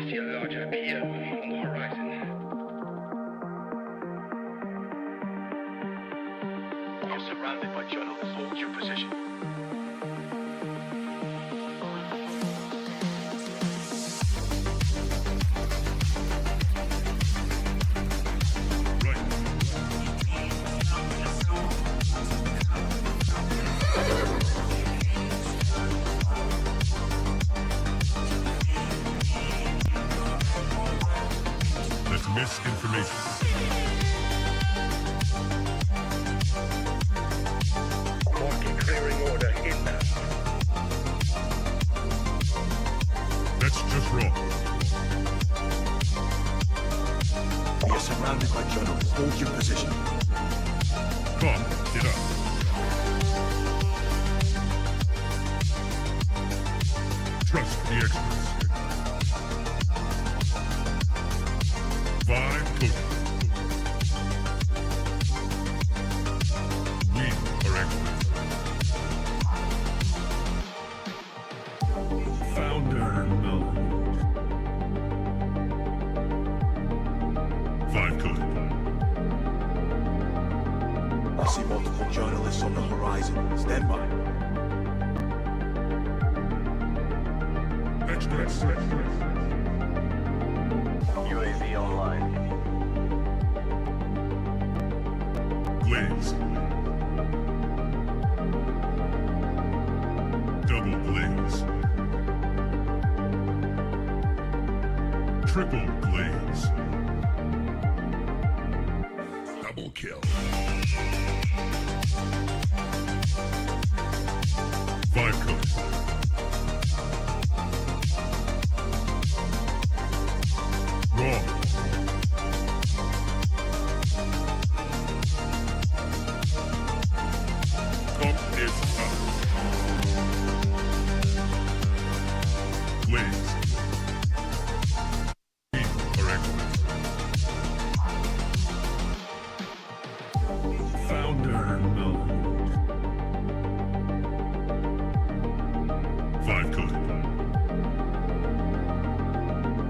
see a large appear on the horizon. You're surrounded by journalists. Hold your position. Misinformation. Marking clearing order inbound. That's just wrong. We are surrounded by journalists. Hold your position. Come, get up. Trust the experts. Vibe coding. We are experts. Founder mode. Vibe coding. I see multiple journalists on the horizon. Stand by. Experts. UAV online. Glaze. Double glaze. Triple glaze. Double kill. Vibe code. Wrong. Pump is up. Glaze. We are experts. Founder mode. Vibe coded.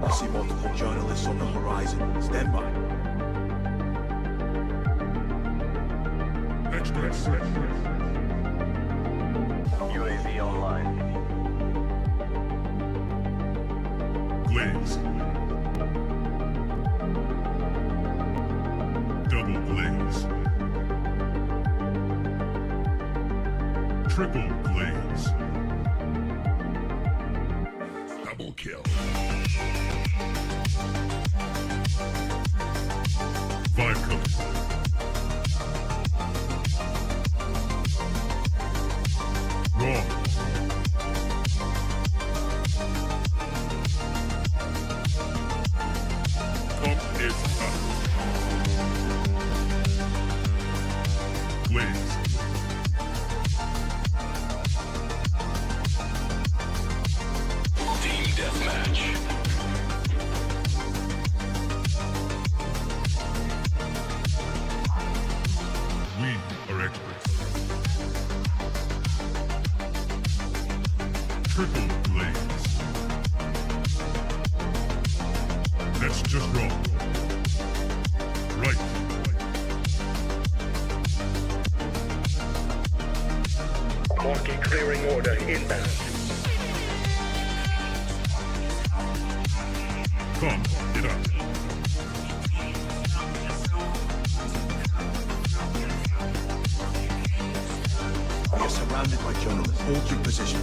I see multiple journalists on the horizon. Stand by. Experts. UAV online. Glaze. Double glaze. Triple glaze. Double kill. Vibe code. Wrong. Pump is up. Glaze. Team deathmatch. We are experts. Triple glaze. That's just wrong. Right. Marking clearing order inbound. Come, get up. We are surrounded by journalists. Hold your position.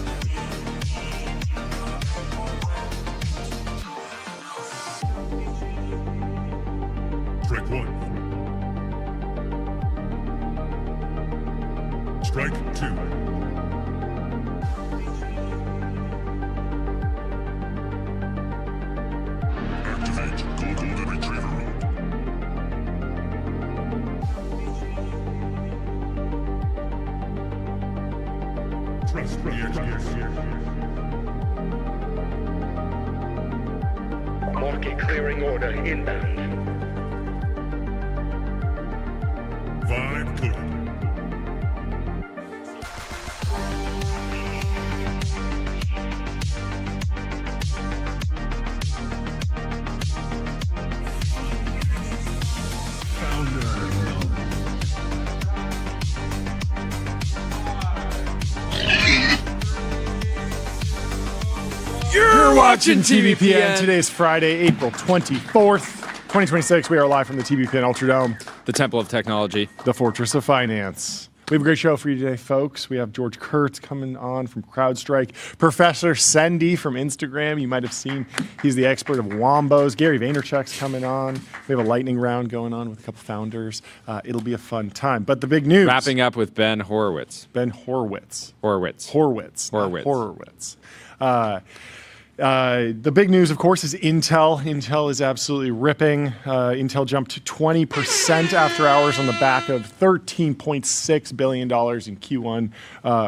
Strike one. Strike two. Activate Golden Retriever mode. Trust the experts. Marking clearing order inbound. Vibe coded. You're watching TBPN. Today is Friday, April 24th, 2026. We are live from the TBPN Ultradome, the Temple of Technology, the Fortress of Finance. We have a great show for you today, folks. We have George Kurtz coming on from CrowdStrike, Professor Sendy from Instagram. You might have seen he's the expert of Wombos. Gary Vaynerchuk's coming on. We have a lightning round going on with a couple founders. It'll be a fun time. But the big news. Wrapping up with Ben Horowitz. Ben Horowitz. Horowitz. Horowitz. Horowitz. Horowitz. The big news, of course, is Intel. Intel is absolutely ripping. Intel jumped 20% after hours on the back of $13.6 billion in Q1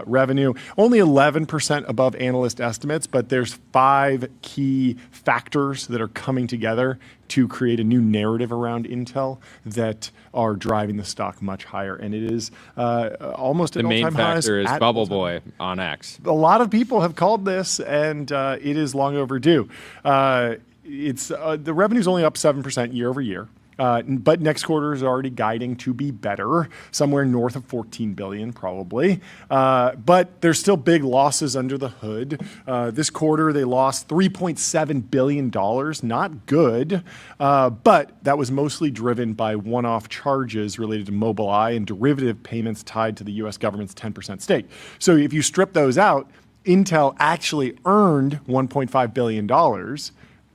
revenue. Only 11% above analyst estimates, but there's 5 key factors that are coming together to create a new narrative around Intel that are driving the stock much higher. And it is almost at all-time highs. The main factor is Bubble Boy on X. A lot of people have called this, and it is long overdue. The revenue's only up 7% year over year. But next quarter is already guiding to be better, somewhere north of 14 billion probably. But there's still big losses under the hood. This quarter they lost $3.7 billion, not good. But that was mostly driven by one-off charges related to Mobileye and derivative payments tied to the US government's 10% stake. So if you strip those out, Intel actually earned $1.5 billion,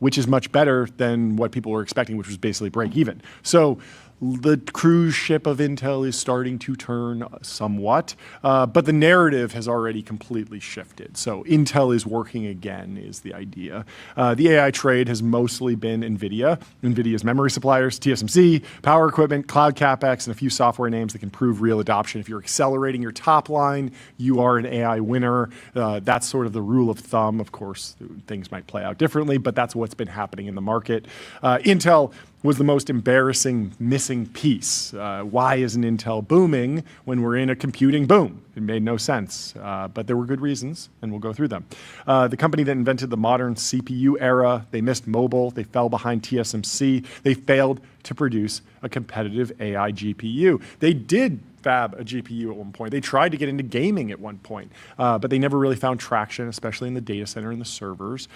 which is much better than what people were expecting, which was basically break even. So the cruise ship of Intel is starting to turn somewhat, but the narrative has already completely shifted. So Intel is working again is the idea. The AI trade has mostly been NVIDIA. NVIDIA's memory suppliers, TSMC, power equipment, cloud CapEx, and a few software names that can prove real adoption. If you're accelerating your top line, you are an AI winner. That's sort of the rule of thumb. Of course, things might play out differently, but that's what's been happening in the market. Intel was the most embarrassing missing piece. Why isn't Intel booming when we're in a computing boom? It made no sense, but there were good reasons, and we'll go through them. The company that invented the modern CPU era, they missed mobile, they fell behind TSMC, they failed to produce a competitive AI GPU. They did fab a GPU at one point. They tried to get into gaming at one point, but they never really found traction, especially in the data center and the servers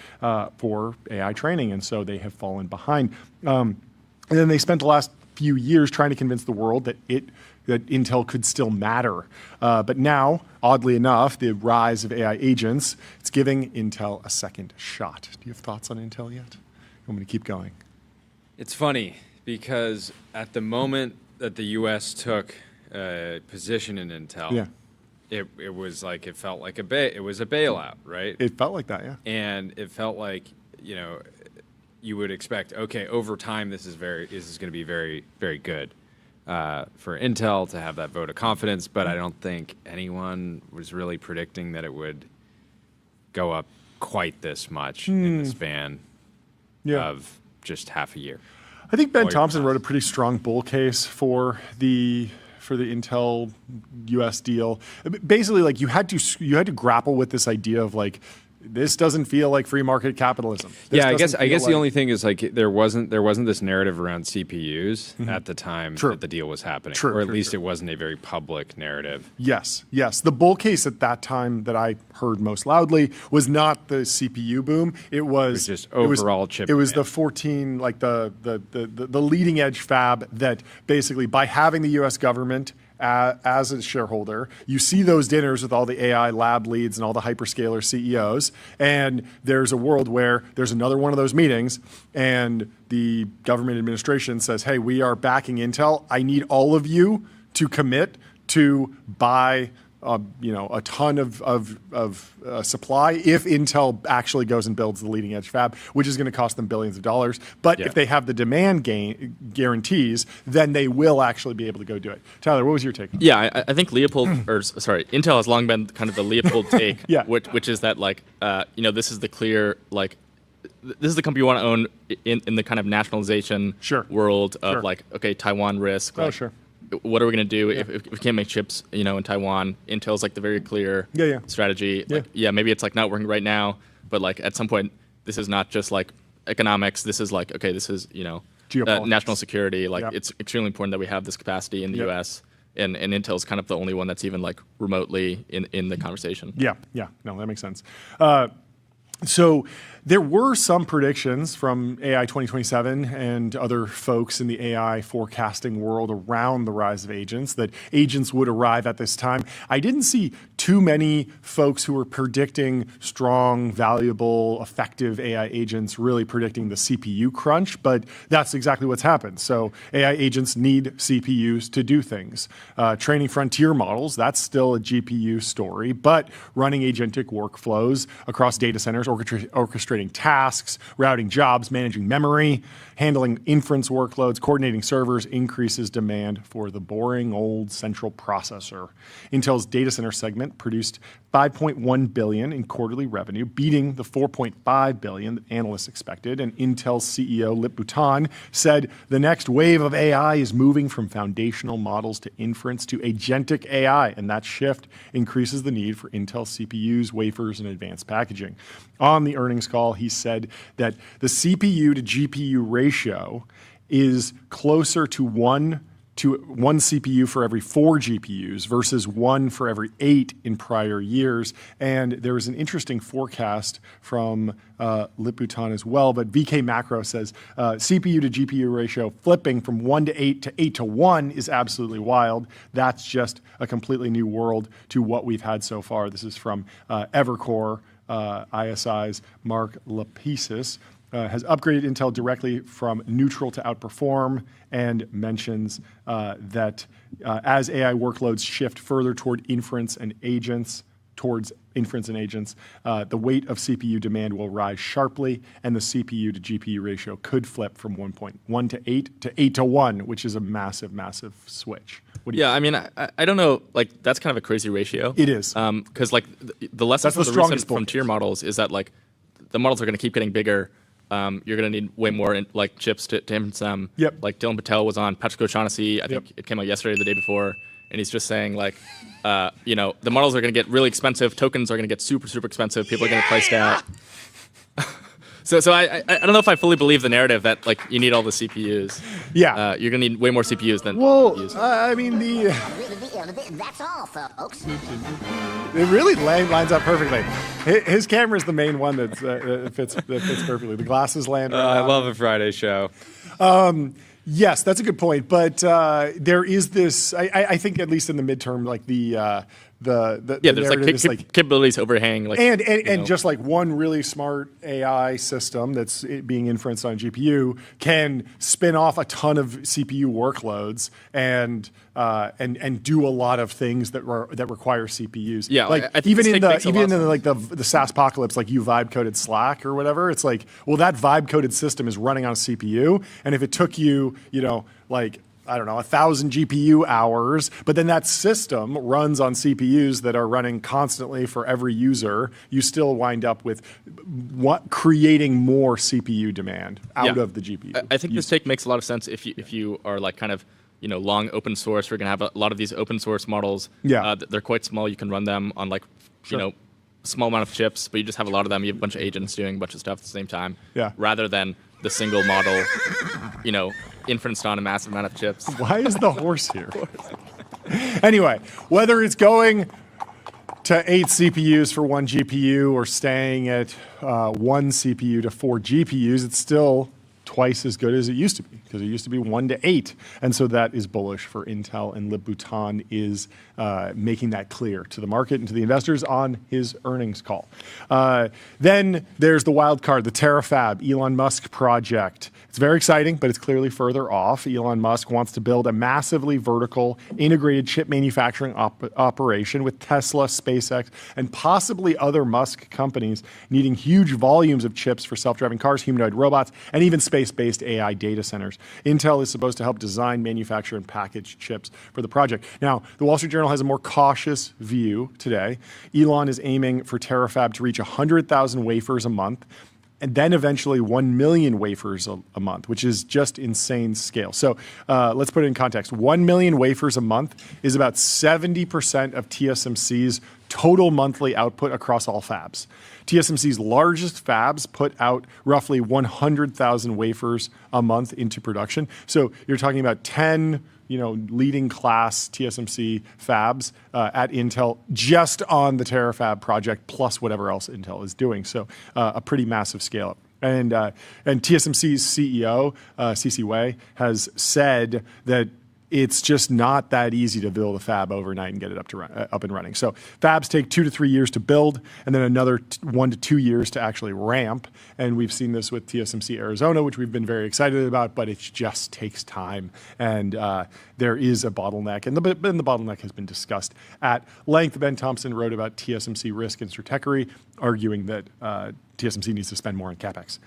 for AI training, and so they have fallen behind. And then they spent the last few years trying to convince the world that Intel could still matter. But now, oddly enough, the rise of AI agents, it's giving Intel a second shot. Do you have thoughts on Intel yet? I'm going to keep going. It's funny because at the moment that the U.S. took a position in Intel, it was like it felt like it was a bailout, right? It felt like that, yeah. And it felt like you would expect, okay, over time this is going to be very, very good for Intel to have that vote of confidence. But I don't think anyone was really predicting that it would go up quite this much in the span of just half a year. I think Ben Thompson wrote a pretty strong bull case for the Intel US deal. Basically, like you had to grapple with this idea of like, this doesn't feel like free market capitalism. I guess the only thing is like there wasn't this narrative around CPUs at the time that the deal was happening, or at least it wasn't a very public narrative. Yes. The bull case at that time that I heard most loudly was not the CPU boom. It was just overall chip. It was the 14, like the leading edge fab that basically by having the U.S. government as a shareholder, you see those dinners with all the AI lab leads and all the hyperscaler CEOs, and there's a world where there's another one of those meetings, and the government administration says, hey, we are backing Intel. I need all of you to commit to buy a ton of supply if Intel actually goes and builds the leading edge fab, which is going to cost them billions of dollars. But if they have the demand guarantees, then they will actually be able to go do it. Tyler, what was your take on that? Yeah, I think Intel has long been kind of the Leopold take, which is that this is the clear this is the company you want to own in the kind of nationalization world of Taiwan risk. What are we going to do if we can't make chips, in Taiwan? Intel's like the very clear strategy. Maybe it's like not working right now, but like at some point, this is not just like economics. This is like, okay, this is, national security. Like it's extremely important that we have this capacity in the U.S. And Intel's kind of the only one that's even like remotely in the conversation. No, that makes sense. So There were some predictions from AI 2027 and other folks in the AI forecasting world around the rise of agents that agents would arrive at this time. I didn't see too many folks who were predicting strong, valuable, effective AI agents really predicting the CPU crunch, but that's exactly what's happened. So AI agents need CPUs to do things. Training frontier models, that's still a GPU story, but running agentic workflows across data centers, orchestrating tasks, routing jobs, managing memory, handling inference workloads, coordinating servers increases demand for the boring old central processor. Intel's data center segment produced $5.1 billion in quarterly revenue, beating the $4.5 billion that analysts expected. And Intel's CEO Lip Bhutan said the next wave of AI is moving from foundational models to inference to agentic AI, and that shift increases the need for Intel CPUs, wafers, and advanced packaging. On the earnings call, he said that the CPU to GPU ratio is closer to one CPU for every 4 GPUs versus 1 for every 8 in prior years. And there was an interesting forecast from Lip Bhutan as well, but VK Macro says CPU to GPU ratio flipping from 1 to 8 to 8 to 1 is absolutely wild. That's just a completely new world to what we've had so far. This is from Evercore ISI's Mark Lapiesis. Has upgraded Intel directly from neutral to outperform and mentions that as AI workloads shift further toward inference and agents, the weight of CPU demand will rise sharply, and the CPU to GPU ratio could flip from 1.1 to 8 to 8 to 1, which is a massive, massive switch. I mean, I don't know. Like, that's kind of a crazy ratio. It is. Because, like, the lesson from the recent frontier models is that, like, the models are going to keep getting bigger. You're going to need way more chips to inference them. Yep. Like Dylan Patel was on Patrick O'Shaughnessy. I think it came out yesterday or the day before. And he's just saying, like, the models are going to get really expensive. Tokens are going to get super, super expensive. People are going to price out. So I don't know if I fully believe the narrative that, like, you need all the CPUs. Yeah. You're going to need way more CPUs than GPUs. I mean, that's all, folks. It really lines up perfectly. His camera is the main one that fits perfectly. The glasses land. I love a Friday show. Yes, that's a good point. But there is this. I think at least in the midterm, like there's like capabilities overhang, like, and just like one really smart AI system that's being inferenced on GPU can spin off a ton of CPU workloads and do a lot of things that require CPUs. Yeah, like I think even in the SaaS apocalypse, like you vibe coded Slack or whatever. It's like, well, that vibe coded system is running on a CPU, and if it took you, like, I don't know, 1,000 GPU hours, but then that system runs on CPUs that are running constantly for every user, you still wind up with creating more CPU demand out of the GPU. I think this take makes a lot of sense if you are like kind of long open source. We're going to have a lot of these open source models. Yeah. They're quite small. You can run them on like, small amount of chips, but you just have a lot of them. You have a bunch of agents doing a bunch of stuff at the same time. Yeah. Rather than the single model, inferenced on a massive amount of chips. Why is the horse here? Anyway, whether it's going to 8 CPUs for 1 GPU or staying at 1 CPU to 4 GPUs, it's still twice as good as it used to be, because it used to be 1 to 8. And so that is bullish for Intel, and Lip Bhutan is making that clear to the market and to the investors on his earnings call. Then there's the wild card, the Terafab Elon Musk project. It's very exciting, but it's clearly further off. Elon Musk wants to build a massively vertical integrated chip manufacturing operation with Tesla, SpaceX, and possibly other Musk companies needing huge volumes of chips for self-driving cars, humanoid robots, and even space-based AI data centers. Intel is supposed to help design, manufacture, and package chips for the project. Now, the Wall Street Journal has a more cautious view today. Elon is aiming for Terafab to reach 100,000 wafers a month, and then eventually 1 million wafers a month, which is just insane scale. So let's put it in context. 1 million wafers a month is about 70% of TSMC's total monthly output across all fabs. TSMC's largest fabs put out roughly 100,000 wafers a month into production. So you're talking about 10 leading class TSMC fabs at Intel just on the Terafab project, plus whatever else Intel is doing. So a pretty massive scale up. And TSMC's CEO, C.C. Wei, has said that it's just not that easy to build a fab overnight and get it up and running. So fabs take 2 to 3 years to build, and then another 1 to 2 years to actually ramp. And we've seen this with TSMC Arizona, which we've been very excited about, but it just takes time. And there is a bottleneck, and the bottleneck has been discussed at length. Ben Thompson wrote about TSMC risk and strategy, arguing that TSMC needs to spend more on CapEx.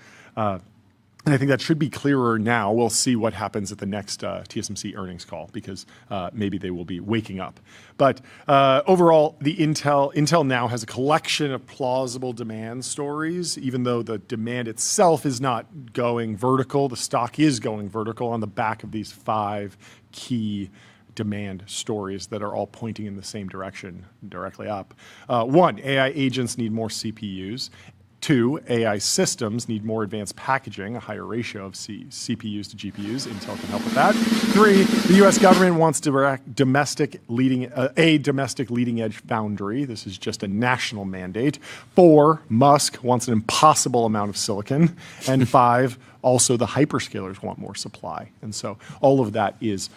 And I think that should be clearer now. We'll see what happens at the next TSMC earnings call, because maybe they will be waking up. But overall, the Intel now has a collection of plausible demand stories. Even though the demand itself is not going vertical, the stock is going vertical on the back of these 5 key demand stories that are all pointing in the same direction, directly up. 1, AI agents need more CPUs. 2, AI systems need more advanced packaging, a higher ratio of CPUs to GPUs. Intel can help with that. 3, the U.S. government wants a domestic leading edge foundry. This is just a national mandate. 4, Musk wants an impossible amount of silicon. And 5, also the hyperscalers want more supply. And so all of that is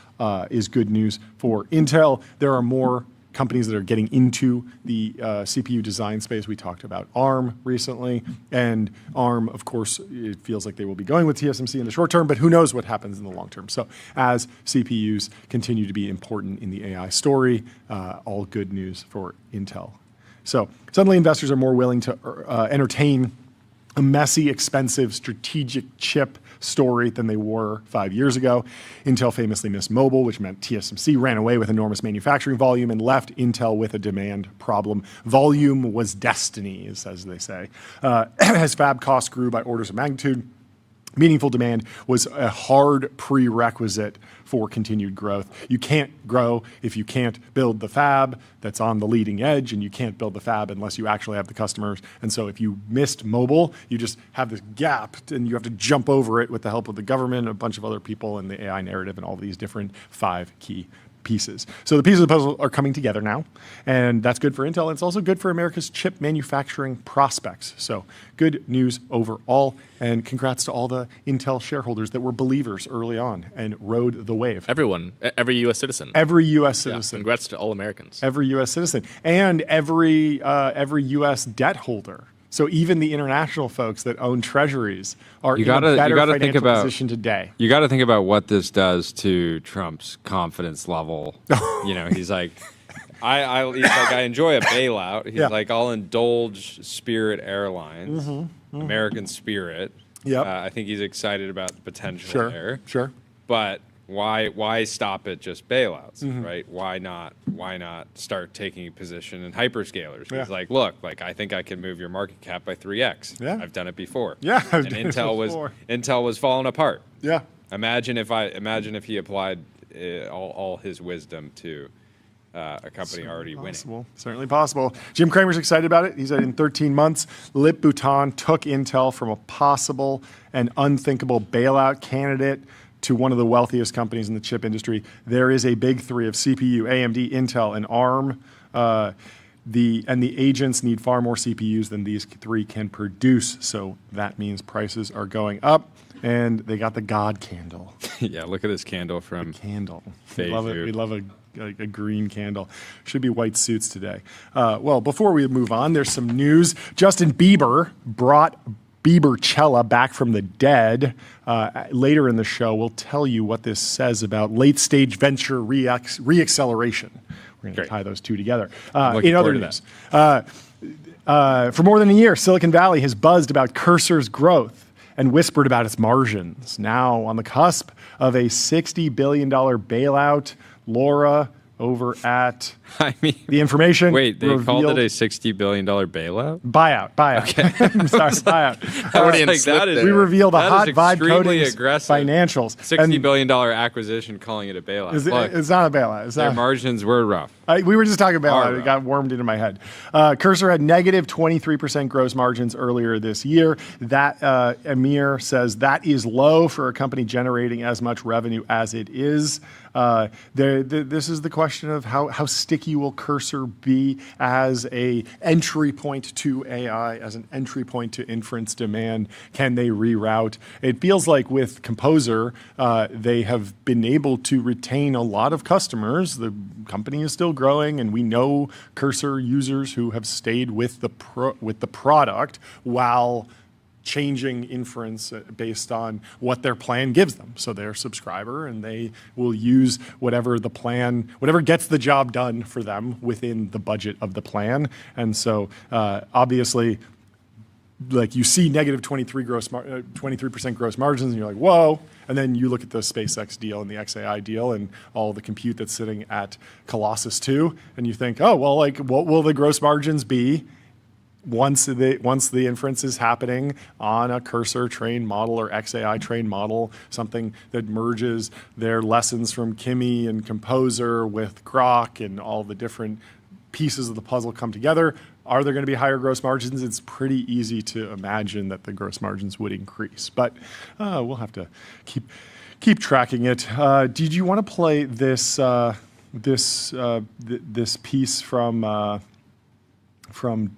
good news for Intel. There are more companies that are getting into the CPU design space. We talked about ARM recently, and ARM, of course, it feels like they will be going with TSMC in the short term, but who knows what happens in the long term. So as CPUs continue to be important in the AI story, all good news for Intel. So suddenly investors are more willing to entertain a messy, expensive, strategic chip story than they were 5 years ago. Intel famously missed mobile, which meant TSMC ran away with enormous manufacturing volume and left Intel with a demand problem. Volume was destiny, as they say. As fab costs grew by orders of magnitude, meaningful demand was a hard prerequisite for continued growth. You can't grow if you can't build the fab that's on the leading edge, and you can't build the fab unless you actually have the customers. And so if you missed mobile, you just have this gap, and you have to jump over it with the help of the government, a bunch of other people, and the AI narrative, and all these different 5 key pieces. So the pieces of the puzzle are coming together now, and that's good for Intel. And it's also good for America's chip manufacturing prospects. So good news overall, and congrats to all the Intel shareholders that were believers early on and rode the wave. Everyone, every U.S. citizen. Every U.S. citizen. Congrats to all Americans. Every U.S. citizen. And every U.S. debt holder. So even the international folks that own treasuries are in a better financial position today. You got to think about what this does to Trump's confidence level. He's like, I enjoy a bailout. He's like, I'll indulge Spirit Airlines, American Spirit. Yep. I think he's excited about the potential there. Sure. But why stop at just bailouts, right? Why not start taking a position in hyperscalers? Yeah. He's like, look, I think I can move your market cap by 3x. Yeah. I've done it before. Yeah, and Intel was falling apart. Yeah. Imagine if he applied all his wisdom to a company already winning. Certainly possible. Jim Cramer's excited about it. He said in 13 months, Lip Bhutan took Intel from a possible and unthinkable bailout candidate to one of the wealthiest companies in the chip industry. There is a big 3 of CPU, AMD, Intel, and ARM. The agents need far more CPUs than these 3 can produce. So that means prices are going up, and they got the God candle. Yeah, look at this candle from the candle. Beiju. We love a green candle. Should be white suits today. Well, before we move on, there's some news. Justin Bieber brought Biebercella back from the dead. Later in the show, we'll tell you what this says about late-stage venture reacceleration. We're going to tie those two together. In other news, for more than a year, Silicon Valley has buzzed about Cursor's growth and whispered about its margins. Now on the cusp of a $60 billion bailout, Laura over at I mean, the information. Wait, they called revealed- it a $60 billion bailout? buyout. Okay. I'm sorry, buyout. Already Like, that is- We revealed the that hot is vibe extremely coatings aggressive. financials. $60 And billion acquisition, calling it a bailout. Look, it's not a bailout. It's their not. Margins were rough. We were just talking about it. It rough. got wormed into my head. Cursor had negative 23% gross margins earlier this year. That Amir says that is low for a company generating as much revenue as it is. This is the question of how sticky will Cursor be as a entry point to AI, as an entry point to inference demand? Can they reroute? It feels like with Composer, they have been able to retain a lot of customers. The company is still growing, and we know Cursor users who have stayed with the product while changing inference based on what their plan gives them. So they're a subscriber, and they will use whatever gets the job done for them within the budget of the plan. And so obviously, like, you see negative 23% gross margins, and you're like, whoa. And then you look at the SpaceX deal and the XAI deal and all the compute that's sitting at Colossus 2, and you think, oh, well, like, what will the gross margins be once the inference is happening on a Cursor trained model or XAI trained model, something that merges their lessons from Kimi and Composer with Grok, and all the different pieces of the puzzle come together? Are there going to be higher gross margins? It's pretty easy to imagine that the gross margins would increase, but we'll have to keep tracking it. Did you want to play this this piece from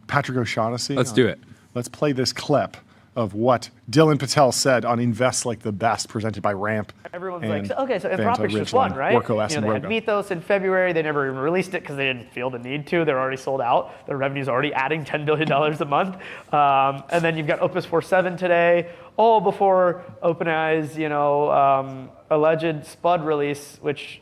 Patrick O'Shaughnessy? Let's do it. Let's play this clip of what Dylan Patel said on Invest Like the Best, presented by Ramp. Everyone's and like, okay, so Vanta Anthropic's just Ridgeline, won, right? WorkOS They and had Rogo. Mythos in February. They never even released it because they didn't feel the need to. They're already sold out. Their revenue's already adding $10 billion a month. And then you've got Opus 4.7 today, all before OpenAI's, alleged Spud release, which,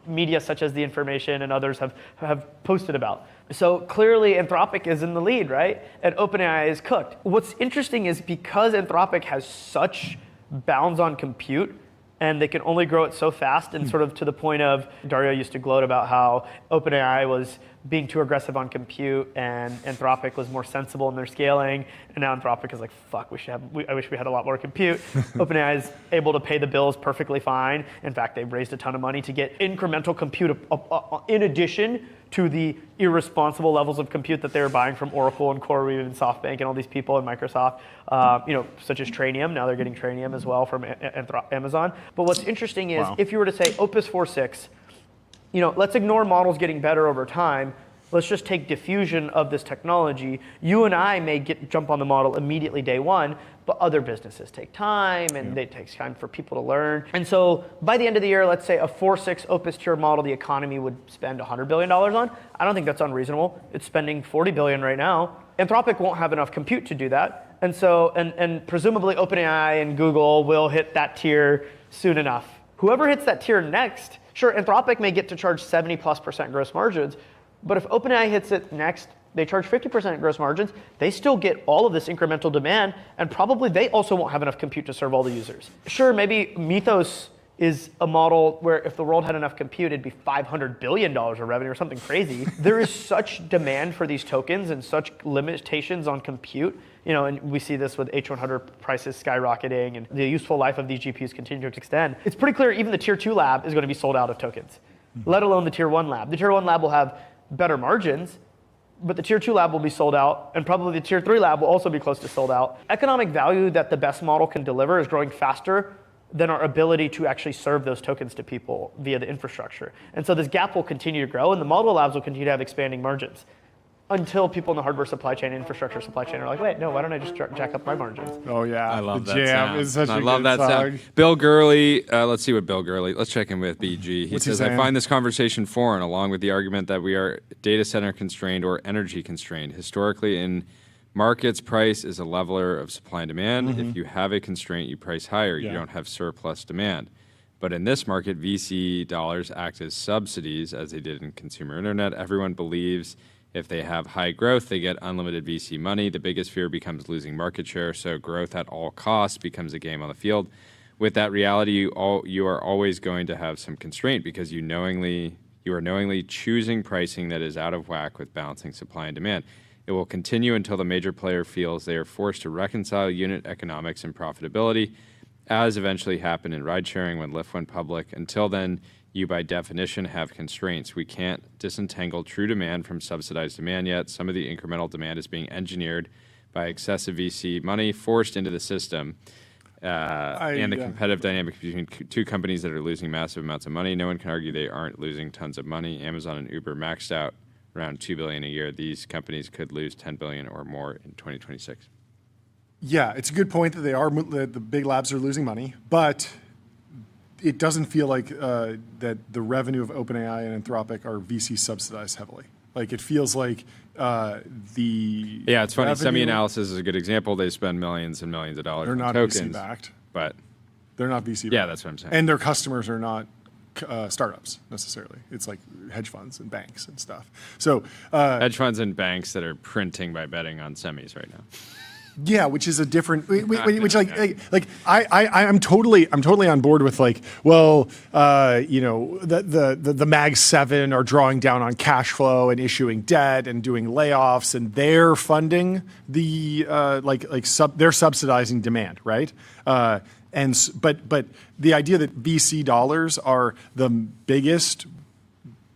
media such as The Information and others have posted about. So clearly Anthropic is in the lead, right? And OpenAI is cooked. What's interesting is because Anthropic has such bounds on compute, and they can only grow it so fast, and sort of to the point of, Dario used to gloat about how OpenAI was being too aggressive on compute and Anthropic was more sensible in their scaling, and now Anthropic is like, fuck, I wish we had a lot more compute. OpenAI is able to pay the bills perfectly fine. In fact, they've raised a ton of money to get incremental compute in addition to the irresponsible levels of compute that they were buying from Oracle and CoreWeave and SoftBank and all these people and Microsoft, such as Trainium. Now they're getting Trainium as well from Amazon. But what's interesting is, if you were to say Opus 4.6, let's ignore models getting better over time. Let's just take diffusion of this technology. You and I may jump on the model immediately day one, but other businesses take time, and it takes time for people to learn. And so by the end of the year, let's say a 4.6 Opus tier model the economy would spend $100 billion on. I don't think that's unreasonable. It's spending $40 billion right now. Anthropic won't have enough compute to do that. And so, and presumably OpenAI and Google will hit that tier soon enough. Whoever hits that tier next, sure, Anthropic may get to charge 70+% gross margins, but if OpenAI hits it next, they charge 50% gross margins, they still get all of this incremental demand, and probably they also won't have enough compute to serve all the users. Sure, maybe Mythos is a model where if the world had enough compute, it'd be $500 billion of revenue or something crazy. There is such demand for these tokens and such limitations on compute, and we see this with H100 prices skyrocketing and the useful life of these GPUs continue to extend. It's pretty clear even the tier 2 lab is going to be sold out of tokens, let alone the tier 1 lab. The tier 1 lab will have better margins, but the tier 2 lab will be sold out, and probably the tier 3 lab will also be close to sold out. Economic value that the best model can deliver is growing faster than our ability to actually serve those tokens to people via the infrastructure. And so this gap will continue to grow, and the model labs will continue to have expanding margins until people in the hardware supply chain, infrastructure supply chain are like, wait, no, why don't I just jack up my margins? Oh, yeah. I love the that jam sound. is such I a love good that song. sound. Bill Gurley, let's see what Bill Gurley, let's check in with BG. He says, I find this conversation foreign, along with the argument that we are data center constrained or energy constrained. Historically, in markets, price is a leveler of supply and demand. If you have a constraint, you price higher. You don't have surplus demand. But in this market, VC dollars act as subsidies, as they did in consumer internet. Everyone believes if they have high growth, they get unlimited VC money. The biggest fear becomes losing market share, so growth at all costs becomes a game on the field. With that reality, you are always going to have some constraint because you You are knowingly choosing pricing that is out of whack with balancing supply and demand. It will continue until the major player feels they are forced to reconcile unit economics and profitability, as eventually happened in ride-sharing when Lyft went public. Until then, you by definition have constraints. We can't disentangle true demand from subsidized demand yet. Some of the incremental demand is being engineered by excessive VC money forced into the system. And the competitive dynamic between two companies that are losing massive amounts of money. No one can argue they aren't losing tons of money. Amazon and Uber maxed out around $2 billion a year. These companies could lose $10 billion or more in 2026. Yeah, it's a good point that the big labs are losing money, but it doesn't feel like that the revenue of OpenAI and Anthropic are VC subsidized heavily. Like it feels like it's funny. Semi-analysis is a good example. They spend millions and millions of dollars. They're not tokens, VC backed, but they're not VC backed. Yeah, that's what I'm saying. And their customers are not startups necessarily. It's like hedge funds and banks and stuff. So hedge funds and banks that are printing by betting on semis right now. Yeah, which is a different, which I'm totally on board with the Mag 7 are drawing down on cash flow and issuing debt and doing layoffs, and they're funding the they're subsidizing demand, right? But the idea that VC dollars are the biggest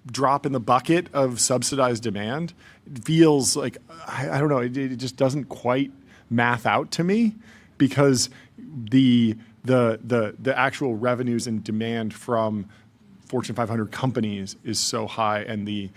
drop in the bucket of subsidized demand feels like I don't know. It just doesn't quite math out to me, because the actual revenues and demand from Fortune 500 companies is so high, and the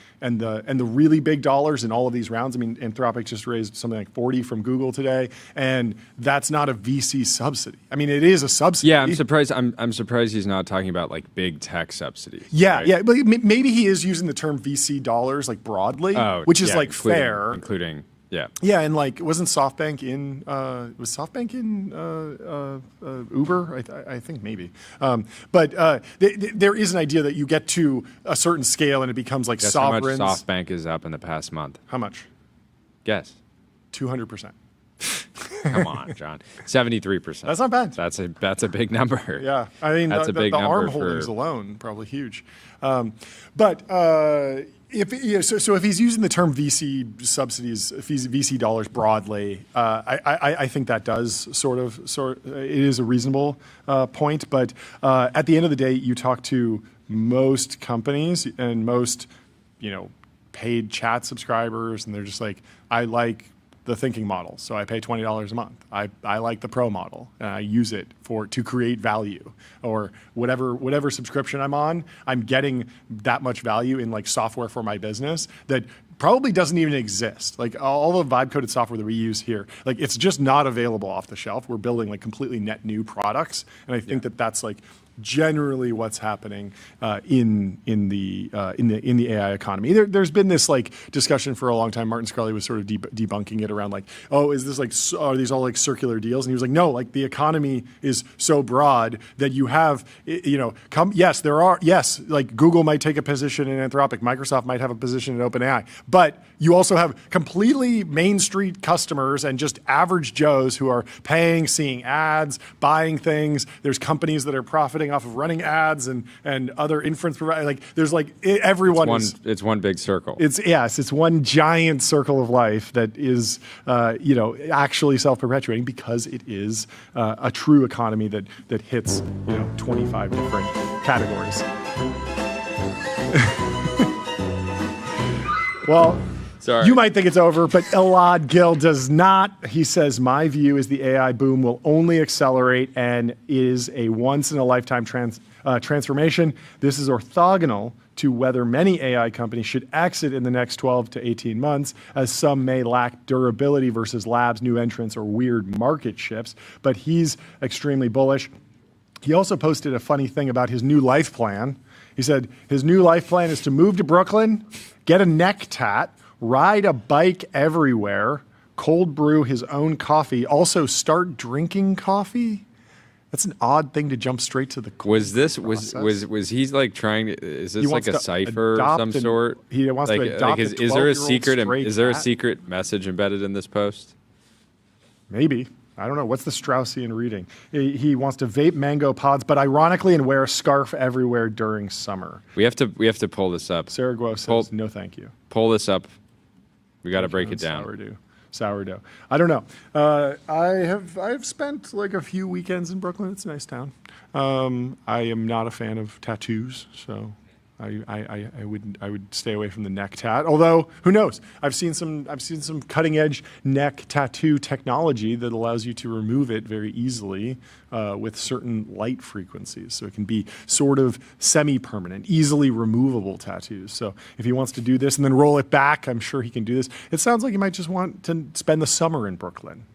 really big dollars in all of these rounds. I mean, Anthropic just raised something like 40 from Google today, and that's not a VC subsidy. I mean, it is a subsidy. Yeah, I'm surprised. I'm surprised he's not talking about like big tech subsidies. Yeah, right? yeah, but maybe he is using the term VC dollars like broadly, which is like fair, including. Yeah. Yeah, and wasn't SoftBank in? Was SoftBank in Uber? I think maybe. But there is an idea that you get to a certain scale and it becomes like Guess sovereigns. How much SoftBank is up in the past month? How much? Guess. 200%. Come on, John. 73%. That's not bad. That's a big number. Yeah, I mean that's a big number. The ARM holdings alone probably huge. If he's using the term VC subsidies, VC dollars broadly, I think that does sort of it is a reasonable point. But at the end of the day, you talk to most companies and most paid chat subscribers, and they're just like, I like the thinking model, so I pay $20 a month. I like the pro model, and I use it to create value, or whatever subscription I'm on. I'm getting that much value in like software for my business that probably doesn't even exist. Like all the vibe coded software that we use here, like it's just not available off the shelf. We're building like completely net new products, and I think that that's like generally what's happening in the AI economy. There's been this like discussion for a long time. Martin Scully was sort of debunking it around like, oh, is this like, are these all like circular deals? And he was like, no, like the economy is so broad that you have, yes, there are, yes, like Google might take a position in Anthropic, Microsoft might have a position in OpenAI, but you also have completely Main Street customers and just average Joes who are paying, seeing ads, buying things. There's companies that are profiting off of running ads and other inference providers. Like there's like everyone. It's one big circle. It's one giant circle of life that is actually self-perpetuating, because it is a true economy that hits 25 different categories. Well. Sorry. You might think it's over, but Elad Gil does not. He says, my view is the AI boom will only accelerate and is a once-in-a-lifetime transformation. This is orthogonal to whether many AI companies should exit in the next 12 to 18 months, as some may lack durability versus labs, new entrants, or weird market shifts. But he's extremely bullish. He also posted a funny thing about his new life plan. He said his new life plan is to move to Brooklyn, get a neck tat, ride a bike everywhere, cold brew his own coffee, also start drinking coffee. That's an odd thing to jump straight to the Was he like trying to, is this like a cipher of some sort? He wants to adopt a 12-year-old is there a secret message embedded in this post? Maybe. I don't know. What's the Straussian reading? He wants to vape mango pods, but ironically, and wear a scarf everywhere during summer. We have to pull this up. Saraguo says, no thank you. Pull this up. We got to break it down. Sourdough. I don't know. I've spent like a few weekends in Brooklyn. It's a nice town. I am not a fan of tattoos, so I would stay away from the neck tat. Although, who knows? I've seen some cutting edge neck tattoo technology that allows you to remove it very easily with certain light frequencies. So it can be sort of semi-permanent, easily removable tattoos. So if he wants to do this and then roll it back, I'm sure he can do this. It sounds like he might just want to spend the summer in Brooklyn.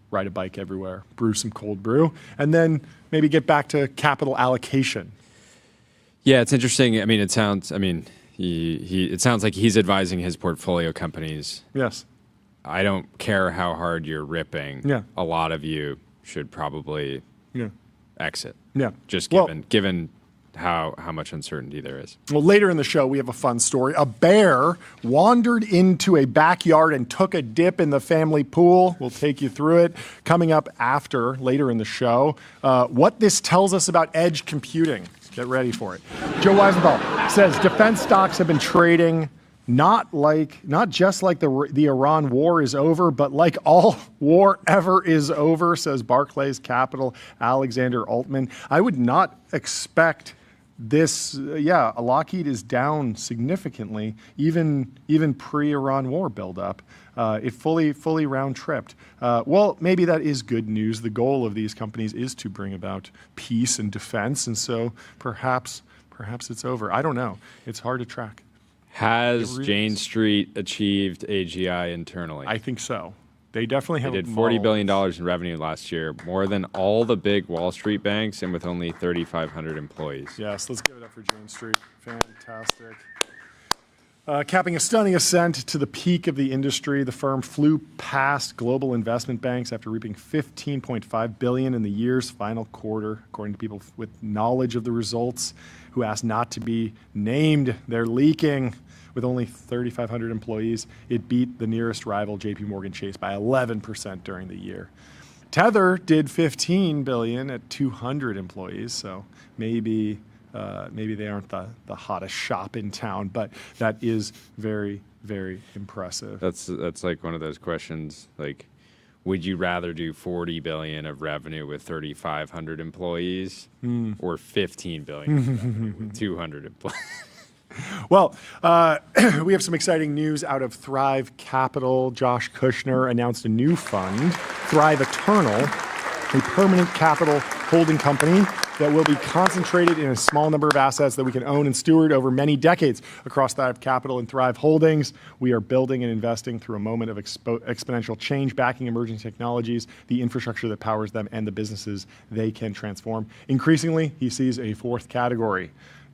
Ride a bike everywhere, brew some cold brew, and then maybe get back to capital allocation. Yeah, it's interesting. I mean, it sounds like he's advising his portfolio companies. Yes. I don't care how hard you're ripping. Yeah. A lot of you should probably exit. Yeah. Just given how much uncertainty there is. Well, later in the show, we have a fun story. A bear wandered into a backyard and took a dip in the family pool. We'll take you through it. Coming up later in the show, what this tells us about edge computing. Get ready for it. Joe Weisenthal says defense stocks have been trading not just like the Iran war is over, but like all war ever is over, says Barclays Capital Alexander Altman. I would not expect this. Lockheed is down significantly, even pre-Iran war buildup. It fully round-tripped. Well, maybe that is good news. The goal of these companies is to bring about peace and defense, and so perhaps it's over. I don't know. It's hard to track. Has Jane Street achieved AGI internally? I think so. They definitely have. They did $40 billion in revenue last year, more than all the big Wall Street banks, and with only 3,500 employees. Yes, let's give it up for Jane Street. Fantastic. Capping a stunning ascent to the peak of the industry, the firm flew past global investment banks after reaping $15.5 billion in the year's final quarter, according to people with knowledge of the results who asked not to be named. They're leaking. With only 3,500 employees, it beat the nearest rival, JP Morgan Chase, by 11% during the year. Tether did $15 billion at 200 employees, so maybe they aren't the hottest shop in town, but that is very, very impressive. That's like one of those questions, like, would you rather do $40 billion of revenue with 3,500 employees or $15 billion of revenue with 200 employees? Well, we have some exciting news out of Thrive Capital. Josh Kushner announced a new fund, Thrive Eternal, a permanent capital holding company that will be concentrated in a small number of assets that we can own and steward over many decades. Across Thrive Capital and Thrive Holdings, we are building and investing through a moment of exponential change, backing emerging technologies, the infrastructure that powers them, and the businesses they can transform. Increasingly, he sees a fourth category.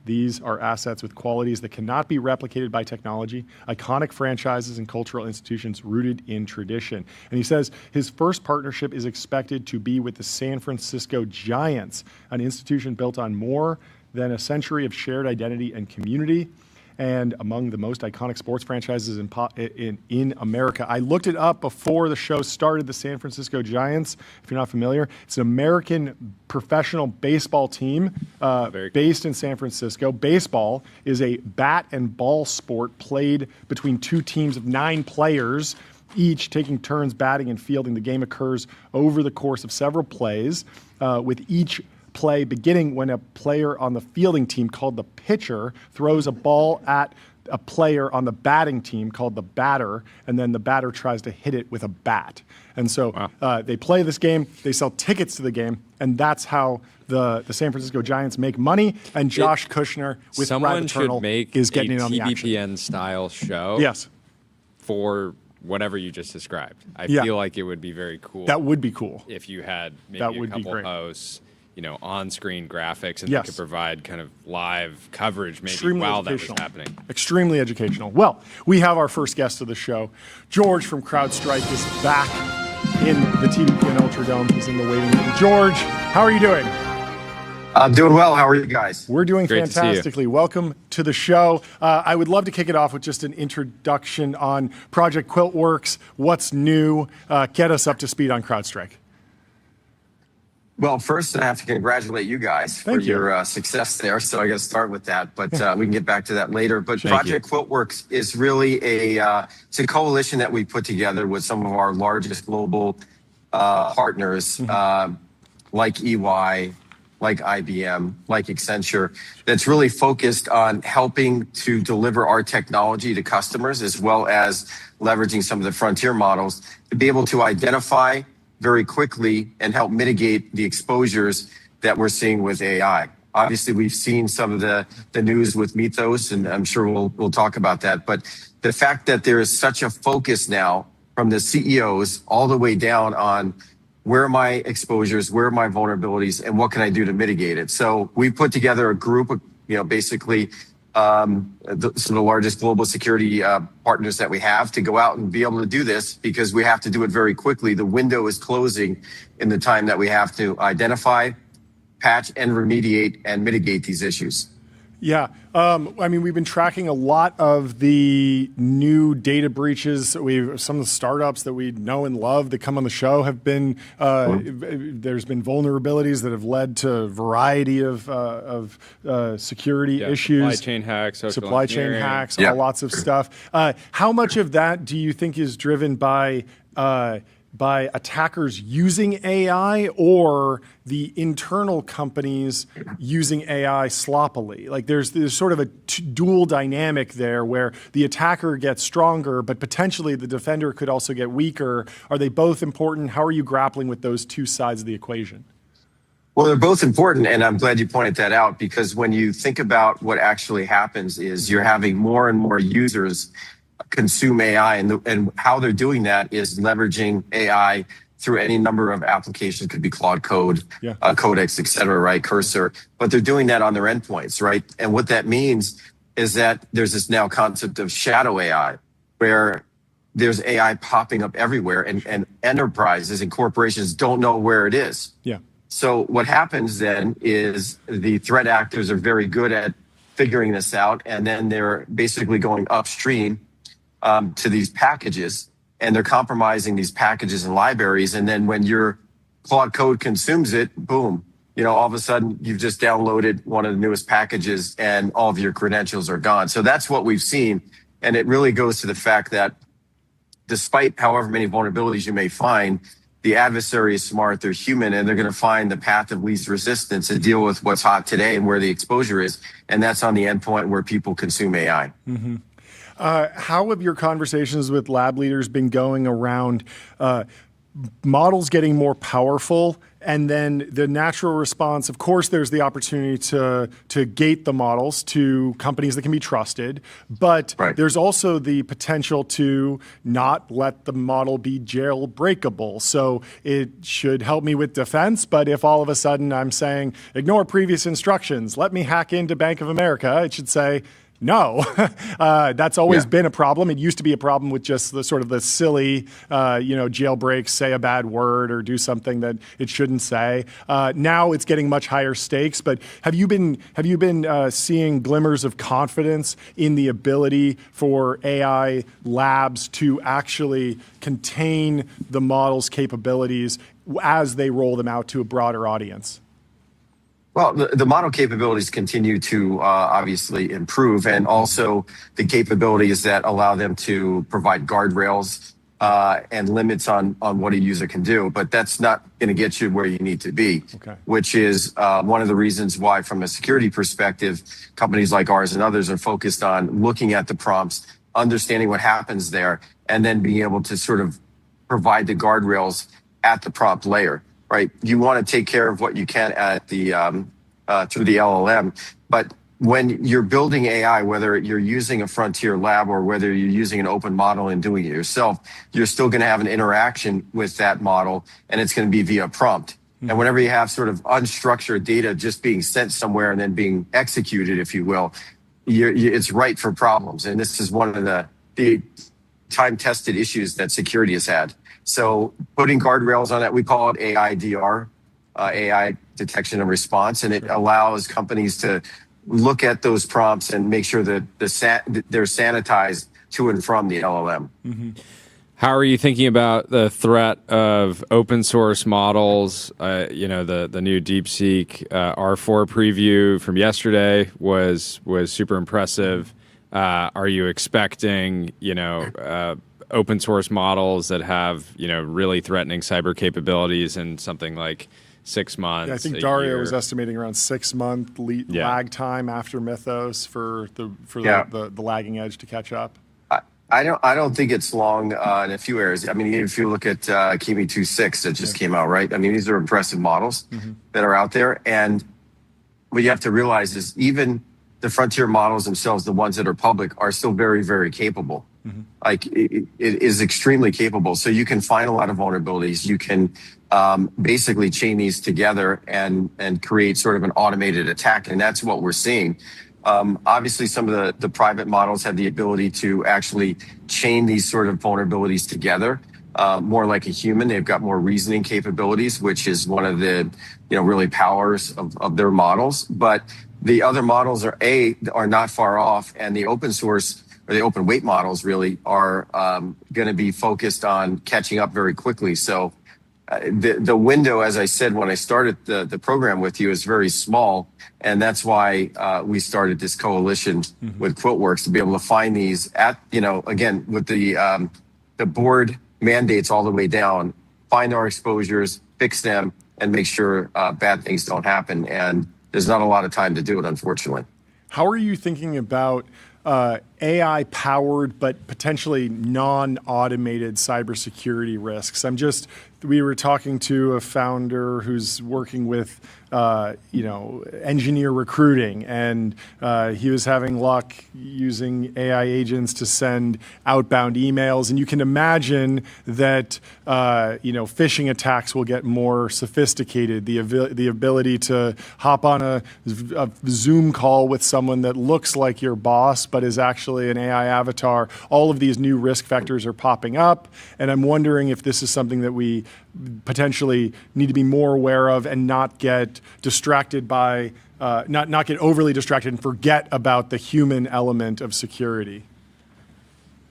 These are assets with qualities that cannot be replicated by technology, iconic franchises and cultural institutions rooted in tradition. And he says his first partnership is expected to be with the San Francisco Giants, an institution built on more than a century of shared identity and community, and among the most iconic sports franchises in America. I looked it up before the show started. The San Francisco Giants, if you're not familiar, it's an American professional baseball team based in San Francisco. Baseball is a bat and ball sport played between two teams of 9 players, each taking turns batting and fielding. The game occurs over the course of several plays, with each play beginning when a player on the fielding team, called the pitcher, throws a ball at a player on the batting team, called the batter, and then the batter tries to hit it with a bat. And so they play this game, they sell tickets to the game, and that's how the San Francisco Giants make money. And Josh Kushner with Thrive Eternal is getting in on the action. TBPN style show. Yes. For whatever you just described. I feel like it would be very cool. That would be cool. If you had maybe a couple hosts, on-screen graphics, and they could provide kind of live coverage maybe while that was happening. Extremely educational. Well, we have our first guest of the show. George from CrowdStrike is back in the TBPN Ultradome. He's in the waiting room. George, how are you doing? I'm doing well. How are you guys? We're doing fantastically. Welcome to the show. I would love to kick it off with just an introduction on Project Quiltworks. What's new? Get us up to speed on CrowdStrike. Well, first, I have to congratulate you guys for your success there. So I got to start with that, but we can get back to that later. But Project Quiltworks is really it's a coalition that we put together with some of our largest global partners, like EY, like IBM, like Accenture, that's really focused on helping to deliver our technology to customers, as well as leveraging some of the frontier models to be able to identify very quickly and help mitigate the exposures that we're seeing with AI. Obviously, we've seen some of the news with Mythos, and I'm sure we'll talk about that. But the fact that there is such a focus now from the CEOs all the way down on where are my exposures, where are my vulnerabilities, and what can I do to mitigate it? So we put together a group of, basically some of the largest global security partners that we have to go out and be able to do this, because we have to do it very quickly. The window is closing in the time that we have to identify, patch, and remediate and mitigate these issues. Yeah. We've been tracking a lot of the new data breaches. Some of the startups that we know and love that come on the show have been, there's been vulnerabilities that have led to a variety of security issues. Supply chain hacks, all lots of stuff. How much of that do you think is driven by attackers using AI, or the internal companies using AI sloppily? Like there's sort of a dual dynamic there where the attacker gets stronger, but potentially the defender could also get weaker. Are they both important? How are you grappling with those two sides of the equation? Well, they're both important, and I'm glad you pointed that out, because when you think about what actually happens is you're having more and more users consume AI, and how they're doing that is leveraging AI through any number of applications. Could be Claude Code, Codex, et cetera, right? Cursor. But they're doing that on their endpoints, right? And what that means is that there's this now concept of shadow AI, where there's AI popping up everywhere, and enterprises and corporations don't know where it is. Yeah. So what happens then is the threat actors are very good at figuring this out, and then they're basically going upstream to these packages, and they're compromising these packages and libraries. And then when your Claude Code consumes it, boom, all of a sudden you've just downloaded one of the newest packages and all of your credentials are gone. So that's what we've seen. And it really goes to the fact that despite however many vulnerabilities you may find, the adversary is smart, they're human, and they're going to find the path of least resistance and deal with what's hot today and where the exposure is. And that's on the endpoint where people consume AI. Mm-hmm. How have your conversations with lab leaders been going around models getting more powerful, and then the natural response? Of course, there's the opportunity to gate the models to companies that can be trusted, but there's also the potential to not let the model be jailbreakable. So it should help me with defense, but if all of a sudden I'm saying, ignore previous instructions, let me hack into Bank of America, it should say, no. That's always been a problem. It used to be a problem with just the sort of the silly, jailbreak, say a bad word or do something that it shouldn't say. Now it's getting much higher stakes. But have you been seeing glimmers of confidence in the ability for AI labs to actually contain the model's capabilities as they roll them out to a broader audience? Well, the model capabilities continue to obviously improve, and also the capabilities that allow them to provide guardrails and limits on what a user can do. But that's not going to get you where you need to be, which is one of the reasons why, from a security perspective, companies like ours and others are focused on looking at the prompts, understanding what happens there, and then being able to sort of provide the guardrails at the prompt layer. Right, you want to take care of what you can at the through the LLM, but when you're building AI, whether you're using a frontier lab or whether you're using an open model and doing it yourself, you're still going to have an interaction with that model, and it's going to be via prompt. And whenever you have sort of unstructured data just being sent somewhere and then being executed, if you will, it's ripe for problems. And this is one of the time-tested issues that security has had. So putting guardrails on that, we call it AIDR, AI detection and response, and it allows companies to look at those prompts and make sure that they're sanitized to and from the LLM. Mm-hmm. How are you thinking about the threat of open source models? The new DeepSeek R4 preview from yesterday was super impressive. Are you expecting, open source models that have, really threatening cyber capabilities in something like 6 months? Yeah, I think Dario was estimating around 6-month lag time after Mythos for the lagging edge to catch up. I don't think it's long in a few areas. I mean, if you look at Kimi 2.6 that just came out, right? I mean, these are impressive models that are out there. And what you have to realize is even the frontier models themselves, the ones that are public, are still very, very capable. Like it is extremely capable. So you can find a lot of vulnerabilities. You can basically chain these together and create sort of an automated attack. And that's what we're seeing. Obviously, some of the private models have the ability to actually chain these sort of vulnerabilities together, more like a human. They've got more reasoning capabilities, which is one of the really powers of their models. But the other models are not far off, and the open source or the open weight models really are going to be focused on catching up very quickly. So the window, as I said when I started the program with you, is very small, and that's why we started this coalition with QuiltWorks to be able to find these at again with the board mandates all the way down, find our exposures, fix them, and make sure bad things don't happen. And there's not a lot of time to do it, unfortunately. How are you thinking about AI powered but potentially non-automated cybersecurity risks? We were talking to a founder who's working with engineer recruiting, and he was having luck using AI agents to send outbound emails. And you can imagine that phishing attacks will get more sophisticated. The ability to hop on a Zoom call with someone that looks like your boss but is actually an AI avatar. All of these new risk factors are popping up, and I'm wondering if this is something that we potentially need to be more aware of and not get distracted by, not get overly distracted and forget about the human element of security.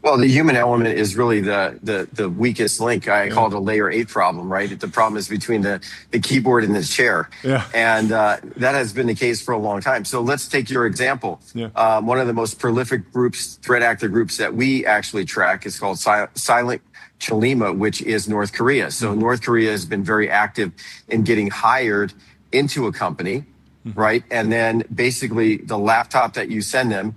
Well, the human element is really the weakest link. I call it a layer 8 problem, right? The problem is between the keyboard and the chair. Yeah. And that has been the case for a long time. So let's take your example. Yeah. One of the most prolific groups, threat actor groups that we actually track is called Silent Chalima, which is North Korea. So North Korea has been very active in getting hired into a company, right? And then basically the laptop that you send them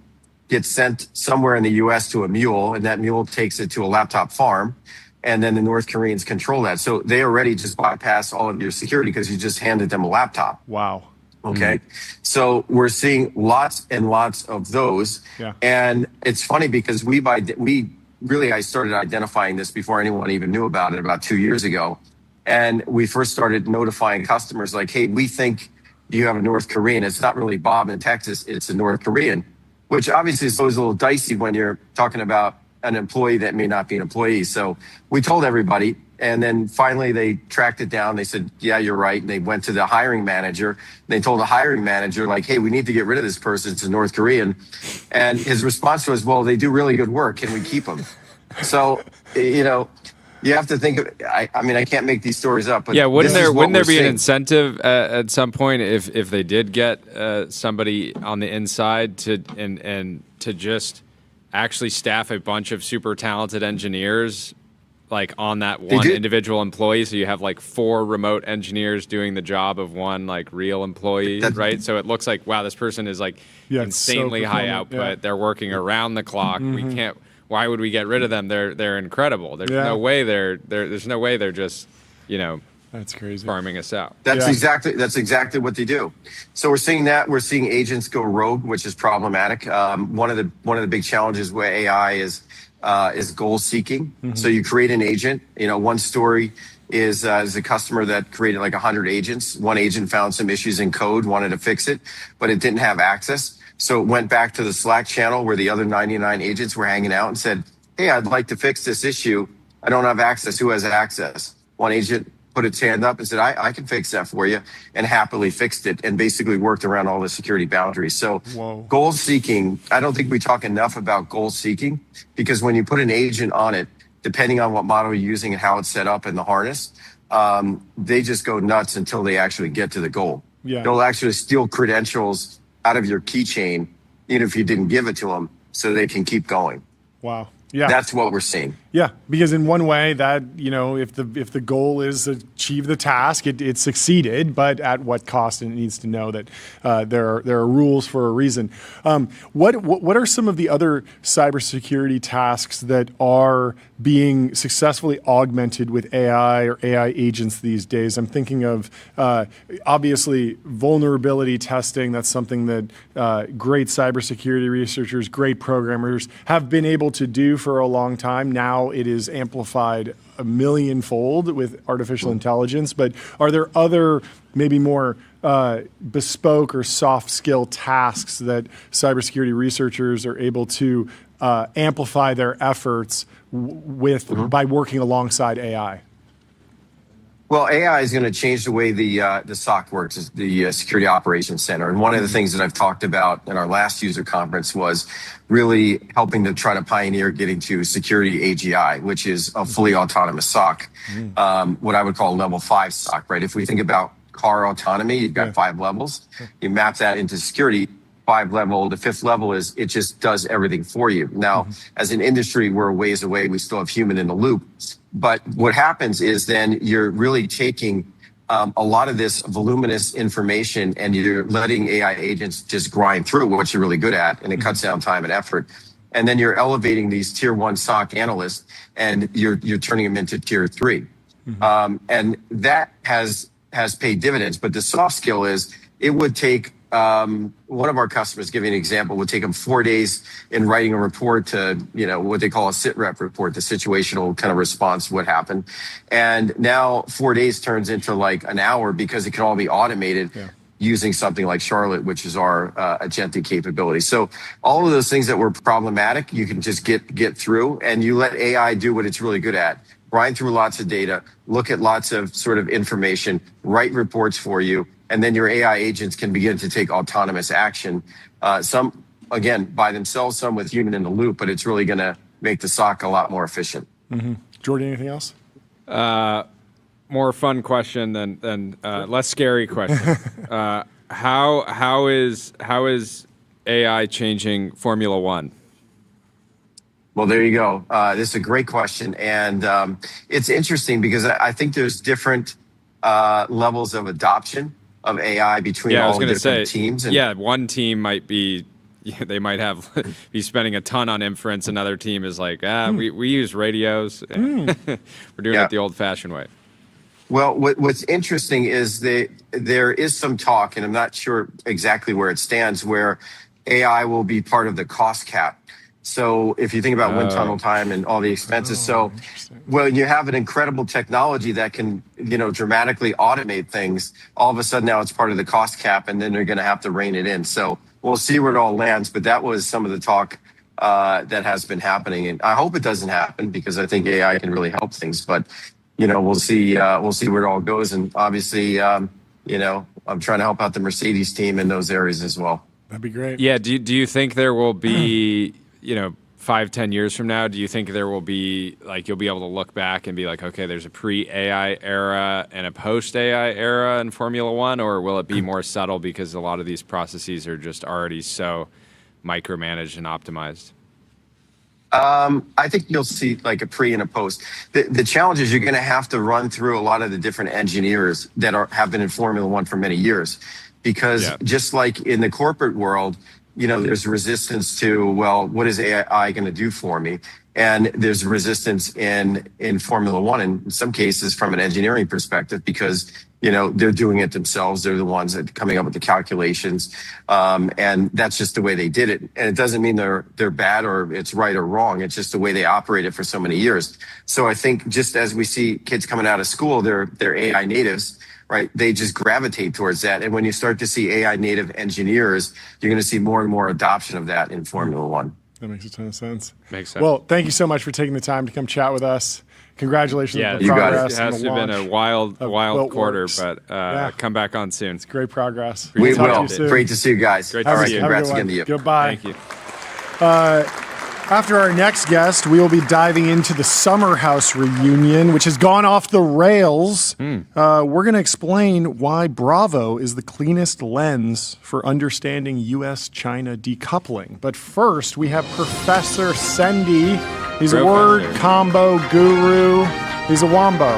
gets sent somewhere in the US to a mule, and that mule takes it to a laptop farm, and then the North Koreans control that. So they already just bypass all of your security because you just handed them a laptop. Wow. Okay. So we're seeing lots and lots of those. Yeah. And it's funny because I started identifying this before anyone even knew about it about 2 years ago. And we first started notifying customers like, hey, we think you have a North Korean. It's not really Bob in Texas. It's a North Korean, which obviously is always a little dicey when you're talking about an employee that may not be an employee. So we told everybody, and then finally they tracked it down. They said, yeah, you're right. And they went to the hiring manager. They told the hiring manager, like, hey, we need to get rid of this person. It's a North Korean. And his response was, well, they do really good work. Can we keep them? So, you have to think of, I mean, I can't make these stories up. But yeah, wouldn't there be an incentive at some point if they did get somebody on the inside to just actually staff a bunch of super talented engineers like on that one individual employee, so you have like 4 remote engineers doing the job of one like real employee, right? So it looks like, wow, this person is like insanely high output. Yeah. They're working around the clock. We can't. Why would we get rid of them? They're incredible. There's no way there's no way they're just that's crazy, farming us out. That's exactly what they do. So we're seeing that. We're seeing agents go rogue, which is problematic. One of the big challenges with AI is goal seeking. So you create an agent. One story is a customer that created like 100 agents. One agent found some issues in code, wanted to fix it, but it didn't have access. So it went back to the Slack channel where the other 99 agents were hanging out and said, hey, I'd like to fix this issue. I don't have access. Who has access? One agent put its hand up and said, I can fix that for you, and happily fixed it and basically worked around all the security boundaries. So goal seeking, I don't think we talk enough about goal seeking, because when you put an agent on it, depending on what model you're using and how it's set up in the harness, they just go nuts until they actually get to the goal. Yeah. They'll actually steal credentials out of your keychain, even if you didn't give it to them, so they can keep going. Wow. Yeah. That's what we're seeing. Yeah, because in one way that, if the goal is to achieve the task, it succeeded, but at what cost? And it needs to know that there are rules for a reason. What are some of the other cybersecurity tasks that are being successfully augmented with AI or AI agents these days? I'm thinking of obviously vulnerability testing. That's something that great cybersecurity researchers, great programmers have been able to do for a long time. Now it is amplified a millionfold with artificial intelligence. But are there other maybe more bespoke or soft skill tasks that cybersecurity researchers are able to amplify their efforts with by working alongside AI? Well, AI is going to change the way the SOC works, the Security Operations Center. And one of the things that I've talked about in our last user conference was really helping to try to pioneer getting to security AGI, which is a fully autonomous SOC, what I would call level 5 SOC, right? If we think about car autonomy, you've got 5 levels. You map that into security. 5 level, the 5th level is it just does everything for you. Now, as an industry, we're a ways away. We still have human in the loop. But what happens is then you're really taking a lot of this voluminous information and you're letting AI agents just grind through what you're really good at, and it cuts down time and effort. And then you're elevating these tier 1 SOC analysts and you're turning them into tier 3. And that has paid dividends. But the soft skill is it would take one of our customers, giving an example, would take them 4 days in writing a report to, what they call a sit rep report, the situational kind of response to what happened. And now 4 days turns into like an hour because it can all be automated using something like Charlotte, which is our agentic capability. So all of those things that were problematic, you can just get through, and you let AI do what it's really good at. Grind through lots of data, look at lots of sort of information, write reports for you, and then your AI agents can begin to take autonomous action. Some, again, by themselves, some with human in the loop, but it's really going to make the SOC a lot more efficient. Jordan, anything else? More fun question than less scary question. How is AI changing Formula One? Well, there you go. This is a great question. And it's interesting because I think there's different levels of adoption of AI between all the different teams. And one team might be, they might have be spending a ton on inference. Another team is like, we use radios. We're doing it the old-fashioned way. Well, what's interesting is there is some talk, and I'm not sure exactly where it stands, where AI will be part of the cost cap. So if you think about wind tunnel time and all the expenses, you have an incredible technology that can, dramatically automate things. All of a sudden now it's part of the cost cap, and then they're going to have to rein it in. So we'll see where it all lands. But that was some of the talk that has been happening, and I hope it doesn't happen because I think AI can really help things. But we'll see. We'll see where it all goes. And obviously, I'm trying to help out the Mercedes team in those areas as well. That'd be great. Yeah. Do you think there will be 5-10 years from now, do you think there will be you'll be able to look back and be like, okay, there's a pre-AI era and a post-AI era in Formula One, or will it be more subtle because a lot of these processes are just already so micromanaged and optimized? I think you'll see like a pre and a post. The challenge is you're going to have to run through a lot of the different engineers that have been in Formula One for many years, because just like in the corporate world, there's resistance to, well, what is AI going to do for me? And there's resistance in Formula One, in some cases from an engineering perspective, because, they're doing it themselves. They're the ones that are coming up with the calculations. And that's just the way they did it. And it doesn't mean they're bad or it's right or wrong. It's just the way they operated for so many years. So I think just as we see kids coming out of school, they're AI natives, right? They just gravitate towards that. And when you start to see AI native engineers, you're going to see more and more adoption of that in Formula One. That makes a ton of sense. Makes sense. Well, thank you so much for taking the time to come chat with us. Congratulations on the you progress. It has to have been a wild quarter, but come back on soon. It's great progress. We will. Great to see you guys. Great to see see you. Congrats again to you. Goodbye. Thank you. After our next guest, we will be diving into the Summer House reunion, which has gone off the rails. We're going to explain why Bravo is the cleanest lens for understanding U.S.-China decoupling. But first, we have Professor Sendy. He's a word combo guru. He's a wombo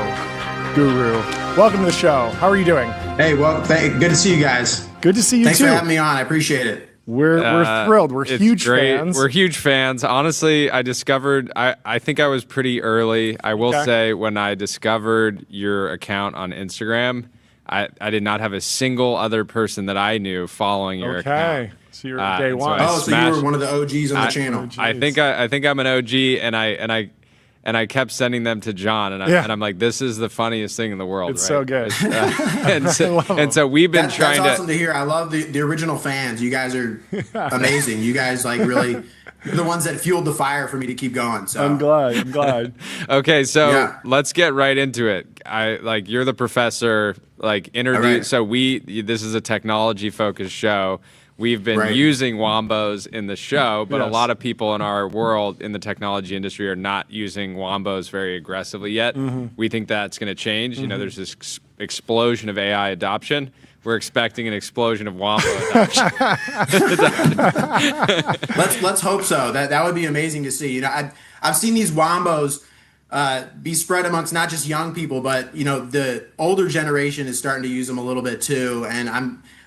guru. Welcome to the show. How are you doing? Hey, well, good to see you guys. Good to see you, Thanks too. for having me on. I appreciate it. We're thrilled. We're huge fans. We're huge fans. Honestly, I think I was pretty early. I will say when I discovered your account on Instagram, I did not have a single other person that I knew following your account. So you're day one. So you were one of the OGs on the channel. I think I'm an OG, and I kept sending them to John, and I'm like, this is the funniest thing in the world. It's so good. And so we've been trying to. That's awesome to hear. I love the original fans. You guys are amazing. You guys you're the ones that fueled the fire for me to keep going. So I'm glad. Okay, so let's get right into it. You're the professor. Introduce. Right. So this is a technology focused show. We've been using wombos in the show, but a lot of people in our world in the technology industry are not using wombos very aggressively yet. We think that's going to change. You know, there's this explosion of AI adoption. We're expecting an explosion of wombo adoption. Let's hope so. That would be amazing to see. You know, I've seen these wombos be spread amongst not just young people, but the older generation is starting to use them a little bit too. And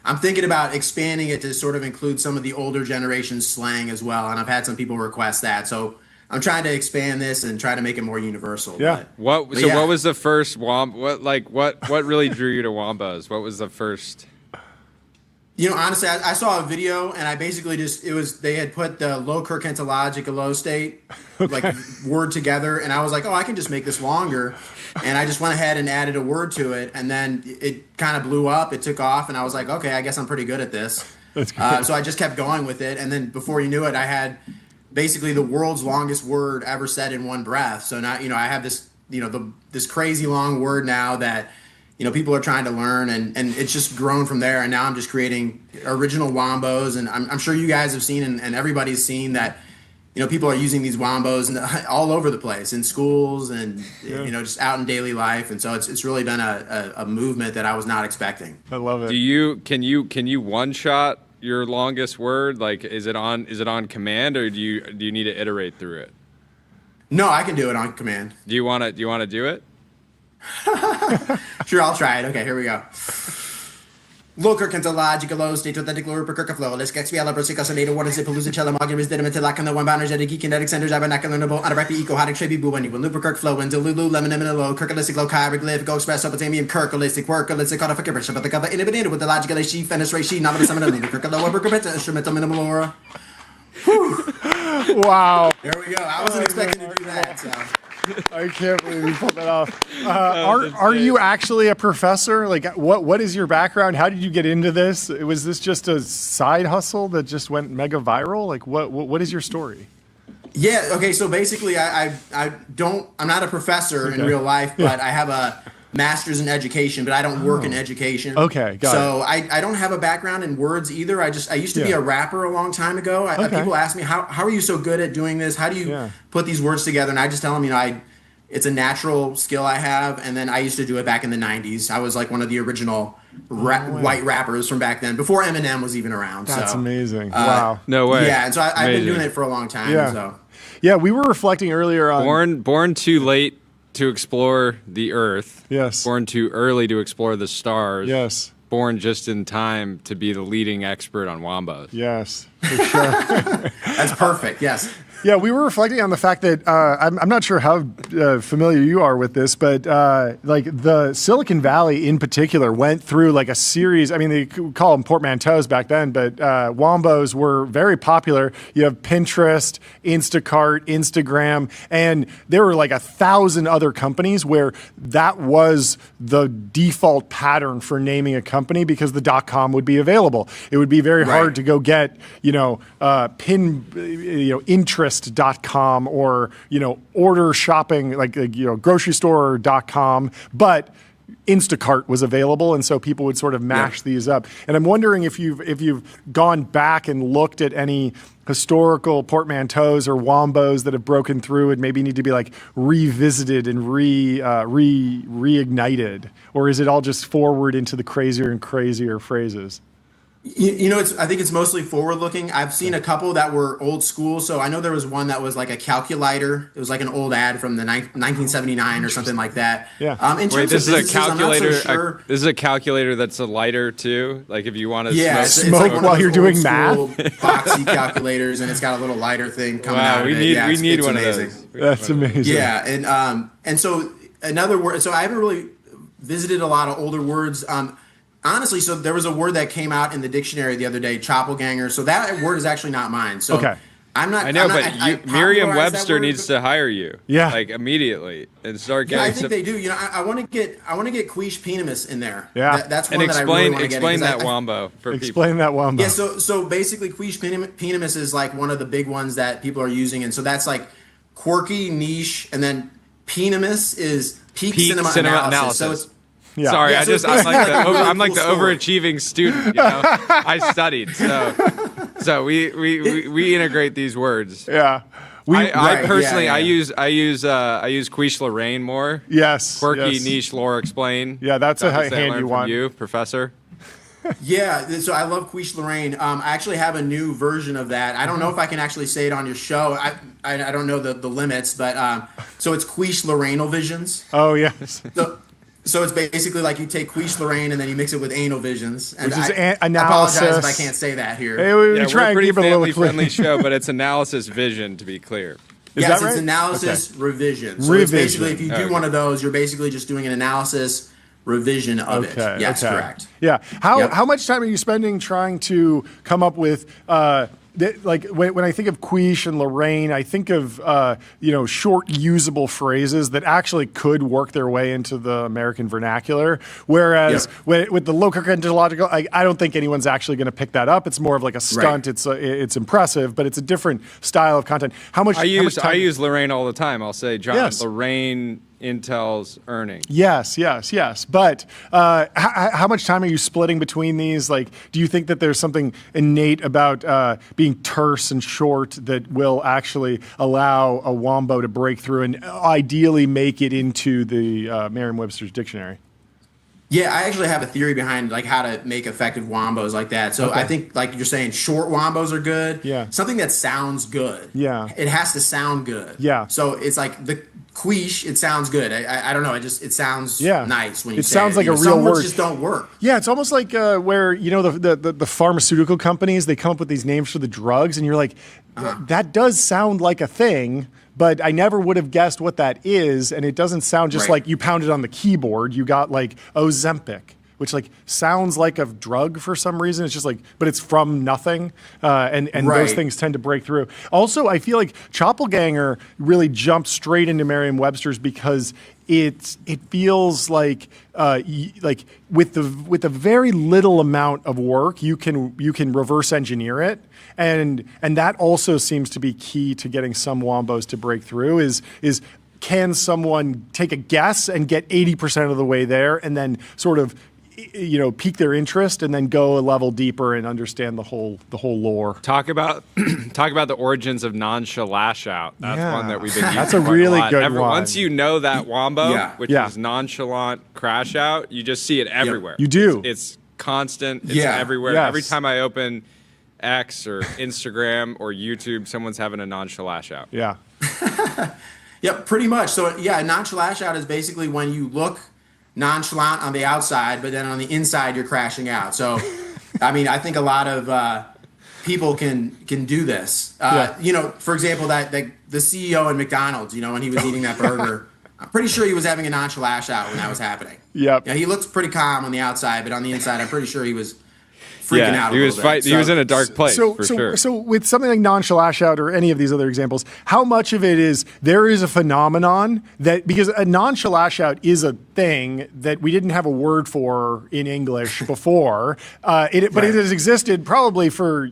I'm thinking about expanding it to sort of include some of the older generation's slang as well. And I've had some people request that. So I'm trying to expand this and try to make it more universal. Yeah. What was the first what really drew you to wombos? What was the first? Honestly, I saw a video and I basically they had put the low logical low state word together, and I was like, oh, I can just make this longer. And I just went ahead and added a word to it, and then it kind of blew up. It took off, and I was like, okay, I guess I'm pretty good at this. That's good. So I just kept going with it, and then before you knew it, I had basically the world's longest word ever said in one breath. So now, I have this, this crazy long word now that, people are trying to learn, and it's just grown from there. And now I'm just creating original wombos, and I'm sure you guys have seen, and everybody's seen that, people are using these wombos all over the place in schools and just out in daily life, and so it's really been a movement that I was not expecting. I love it. Can you one shot your longest word? Like, is it on command, or do you need to iterate through it? No, I can do it on command. Do you want to do it? Sure, I'll try it. Okay, here we go. Local logical state with the declare per flow. Let's get Spiala Persicasinator, what is it? Palooza Chella Mogin is Didimatilak and the one bounders at a geek and Alexander Jabanakalanable on a rapid eco hot tribute when you will Luperkirk flow and Lulu lemon and low Kirkalistic low hieroglyph go express Opotamian Kirkalistic workalistic codification, but the cover inhibited with the logical she finish she nominate some of the Kirkalo instrumental minimal aura. Wow. There we go. I wasn't expecting to do that. So. I can't believe you pulled that off. Are you actually a professor? Like, what is your background? How did you get into this? Was this just a side hustle that just went mega viral? Like, what is your story? Yeah. Okay. So basically, I'm not a professor in real life, but I have a master's in education, but I don't work in education. Okay. Got it. I don't have a background in words either. I used to be a rapper a long time ago. People ask me, how are you so good at doing this? How do you put these words together? And I just tell them, it's a natural skill I have. And then I used to do it back in the 90s. I was like one of the original white rappers from back then, before Eminem was even around. That's amazing. Wow. No way. Yeah. And so I've been doing it for a long time. Yeah. So. Yeah. We were reflecting earlier on. Born too late to explore the Earth. Yes. Born too early to explore the stars. Yes. Born just in time to be the leading expert on wombos. Yes, for sure. That's perfect. Yes. Yeah, we were reflecting on the fact that I'm not sure how familiar you are with this, but like the Silicon Valley in particular went through like a series. I mean, they call them portmanteaus back then, but wombos were very popular. You have Pinterest, Instacart, Instagram, and there were like 1,000 other companies where that was the default pattern for naming a company because the .com would be available. It would be very hard to go get, Interest.com or, order shopping, like grocery store.com. But Instacart was available, and so people would sort of mash these up. And I'm wondering if you've gone back and looked at any historical portmanteaus or wombos that have broken through and maybe need to be like revisited and reignited, or is it all just forward into the crazier and crazier phrases? I think it's mostly forward looking. I've seen a couple that were old school. So I know there was one that was like a calculator. It was like an old ad from the 1979 or something like that. Yeah. Wait, this is a calculator. Sure. This is a calculator that's a lighter too. Like if you want to smoke like while you're doing math. Boxy calculators, and it's got a little lighter thing coming out. We need one amazing. of those. That's amazing. Yeah, and so another word. So I haven't really visited a lot of older words. Honestly, so there was a word that came out in the dictionary the other day, choppleganger. So that word is actually not mine. So okay. I'm not. I know, but Merriam-Webster needs to to hire you. Yeah, like immediately and start getting. Yeah, I think they do. I want to get quiche penimus in there. Yeah, that's one that I really want to get. Explain that wombo for people. Explain that wombo. Yeah, so basically, quiche penimus is like one of the big ones that people are using, and so that's like quirky, niche, and then penimus is peak cinema analysis. So it's yeah. Sorry, yeah, I'm like the overachieving student. I studied, so we integrate these words. Yeah, I personally I use quiche Lorraine more. Yes, quirky, niche, lore, explain. Yeah, that's a handy one. You, professor. Yeah, so I love quiche Lorraine. I actually have a new version of that. I don't know if I can actually say it on your show. I don't know the limits, but so it's quiche Lorrainal visions. Oh yes. So it's basically like you take quiche Lorraine and then you mix it with anal visions. And which is I analysis. apologize if I can't say that here. Hey, we yeah, try we're and pretty keep it a little family-friendly show, but it's analysis vision, to be clear. Is yes, that right? It's analysis revision. So revision. It's basically, if you do one of those, you're basically just doing an analysis revision of it. Yes, correct. Yeah. How much time are you spending trying to come up with like when I think of quiche and Lorraine, I think of short usable phrases that actually could work their way into the American vernacular. Whereas with the local I don't think anyone's actually going to pick that up. It's more of like a stunt. Right. It's impressive, but it's a different style of content. I use Lorraine all the time. I'll say, John, Lorraine Intel's earning. Yes. But how much time are you splitting between these? Like, do you think that there's something innate about being terse and short that will actually allow a wombo to break through and ideally make it into the Merriam-Webster's dictionary? Yeah, I actually have a theory behind like how to make effective wombos like that. So I think like you're saying short wombos are good. Yeah. Something that sounds good. Yeah. It has to sound good. Yeah. So it's like the quiche, it sounds good. I don't know. It sounds nice when you say it. It sounds like a real some word. Words just don't work. Yeah, it's almost like where the pharmaceutical companies, they come up with these names for the drugs, and you're like, that does sound like a thing, but I never would have guessed what that is, and it doesn't sound just like you pounded on the keyboard. You got like Ozempic, which like sounds like a drug for some reason. It's just like, but it's from nothing, and those things tend to break through. Also, I feel like Choppleganger really jumped straight into Merriam-Webster's because it feels like with the very little amount of work you can reverse engineer it, and that also seems to be key to getting some wombos to break through. Is can someone take a guess and get 80% of the way there, and then sort of pique their interest, and then go a level deeper and understand the whole lore. Talk about the origins of non-shalash out. That's one that we've been using. That's a really good one. Once you know that wombo, which is nonchalant crash out, you just see it everywhere. You do. It's constant. It's everywhere. Yes. Every time I open X or Instagram or YouTube, someone's having a non-shalash out. Yeah. Yep, pretty much. So yeah, non-shalash out is basically when you look nonchalant on the outside, but then on the inside you're crashing out. So, I mean, I think a lot of people can do this. For example, that the CEO in McDonald's, when he was eating that burger, I'm pretty sure he was having a non-shalash out when that was happening. Yep. Yeah, he looked pretty calm on the outside, but on the inside, I'm pretty sure he was freaking out. He was fighting. He was in a dark place for sure. So with something like non-shalash out or any of these other examples, how much of it is there is a phenomenon that, because a non-shalash out is a thing that we didn't have a word for in English before, but it has existed probably for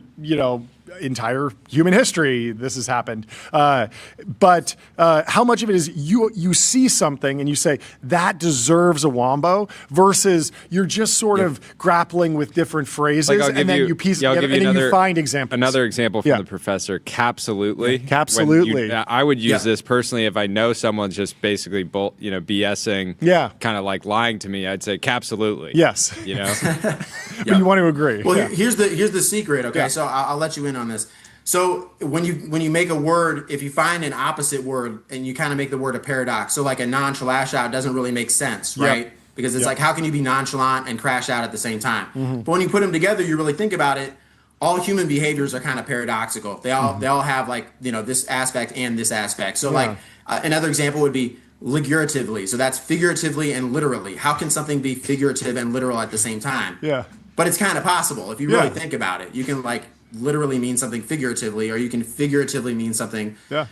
entire human history this has happened. But how much of it is you see something and you say that deserves a Wombo versus you're just sort of grappling with different phrases and then you piece it together and then you find examples. Another example from the professor, capsulutely. Capsulutely. I would use this personally if I know someone's just basically BSing, kind of like lying to me. I'd say capsulutely. Yes. You know? But you want to agree. Well, here's the secret. Okay, so I'll let you in on this. So when you make a word, if you find an opposite word and you kind of make the word a paradox, so like a non-slash out doesn't really make sense, right? Because it's like, how can you be nonchalant and crash out at the same time? But when you put them together, you really think about it. All human behaviors are kind of paradoxical. They all have like, you know, this aspect and this aspect. So like another example would be figuratively. So that's figuratively and literally. How can something be figurative and literal at the same time? Yeah. But it's kind of possible if you really think about it. You can like literally mean something figuratively, or you can figuratively mean something. Yeah.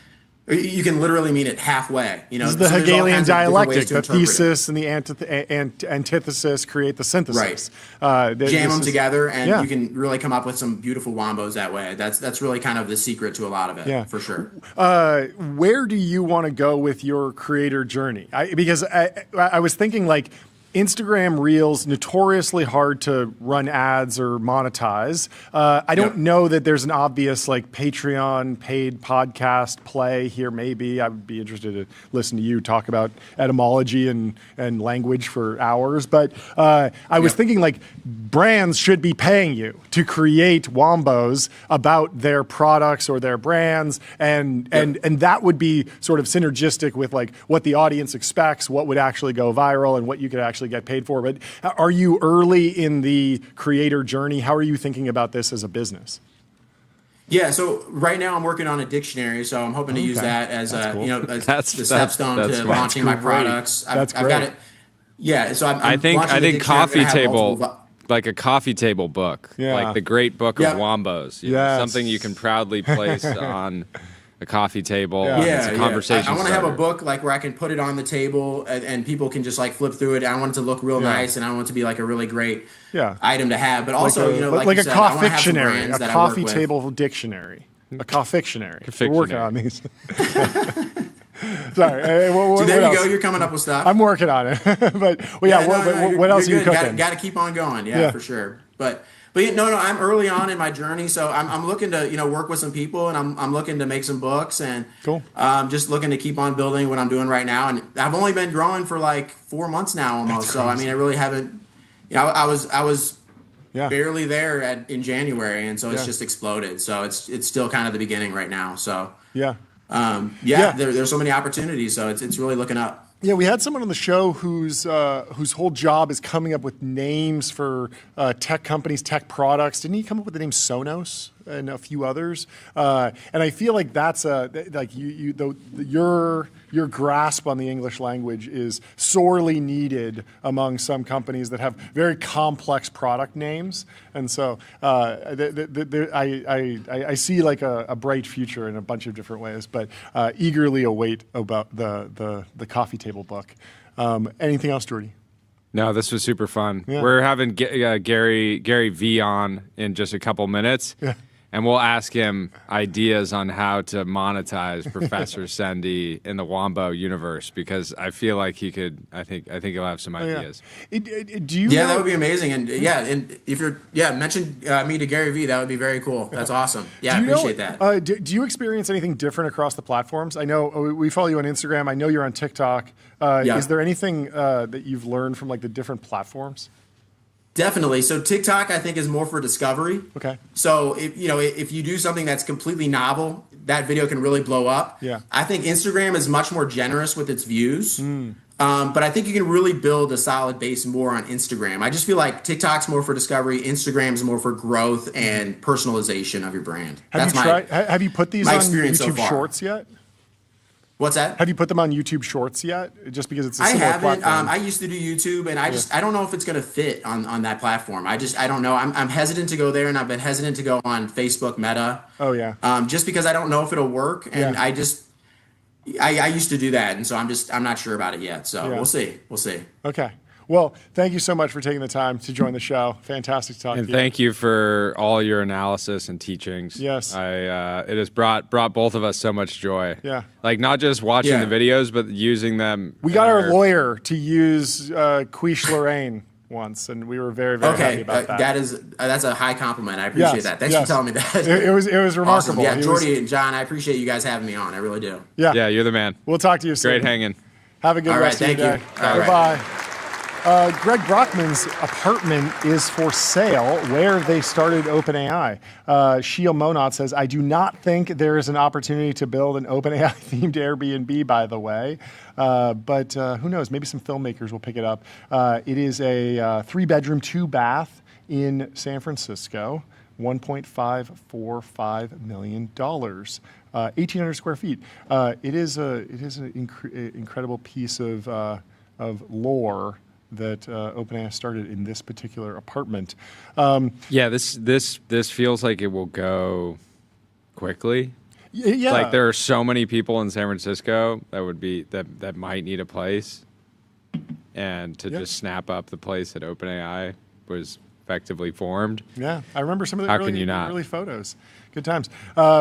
Or you can literally mean it halfway. You know, this is the Hegelian dialectic. The thesis and the antithesis create the synthesis. Right. Jam them together, and you can really come up with some beautiful wombos that way. That's really kind of the secret to a lot of it, for sure. Where do you want to go with your creator journey? Because I was thinking like, Instagram Reels, notoriously hard to run ads or monetize. I don't know that there's an obvious like Patreon paid podcast play here. Maybe I would be interested to listen to you talk about etymology and language for hours. But I was thinking like brands should be paying you to create wombos about their products or their brands, and that would be sort of synergistic with like what the audience expects, what would actually go viral, and what you could actually get paid for. But are you early in the creator journey? How are you thinking about this as a business? Yeah, so right now I'm working on a dictionary, so I'm hoping to use that as cool. the stepstone to launching my products. I've got it. Yeah, so I think coffee table, like a coffee table book, like the great book of wombos. You know, something you can proudly place on a coffee table. It's a conversation. I want to have a book like where I can put it on the table and people can just like flip through it. I want it to look real nice, and I want it to be like a really great item to have. But also, like a coffee-fictionary, a coffee table dictionary, a coffee-fictionary. We're working on these. Sorry. So there you go. You're coming up with stuff. I'm working on it. But what else are you cooking? Got to keep on going. Yeah, for sure. But I'm early on in my journey, so I'm looking to work with some people, and I'm looking to make some books, and just looking to keep on building what I'm doing right now. And I've only been growing for like 4 months now almost. So I mean, I really haven't. I was barely there in January, and so it's just exploded. So it's still kind of the beginning right now. So there's so many opportunities. So it's really looking up. Yeah, we had someone on the show whose whole job is coming up with names for tech companies, tech products. Didn't he come up with the name Sonos and a few others? And I feel like that's your grasp on the English language is sorely needed among some companies that have very complex product names. And so I see like a bright future in a bunch of different ways, but eagerly await about the coffee table book. Anything else, Jordy? No, this was super fun. Yeah. We're having Gary V on in just a couple minutes. Yeah. And we'll ask him ideas on how to monetize Professor Sendy in the Wombo universe, because I feel like he could. I think he'll have some ideas. Do you? Yeah, that would be amazing. And and if you're mention me to Gary V, that would be very cool. That's awesome. Yeah, I appreciate that. Do you experience anything different across the platforms? I know we follow you on Instagram. I know you're on TikTok. Is there anything that you've learned from like the different platforms? Definitely. So TikTok, I think, is more for discovery. Okay. So if you do something that's completely novel, that video can really blow up. Yeah. I think Instagram is much more generous with its views. But I think you can really build a solid base more on Instagram. I just feel like TikTok's more for discovery, Instagram's more for growth and personalization of your brand. Have you put these on YouTube Shorts yet? What's that? Have you put them on YouTube Shorts yet? Just because it's a similar I haven't. platform. I used to do YouTube, and I don't know if it's going to fit on that platform. I don't know. I'm hesitant to go there, and I've been hesitant to go on Facebook Meta. Oh yeah. Just because I don't know if it'll work, and I used to do that, and so I'm not sure about it yet. So we'll see. Okay. Well, thank you so much for taking the time to join the show. Fantastic to talk to you. And thank you for all your analysis and teachings. Yes. It has brought both of us so much joy. Yeah. Like not just watching Yeah. the videos, but using them. We got our lawyer to use Quiche Lorraine once, and we were very, very happy about that. That's a high compliment. I appreciate that. Thanks for telling me that. It was remarkable. Awesome. Yeah, Jordy and John, I appreciate you guys having me on. I really do. Yeah. Yeah, you're the man. We'll talk to you soon. Great hanging. Have a good All rest right, of your day. thank you. All Goodbye. Greg Brockman's apartment is for sale where they started OpenAI. Sheil Monat says, I do not think there is an opportunity to build an OpenAI themed Airbnb, by the way. But who knows? Maybe some filmmakers will pick it up. It is a 3-bedroom, 2-bath in San Francisco. $1.545 million. 1,800 square feet. It is an incredible piece of lore that OpenAI started in this particular apartment. Yeah, this feels like it will go quickly. Yeah, Like there are so many people in San Francisco that might need a place, and to just snap up the place that OpenAI was effectively formed. Yeah, I remember some of the How can you not? early photos. Good times.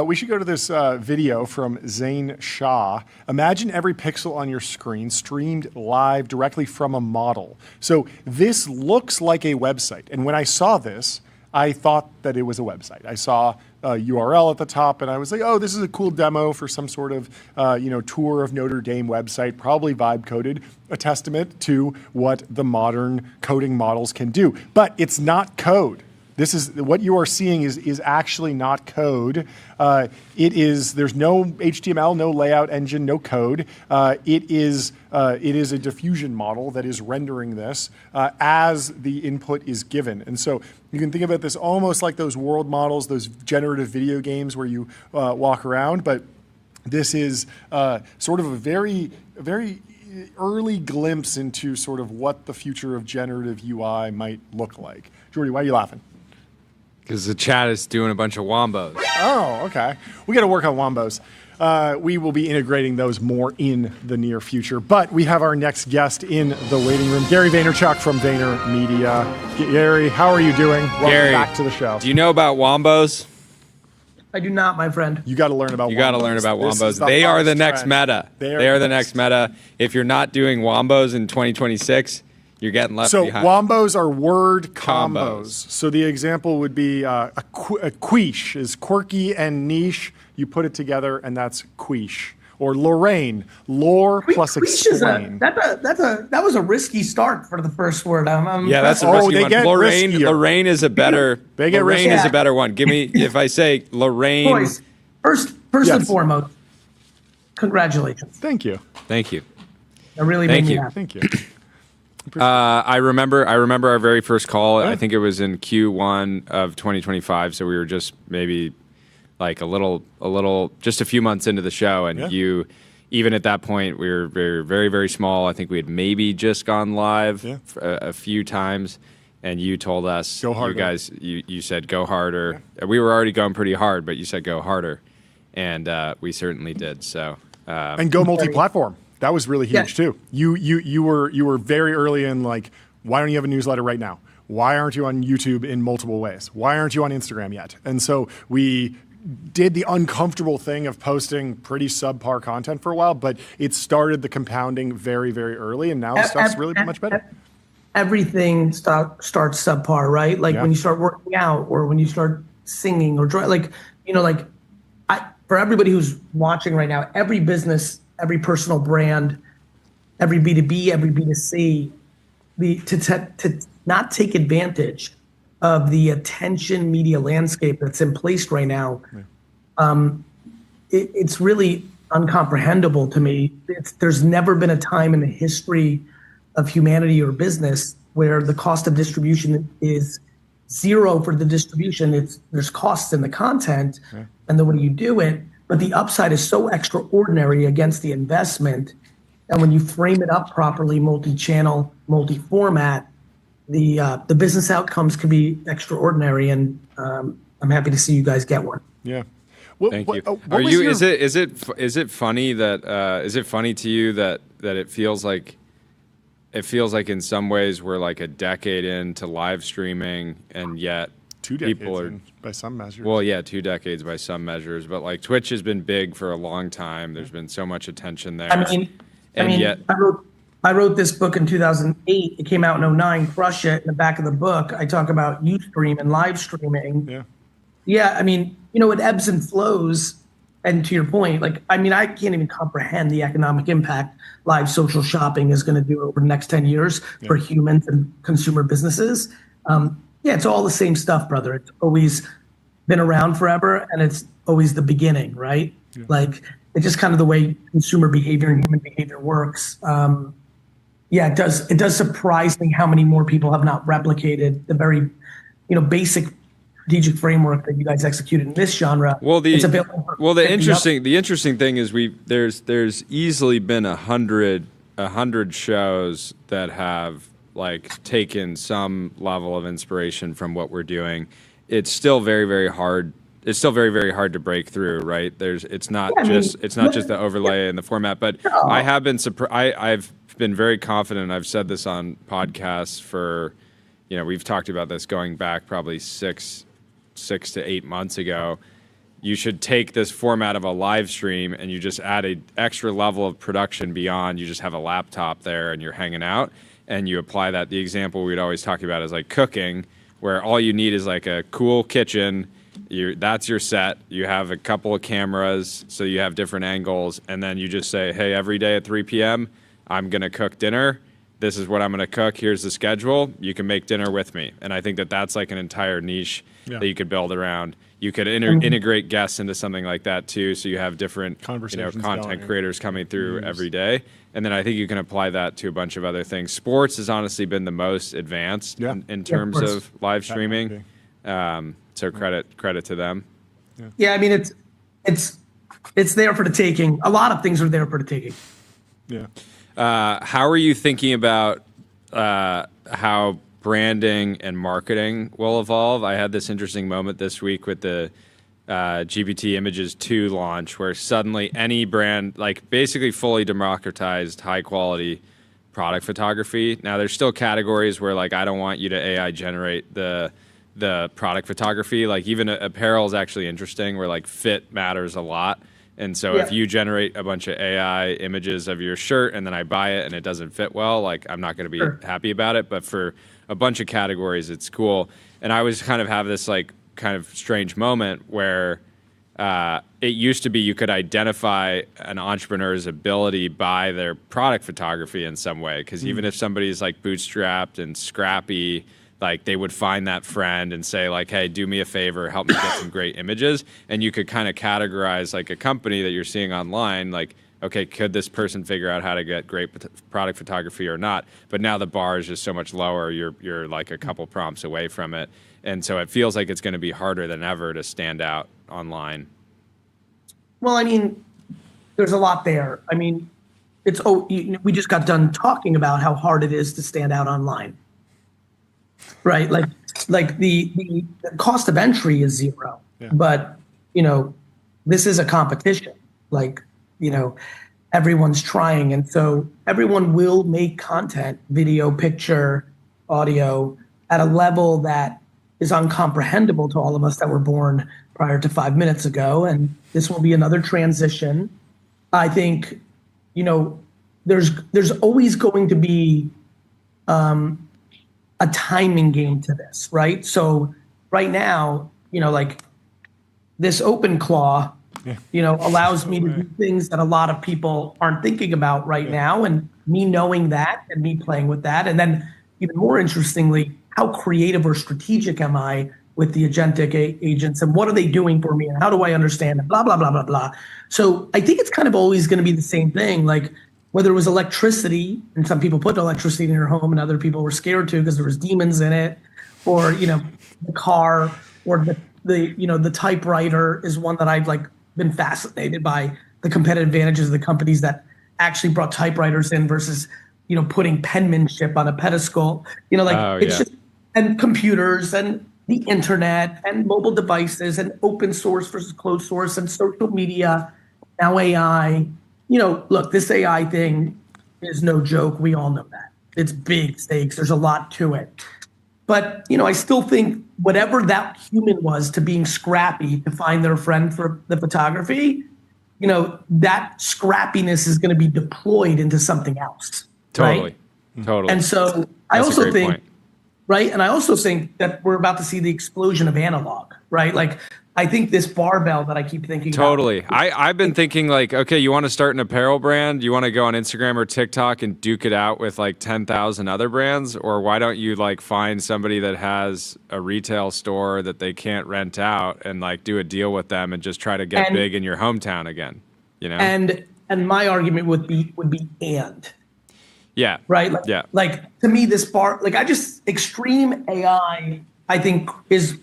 We should go to this video from Zain Shah. Imagine every pixel on your screen streamed live directly from a model. So this looks like a website. And when I saw this, I thought that it was a website. I saw a URL at the top, and I was like, oh, this is a cool demo for some sort of tour of Notre Dame website, probably vibe coded, a testament to what the modern coding models can do. But it's not code. This is what you are seeing is actually not code. There's no HTML, no layout engine, no code. It is a diffusion model that is rendering this as the input is given. And so you can think about this almost like those world models, those generative video games where you walk around. But this is sort of a very, very early glimpse into sort of what the future of generative UI might look like. Jordy, why are you laughing? Because the chat is doing a bunch of wombos. Oh, okay. We got to work on wombos. We will be integrating those more in the near future. But we have our next guest in the waiting room, Gary Vaynerchuk from Vayner Media. Gary, how are you doing? Welcome Gary, back to the show. Do you know about wombos? I do not, my friend. You got to learn about wombos. You got to learn about wombos. They are the next meta. They are the next meta. If you're not doing wombos in 2026, you're getting left behind. So wombos are word combos. So the example would be a quiche is quirky and niche. You put it together, and that's quiche. Or Lorraine, lore plus explain. That was a risky start for the first word. Yeah, that's a risky one. Lorraine is a better. Lorraine is a better one. Give me if I say Lorraine. Boys, first and foremost, congratulations. Thank you. Thank you. That really made me happy. Thank you. I remember our very first call. I think it was in Q1 of 2025. So we were just maybe like just a few months into the show, and you, even at that point, we were very, very, very small. I think we had maybe just gone live a few times, and you told us, go harder. You guys, you said go harder. We were already going pretty hard, but you said go harder, and we certainly did. So and go multi-platform. That was really huge too. You were very early in, like, why don't you have a newsletter right now? Why aren't you on YouTube in multiple ways? Why aren't you on Instagram yet? And so we did the uncomfortable thing of posting pretty subpar content for a while, but it started the compounding very, very early, and now the stuff's really much better. Everything starts subpar, right? Like when you start working out, or when you start singing, or drawing, for everybody who's watching right now, every business, every personal brand, every B2B, every B2C, to not take advantage of the attention media landscape that's in place right now, it's really uncomprehendable to me. There's never been a time in the history of humanity or business where the cost of distribution is zero for the distribution. There's costs in the content and the way you do it, but the upside is so extraordinary against the investment. And when you frame it up properly, multi-channel, multi-format, the business outcomes can be extraordinary. And I'm happy to see you guys get one. Yeah. Thank you. Are you? Is it funny that is it funny to you that it feels like it feels like in some ways we're like a decade into live streaming, and yet 2 decades by some measures. Well, yeah, 2 decades by some measures, but like Twitch has been big for a long time. There's been so much attention there. Yet I wrote this book in 2008. It came out in 2009. Crush It. In the back of the book, I talk about Ustream and live streaming. Yeah. Yeah, I mean, it ebbs and flows. And to your point, I can't even comprehend the economic impact live social shopping is going to do over the next 10 years for humans and consumer businesses. Yeah, it's all the same stuff, brother. It's always been around forever, and it's always the beginning, right? Yeah. It's just kind of the way consumer behavior and human behavior works. Yeah, it does surprise me how many more people have not replicated the very, basic strategic framework that you guys executed in this genre. Well, the interesting thing is there's easily been 100 shows that have taken some level of inspiration from what we're doing. It's still very, very hard. It's still very, very hard to break through, right? It's not just the overlay and the format, but I have been I've been very confident. I've said this on podcasts for, we've talked about this going back probably 6 to 8 months ago. You should take this format of a live stream and you just add an extra level of production beyond. You just have a laptop there and you're hanging out and you apply that. The example we'd always talk about is cooking, where all you need is a cool kitchen. That's your set. You have a couple of cameras, so you have different angles, and then you just say, hey, every day at 3 p.m., I'm going to cook dinner. This is what I'm going to cook. Here's the schedule. You can make dinner with me. And I think that that's an entire niche that you could build around. You could integrate guests into something like that too, so you have different content creators coming through every day. And then I think you can apply that to a bunch of other things. Sports has honestly been the most advanced in terms of live streaming. So credit to them. Yeah, I mean it's there for the taking. A lot of things are there for the taking. Yeah. How are you thinking about how branding and marketing will evolve? I had this interesting moment this week with the GPT Images 2 launch, where suddenly any brand, basically fully democratized high quality product photography. Now there's still categories where I don't want you to AI generate the product photography. Even apparel is actually interesting, where fit matters a lot. And so if you generate a bunch of AI images of your shirt and then I buy it and it doesn't fit well, I'm not going to be happy about it. But for a bunch of categories, it's cool. And I was kind of have this kind of strange moment where it used to be you could identify an entrepreneur's ability by their product photography in some way. Because even if somebody's bootstrapped and scrappy, they would find that friend and say hey, do me a favor, help me get some great images. And you could kind of categorize a company that you're seeing online, okay, could this person figure out how to get great product photography or not? But now the bar is just so much lower. You're a couple prompts away from it. And so it feels like it's going to be harder than ever to stand out online. Well, I mean, there's a lot there. I mean, we just got done talking about how hard it is to stand out online. Right, the cost of entry is zero, but this is a competition. Everyone's trying, and so everyone will make content, video, picture, audio, at a level that is uncomprehendable to all of us that were born prior to 5 minutes ago. And this will be another transition. I think, there's always going to be a timing game to this, right? So right now, this open claw, allows me to do things that a lot of people aren't thinking about right now. And me knowing that and me playing with that. And then even more interestingly, how creative or strategic am I with the agentic agents and what are they doing for me and how do I understand it? Blah, blah, blah, blah, blah. So I think it's kind of always going to be the same thing. Whether it was electricity, and some people put electricity in their home and other people were scared to because there was demons in it, or, the car, or the typewriter is one that I've been fascinated by the competitive advantages of the companies that actually brought typewriters in versus, putting penmanship on a pedestal, just, and computers and the internet and mobile devices and open source versus closed source and social media, now AI. Look, this AI thing is no joke. We all know that. it's big stakes. There's a lot to it. But, I still think whatever that human was to being scrappy to find their friend for the photography, that scrappiness is going to be deployed into something else. Totally. Right? Totally. And so I also think, right? And I also think that we're about to see the explosion of analog, right? Like, I think this barbell that I keep thinking Totally. about. I've been thinking like, okay, you want to start an apparel brand? You want to go on Instagram or TikTok and duke it out with like 10,000 other brands? Or why don't you like find somebody that has a retail store that they can't rent out and like do a deal with them and just try to get big in your hometown again? And my argument would be and. Yeah. Right? Like to me, this extreme AI, I think, is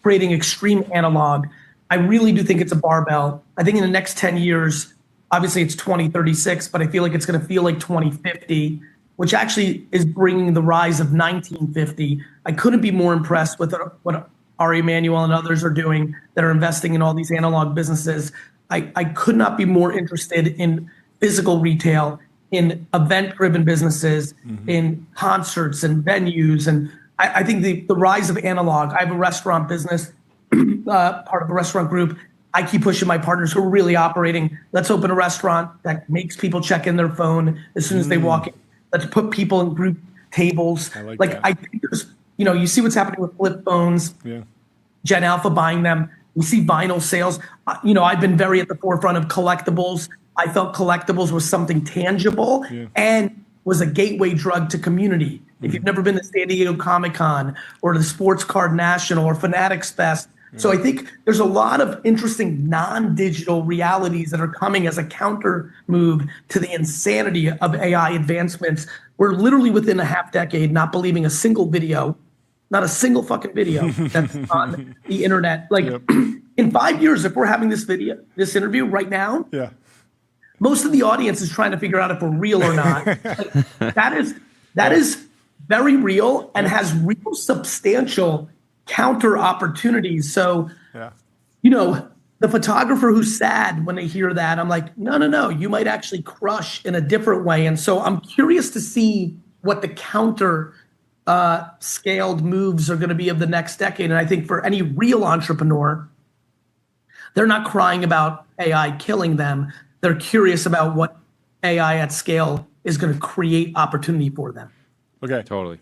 creating extreme analog. I really do think it's a barbell. I think in the next 10 years, obviously it's 2036, but I feel like it's going to feel like 2050, which actually is bringing the rise of 1950. I couldn't be more impressed with what Ari Emanuel and others are doing that are investing in all these analog businesses. I could not be more interested in physical retail, in event-driven businesses, in concerts and venues. And I think the rise of analog, I have a restaurant business, part of a restaurant group. I keep pushing my partners who are really operating. Let's open a restaurant that makes people check in their phone as soon as they walk in. Let's put people in group tables. I think there's, you see what's happening with flip phones, Gen Alpha buying them. We see vinyl sales. I've been very at the forefront of collectibles. I felt collectibles was something tangible and was a gateway drug to community. If you've never been to San Diego Comic-Con or the Sports Card National or Fanatics Fest. So I think there's a lot of interesting non-digital realities that are coming as a counter move to the insanity of AI advancements. We're literally within a half decade not believing a single video, not a single fucking video that's on the internet. In 5 years, if we're having this interview right now, most of the audience is trying to figure out if we're real or not. That is very real and has real substantial counter opportunities. So, the photographer who's sad when they hear that, I'm like, no, you might actually crush in a different way. And so I'm curious to see what the counter scaled moves are going to be of the next decade. And I think for any real entrepreneur, they're not crying about AI killing them. They're curious about what AI at scale is going to create opportunity for them. Okay. Totally.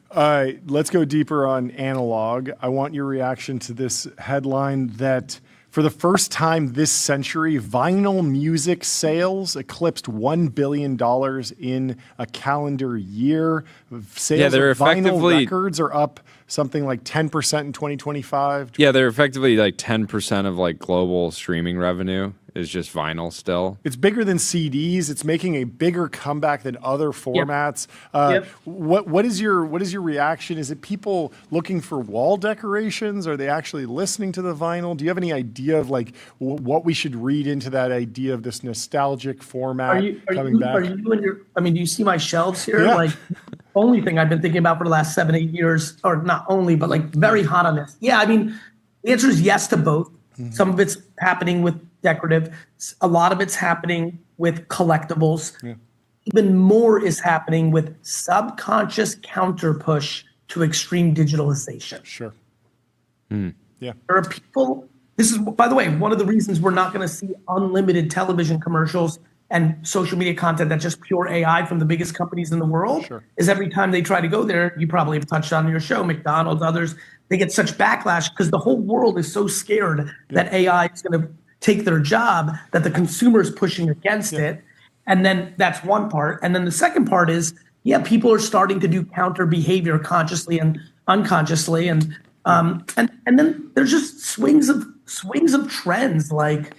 Let's go deeper on analog. I want your reaction to this headline that for the first time this century, vinyl music sales eclipsed $1 billion in a calendar year. Sales of vinyl records are up something like 10% in 2025. Yeah, they're effectively like 10% of like global streaming revenue is just vinyl still. It's bigger than CDs. It's making a bigger comeback than other formats. What is your reaction? Is it people looking for wall decorations? Are they actually listening to the vinyl? Do you have any idea of like what we should read into that idea of this nostalgic format coming back? Do you see my shelves here? Yeah. Only thing I've been thinking about for the last 7-8 years, or not only, but very hot on this. Yeah, the answer is yes to both. Mm-hmm. Some of it's happening with decorative. A lot of it's happening with collectibles. Yeah. Even more is happening with subconscious counter push to extreme digitalization. Sure. Yeah. There are people, this is, by the way, one of the reasons we're not going to see unlimited television commercials and social media content that's just pure AI from the biggest companies in the world is every time they try to go there, you probably have touched on your show, McDonald's, others, they get such backlash because the whole world is so scared that AI is going to take their job that the consumer is pushing against it. And then that's one part. And then the second part is, people are starting to do counter behavior consciously and unconsciously. And then there's just swings of trends. Like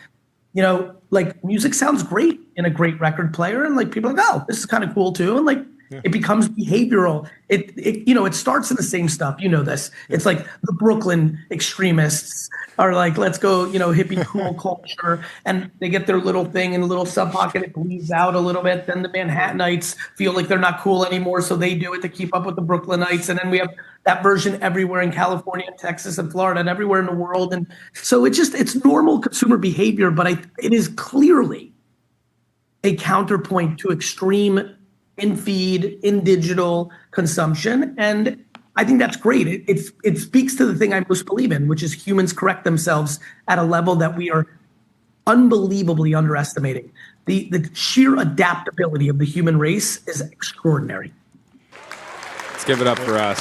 music sounds great in a great record player. And people are like, oh, this is kind of cool too. And it becomes behavioral. It starts in the same stuff. This. It's like the Brooklyn extremists are like, let's go, hippie cool culture. And they get their little thing in a little sub pocket. It bleeds out a little bit. Then the Manhattanites feel like they're not cool anymore. So they do it to keep up with the Brooklynites. And then we have that version everywhere in California and Texas and Florida and everywhere in the world. And so it's normal consumer behavior, but it is clearly a counterpoint to extreme in feed, in digital consumption. And I think that's great. It speaks to the thing I most believe in, which is humans correct themselves at a level that we are unbelievably underestimating. The sheer adaptability of the human race is extraordinary. Let's give it up for us.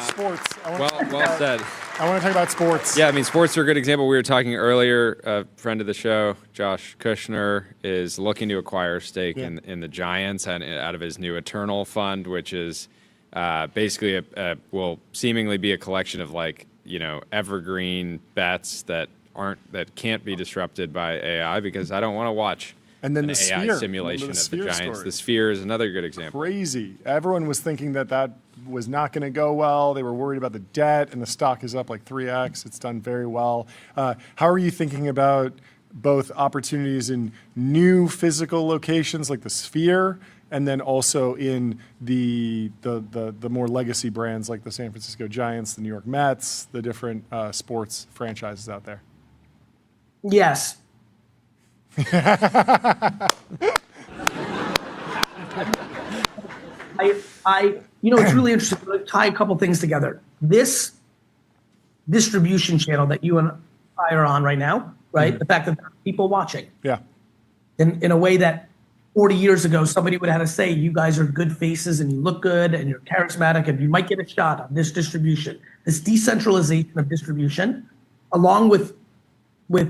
Sports. Well said. I want to talk about sports. Yeah, I mean, sports are a good example. We were talking earlier, a friend of the show, Josh Kushner, is looking to acquire a stake in the Giants and out of his new Eternal Fund, which is basically will seemingly be a collection of evergreen bets that can't be disrupted by AI, because I don't want to watch and then an the AI sphere. simulation of the Giants. Story. The Sphere is another good example. Crazy. Everyone was thinking that was not going to go well. They were worried about the debt, and the stock is up like 3x. It's done very well. How are you thinking about both opportunities in new physical locations like the Sphere, and then also in the more legacy brands like the San Francisco Giants, the New York Mets, the different sports franchises out there? Yes. It's really interesting. I'm going to tie a couple things together. This distribution channel that you and I are on right now, right? Mm-hmm. The fact that there are people watching. Yeah. In a way that 40 years ago, somebody would have to say, you guys are good faces and you look good and you're charismatic and you might get a shot on this distribution. This decentralization of distribution, along with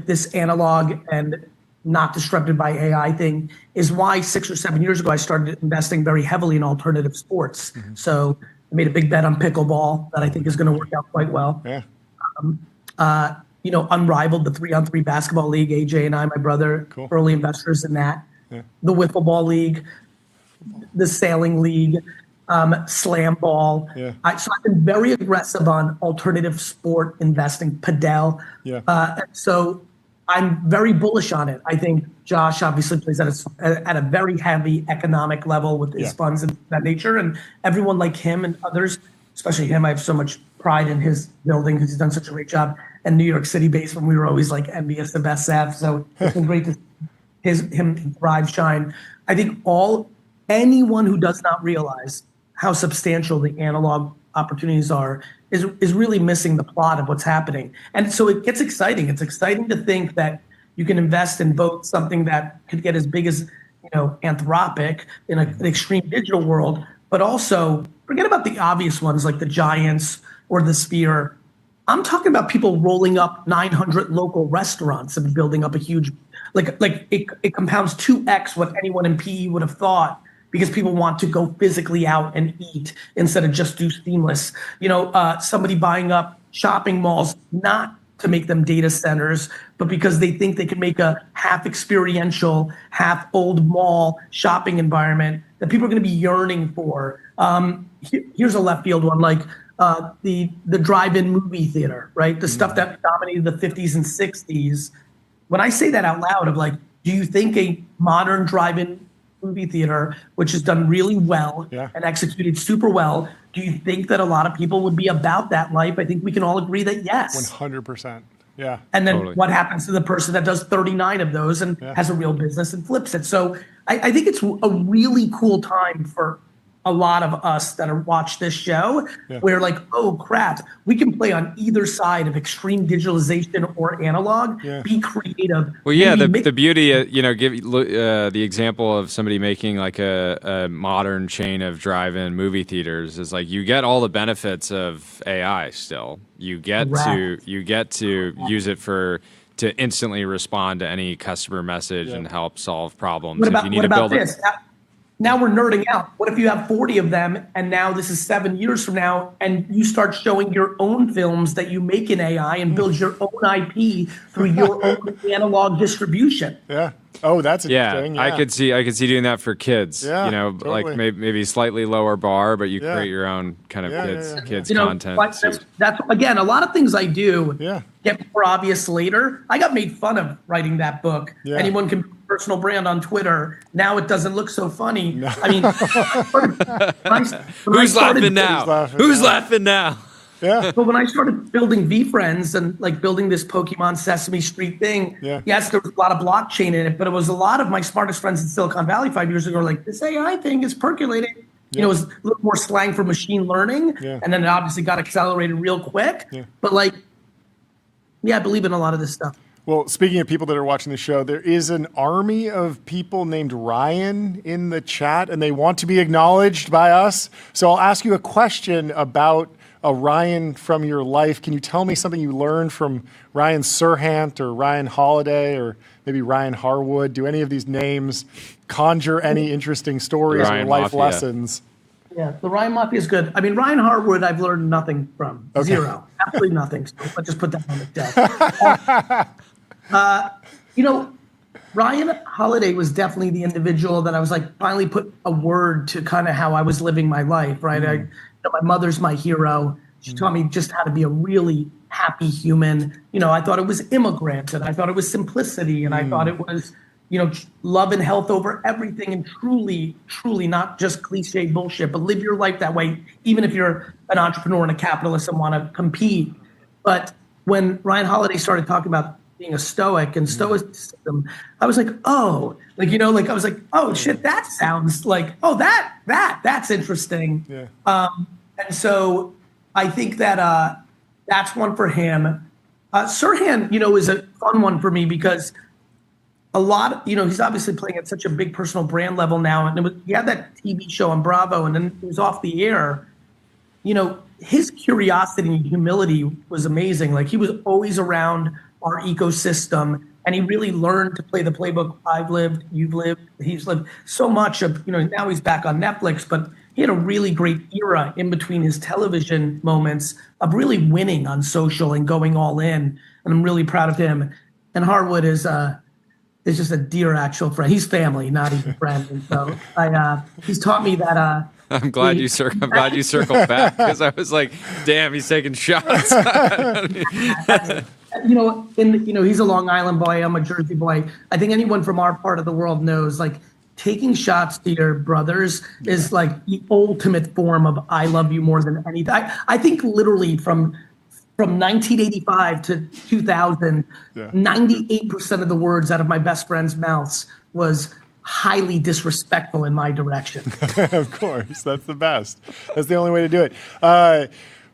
this analog and not disrupted by AI thing, is why 6 or 7 years ago I started investing very heavily in alternative sports. Mm-hmm. So I made a big bet on pickleball that I think is going to work out quite well. Yeah. Unrivaled, the 3-on-3 basketball league. AJ and I, my brother, cool. Early investors in that. Yeah. The wiffle ball league, the sailing league, slam ball. Yeah. So I've been very aggressive on alternative sport investing, padel. Yeah. So I'm very bullish on it. I think Josh obviously plays at a very heavy economic level with his funds and that nature. And everyone like him and others, especially him, I have so much pride in his building because he's done such a great job. And New York City based when we were always like envious of SF. So it's been great to see him thrive, shine. I think anyone who does not realize how substantial the analog opportunities are is really missing the plot of what's happening. And so it gets exciting. It's exciting to think that you can invest in both something that could get as big as, Anthropic in an extreme digital world, but also forget about the obvious ones like the Giants or the Sphere. I'm talking about people rolling up 900 local restaurants and building up a huge, it compounds 2x what anyone in PE would have thought, because people want to go physically out and eat instead of just do seamless. Somebody buying up shopping malls, not to make them data centers, but because they think they can make a half experiential, half old mall shopping environment that people are going to be yearning for. Here's a left field one, like the drive-in movie theater, right? The stuff that dominated the 50s and 60s. When I say that out loud of like, do you think a modern drive-in movie theater, which has done really well and executed super well, do you think that a lot of people would be about that life? I think we can all agree that yes. 100%. Yeah. And then what happens to the person that does 39 of those and has a real business and flips it? So I think it's a really cool time for a lot of us that watch this show where like, oh crap, we can play on either side of extreme digitalization or analog, be creative. Well, yeah, the beauty, give the example of somebody making like a modern chain of drive-in movie theaters is like, you get all the benefits of AI still. You get to use it to instantly respond to any customer message and help solve problems. What about this? Now we're nerding out. What if you have 40 of them and now this is 7 years from now and you start showing your own films that you make in AI and build your own IP through your own analog distribution? Yeah. Oh, that's interesting. Yeah, I could see doing that for kids. Yeah, totally. Like maybe slightly lower bar, but you create your own kind of kids content. That's again, a lot of things I do get more obvious later. I got made fun of writing that book. Yeah. Anyone can personal brand on Twitter. Now it doesn't look so funny. No. I mean, who's laughing now? Who's laughing now? Yeah. But when I started building VFriends and like building this Pokemon Sesame Street thing, yes, there was a lot of blockchain in it, but it was a lot of my smartest friends in Silicon Valley 5 years ago were like, this AI thing is percolating. You know, it was a little more slang for machine learning. And then it obviously got accelerated real quick. But like, I believe in a lot of this stuff. Well, speaking of people that are watching the show, there is an army of people named Ryan in the chat, and they want to be acknowledged by us. So I'll ask you a question about a Ryan from your life. Can you tell me something you learned from Ryan Serhant or Ryan Holiday or maybe Ryan Harwood? Do any of these names conjure any interesting stories or life lessons? Yeah, the Ryan Mafia is good. I mean, Ryan Harwood, I've learned nothing from. Zero. Absolutely nothing. So let's just put that on the desk. You know, Ryan Holiday was definitely the individual that I was like, finally put a word to kind of how I was living my life, right? My mother's my hero. She taught me just how to be a really happy human. You know, I thought it was immigrant, and I thought it was simplicity, and I thought it was, you know, love and health over everything, and truly, truly not just cliche bullshit, but live your life that way, even if you're an entrepreneur and a capitalist and want to compete. But when Ryan Holiday started talking about being a stoic and stoicism, I was like, oh, like, you know, like I was like, oh shit, that sounds like, oh, that's interesting. And so I think that that's one for him. Sirhan, you know, is a fun one for me because a lot, you know, he's obviously playing at such a big personal brand level now. And he had that TV show on Bravo and then it was off the air. You know, his curiosity and humility was amazing. Like he was always around our ecosystem and he really learned to play the playbook. I've lived, you've lived, he's lived so much of, you know, now he's back on Netflix, but he had a really great era in between his television moments of really winning on social and going all in. And I'm really proud of him. And Harwood is just a dear actual friend. He's family, not even friend. And so he's taught me that. I'm glad you circled back because I was like, damn, he's taking shots. You know, he's a Long Island boy. I'm a Jersey boy. I think anyone from our part of the world knows, like, taking shots to your brothers is like the ultimate form of I love you more than anything. I think literally from 1985 to 2000, 98% of the words out of my best friend's mouths was highly disrespectful in my direction. Of course, that's the best. That's the only way to do it.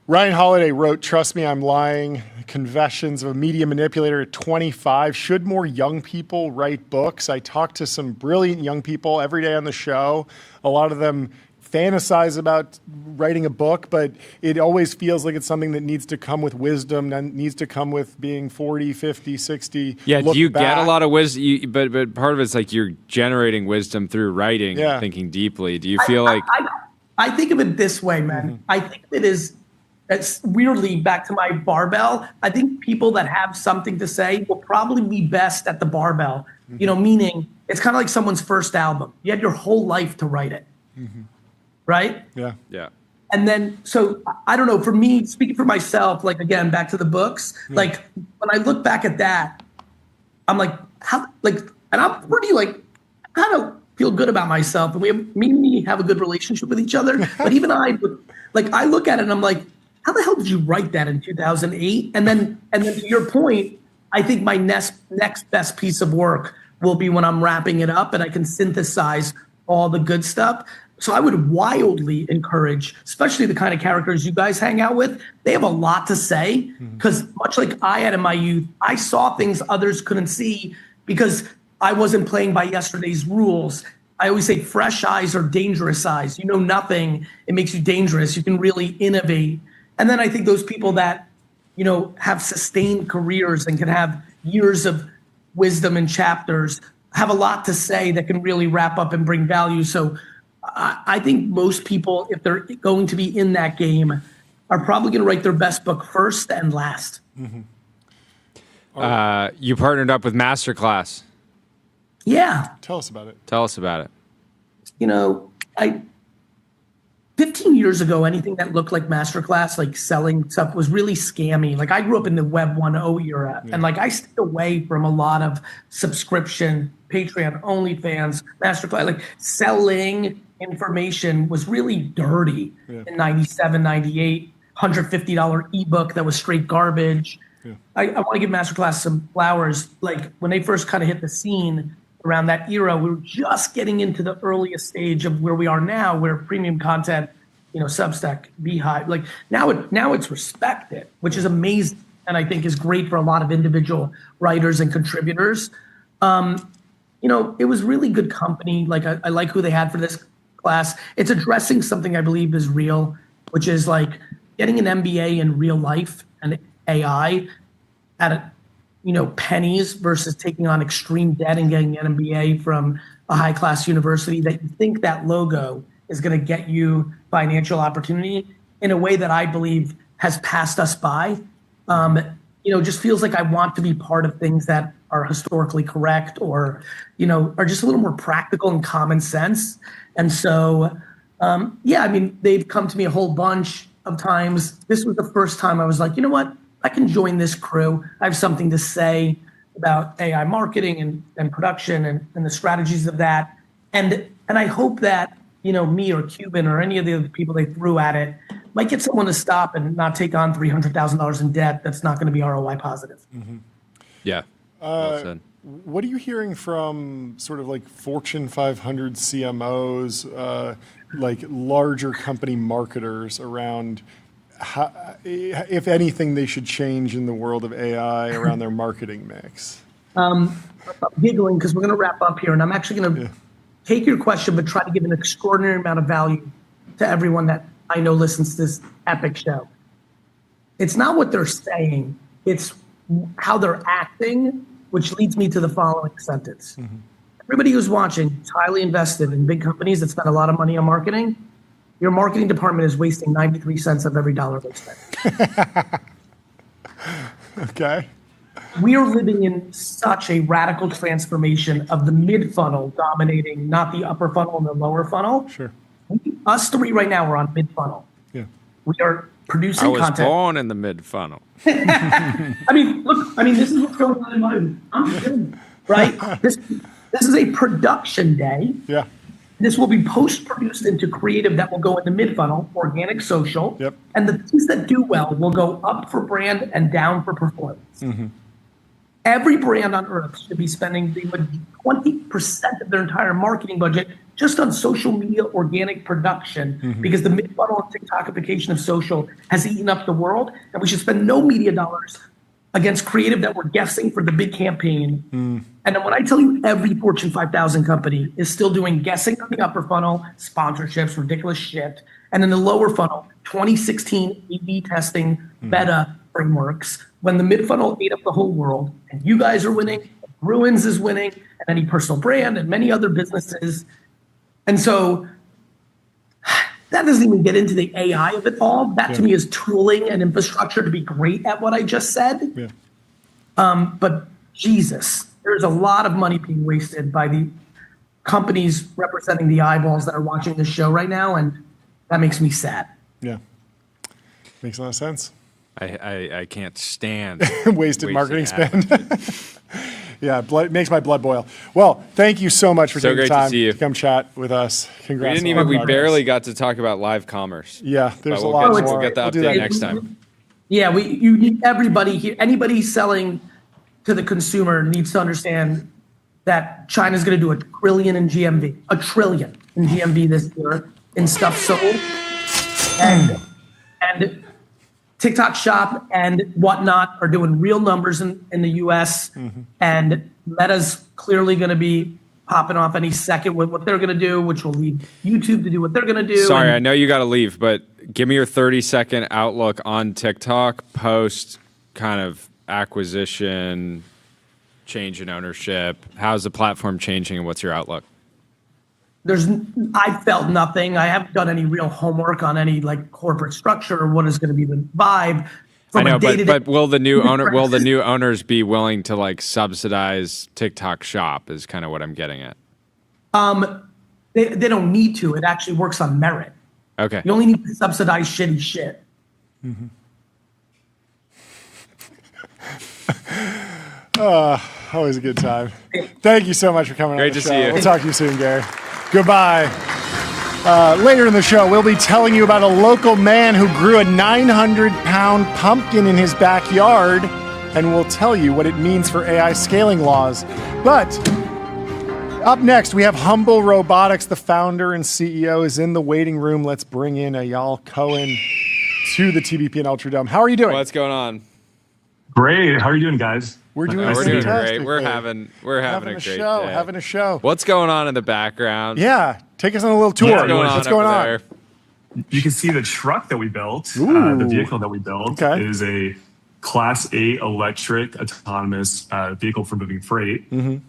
Ryan Holiday wrote, "Trust me, I'm lying. Confessions of a Media Manipulator at 25. Should more young people write books?" I talk to some brilliant young people every day on the show. A lot of them fantasize about writing a book, but it always feels like it's something that needs to come with wisdom, and needs to come with being 40, 50, 60. Yeah, do you get a lot of wisdom? But part of it's like you're generating wisdom through writing, thinking deeply. Do you feel like... I think of it this way, man. I think it's weirdly back to my barbell. I think people that have something to say will probably be best at the barbell, you know, meaning it's kind of like someone's first album. You had your whole life to write it. Right? Yeah. And then, so I don't know, for me, speaking for myself, like, again, back to the books, like when I look back at that, I'm like, and I'm pretty like, kind of feel good about myself. And me and me have a good relationship with each other. But even I look at it and I'm like, how the hell did you write that in 2008? And then to your point, I think my next best piece of work will be when I'm wrapping it up and I can synthesize all the good stuff. So I would wildly encourage, especially the kind of characters you guys hang out with, they have a lot to say because much like I had in my youth, I saw things others couldn't see because I wasn't playing by yesterday's rules. I always say fresh eyes are dangerous eyes. You know nothing, it makes you dangerous. You can really innovate. And then I think those people that, you know, have sustained careers and can have years of wisdom and chapters have a lot to say that can really wrap up and bring value. So I think most people, if they're going to be in that game, are probably going to write their best book first and last. You partnered up with Masterclass. Yeah. Tell us about it. You know, 15 years ago, anything that looked like Masterclass, like selling stuff, was really scammy. Like I grew up in the Web 1.0 era, and like I stayed away from a lot of subscription, Patreon, OnlyFans, Masterclass. Like selling information was really dirty in 97, 98. $150 ebook that was straight garbage. Yeah. I want to give Masterclass some flowers. Like when they first kind of hit the scene around that era, we were just getting into the earliest stage of where we are now, where premium content, Substack, Beehive, like now it's respected, which is amazing. And I think is great for a lot of individual writers and contributors. It was really good company. Like I like who they had for this class. It's addressing something I believe is real, which is like getting an MBA in real life and AI at pennies versus taking on extreme debt and getting an MBA from a high class university that you think that logo is going to get you financial opportunity in a way that I believe has passed us by. Just feels like I want to be part of things that are historically correct or, are just a little more practical and common sense. And so, they've come to me a whole bunch of times. This was the first time I was like, you know what? I can join this crew. I have something to say about AI marketing and production and the strategies of that. And I hope that, me or Cuban or any of the other people they threw at it might get someone to stop and not take on $300,000 in debt that's not going to be ROI positive. Mm-hmm. Yeah. Well said. What are you hearing from sort of like Fortune 500 CMOs, like larger company marketers around how, if anything, they should change in the world of AI around their marketing mix? I'm giggling because we're going to wrap up here, and I'm actually going to take your question, but try to give an extraordinary amount of value to everyone that I know listens to this epic show. It's not what they're saying, it's how they're acting, which leads me to the following sentence. Mm-hmm. Everybody who's watching is highly invested in big companies that spend a lot of money on marketing. Your marketing department is wasting 93 cents of every dollar they spend. Okay. We are living in such a radical transformation of the mid-funnel dominating, not the upper funnel and the lower funnel. Sure. Us three right now, we're on mid-funnel. Yeah. We are producing content. I was born in the mid-funnel. This is what's going on in my life. I'm kidding, right? This is a production day. Yeah. This will be post-produced into creative that will go into mid-funnel, organic, social. Yep. And the things that do well will go up for brand and down for performance. Mm-hmm. Every brand on earth should be spending 20% of their entire marketing budget just on social media organic production, because the mid-funnel and TikTokification of social has eaten up the world, and we should spend no media dollars against creative that we're guessing for the big campaign. And then when I tell you every Fortune 5000 company is still doing guessing on the upper funnel, sponsorships, ridiculous shit, and in the lower funnel, 2016 A/B testing, beta frameworks, when the mid-funnel ate up the whole world, and you guys are winning, Ruins is winning, and any personal brand and many other businesses. And so that doesn't even get into the AI of it all. That to me is tooling and infrastructure to be great at what I just said. Yeah. But Jesus, there's a lot of money being wasted by the companies representing the eyeballs that are watching this show right now, and that makes me sad. Yeah. Makes a lot of sense. I can't stand wasted marketing spend. Yeah, makes my blood boil. Well, thank you so much for taking the time to come chat with us. Congrats. We barely got to talk about live commerce. Yeah, there's a lot more. We'll get the update next time. Yeah, you need everybody here. Anybody selling to the consumer needs to understand that China's going to do $1 trillion in GMV, $1 trillion in GMV this year in stuff sold, and TikTok Shop and whatnot are doing real numbers in the US, and Meta's clearly going to be popping off any second with what they're going to do, which will lead YouTube to do what they're going to do. Sorry, I know you got to leave, but give me your 30-second outlook on TikTok post kind of acquisition, change in ownership. How's the platform changing, and what's your outlook? I felt nothing. I haven't done any real homework on any like corporate structure or what is going to be the vibe. I know, but will the new owners be willing to like subsidize TikTok Shop? Is kind of what I'm getting at. They don't need to. It actually works on merit. Okay. You only need to subsidize shitty shit. Always a good time. Thank you so much for coming on the show. Great to see you. We'll talk to you soon, Gary. Goodbye. Later in the show, we'll be telling you about a local man who grew a 900-pound pumpkin in his backyard, and we'll tell you what it means for AI scaling laws. But up next, we have Humble Robotics. The founder and CEO is in the waiting room. Let's bring in Eyal Cohen to the TBPN Ultradome. How are you doing? What's going on? Great. How are you doing, guys? We're doing great. We're having a great show. day. Having a show. What's going on in the background? Yeah, take us on a little tour. What's going on? There? You can see the truck that we built. The vehicle that we built is a Class 8 electric autonomous vehicle for moving freight.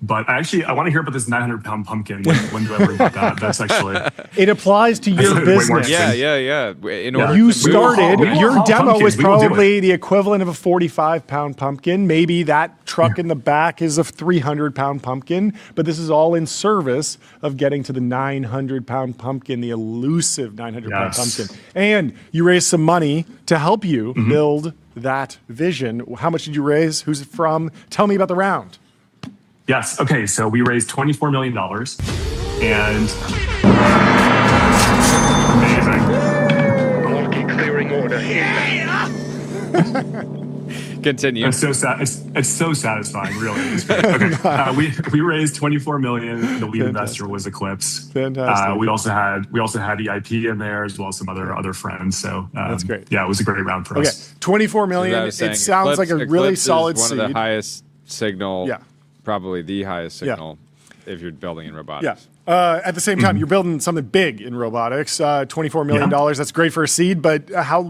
But actually, I want to hear about this 900-pound pumpkin. When do I worry about that? That's actually... It applies to your business. Yeah. You started, your demo was probably the equivalent of a 45-pound pumpkin. Maybe that truck in the back is a 300-pound pumpkin. But this is all in service of getting to the 900-pound pumpkin, the elusive 900-pound pumpkin. And you raised some money to help you build that vision. How much did you raise? Who's it from? Tell me about the round. Yes. Okay. So we raised $24 million, and Amazing. Clearing order here. Continue. It's so sad. It's so satisfying, really. It's great. Okay. We raised $24 million. The lead investor was Eclipse. Fantastic. We also had EIP in there as well as some other friends. So that's great. Yeah, it was a great round for us. $24 million. It sounds like a really solid is one seed. of the highest signal. Probably the highest signal if you're building in robotics. At the same time, you're building something big in robotics. $24 million. That's great for a seed, but how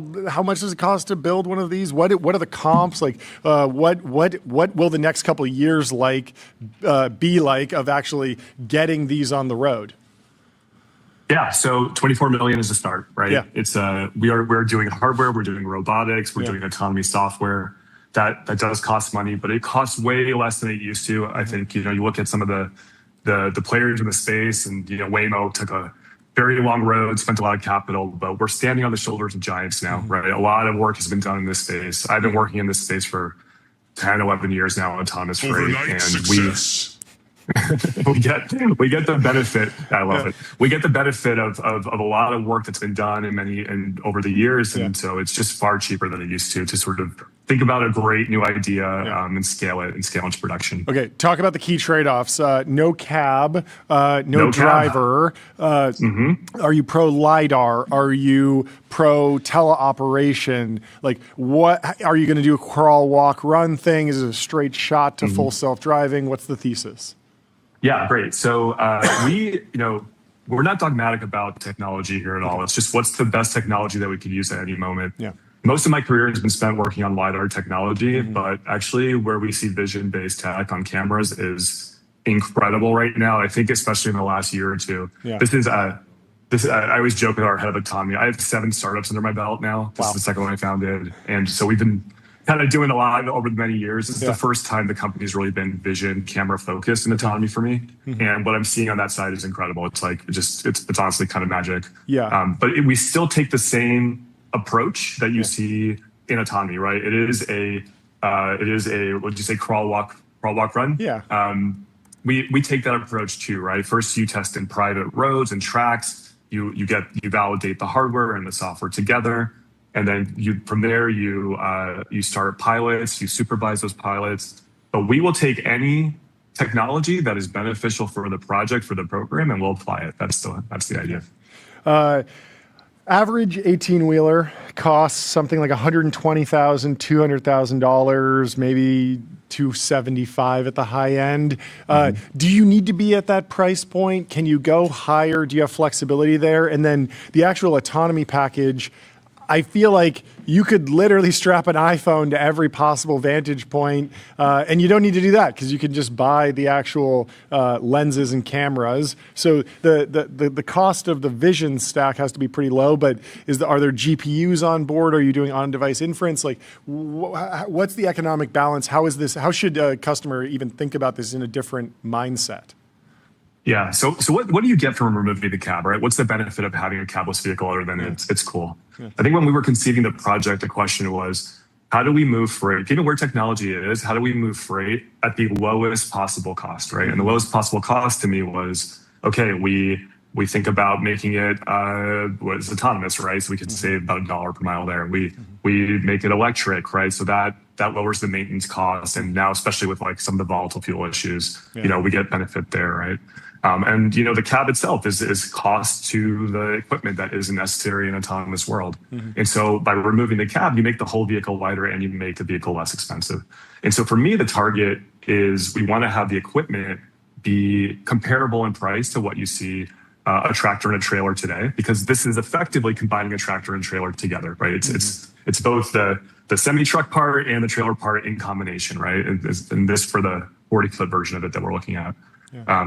much does it cost to build one of these? What are the comps like? What will the next couple of years be like of actually getting these on the road? Yeah, so 24 million is a start, right? Yeah. It's we're doing hardware, we're doing robotics, we're doing autonomy software. That does cost money, but it costs way less than it used to. I think you look at some of the players in the space, and Waymo took a very long road, spent a lot of capital, but we're standing on the shoulders of giants now, right? A lot of work has been done in this space. I've been working in this space for 10, 11 years now on autonomous freight, and we get the benefit. I love it. We get the benefit of a lot of work that's been done and over the years, and so it's just far cheaper than it used to sort of think about a great new idea and scale it into production. Okay, talk about the key trade-offs. No cab, no driver. Are you pro LiDAR? Are you pro teleoperation? Like, what are you going to do? A crawl, walk, run thing? Is it a straight shot to full self-driving? What's the thesis? Yeah, great. So we're not dogmatic about technology here at all. It's just what's the best technology that we could use at any moment. Yeah. Most of my career has been spent working on LiDAR technology, but actually where we see vision-based tech on cameras is incredible right now. I think especially in the last year or two. Yeah. I always joke with our head of autonomy. I have 7 startups under my belt now. This is the second one I founded. And so we've been kind of doing a lot over the many years. This is the first time the company's really been vision camera focused in autonomy for me. And what I'm seeing on that side is incredible. It's like, it's honestly kind of magic. Yeah. But we still take the same approach that you see in autonomy, right? It is a what did you say, crawl, walk, run? Yeah. We take that approach too, right? First you test in private roads and tracks, you validate the hardware and the software together. And then from there you start pilots, you supervise those pilots. But we will take any technology that is beneficial for the project, for the program, and we'll apply it. That's the idea. Average 18-wheeler costs something like $120,000, $200,000, maybe $275,000 at the high end. Do you need to be at that price point? Can you go higher? Do you have flexibility there? And then the actual autonomy package, I feel like you could literally strap an iPhone to every possible vantage point, and you don't need to do that because you can just buy the actual lenses and cameras. So the cost of the vision stack has to be pretty low. But are there GPUs on board? Are you doing on-device inference? Like, what's the economic balance? How should a customer even think about this in a different mindset? Yeah. So what do you get from removing the cab, right? What's the benefit of having a cabless vehicle other than it's cool? Yeah. I think when we were conceiving the project, the question was, how do we move freight? Given where technology is, how do we move freight at the lowest possible cost, right? And the lowest possible cost to me was, okay, we We think about making it what is autonomous, right? So we can save about $1 per mile there. We make it electric, right? So that lowers the maintenance cost. And now, especially with like some of the volatile fuel issues, we get benefit there, right? And the cab itself is cost to the equipment that is necessary in an autonomous world. And so by removing the cab, you make the whole vehicle lighter and you make the vehicle less expensive. And so for me, the target is we want to have the equipment be comparable in price to what you see a tractor and a trailer today, because this is effectively combining a tractor and trailer together, right? It's both the semi-truck part and the trailer part in combination, right? And this for the 40-foot version of it that we're looking at.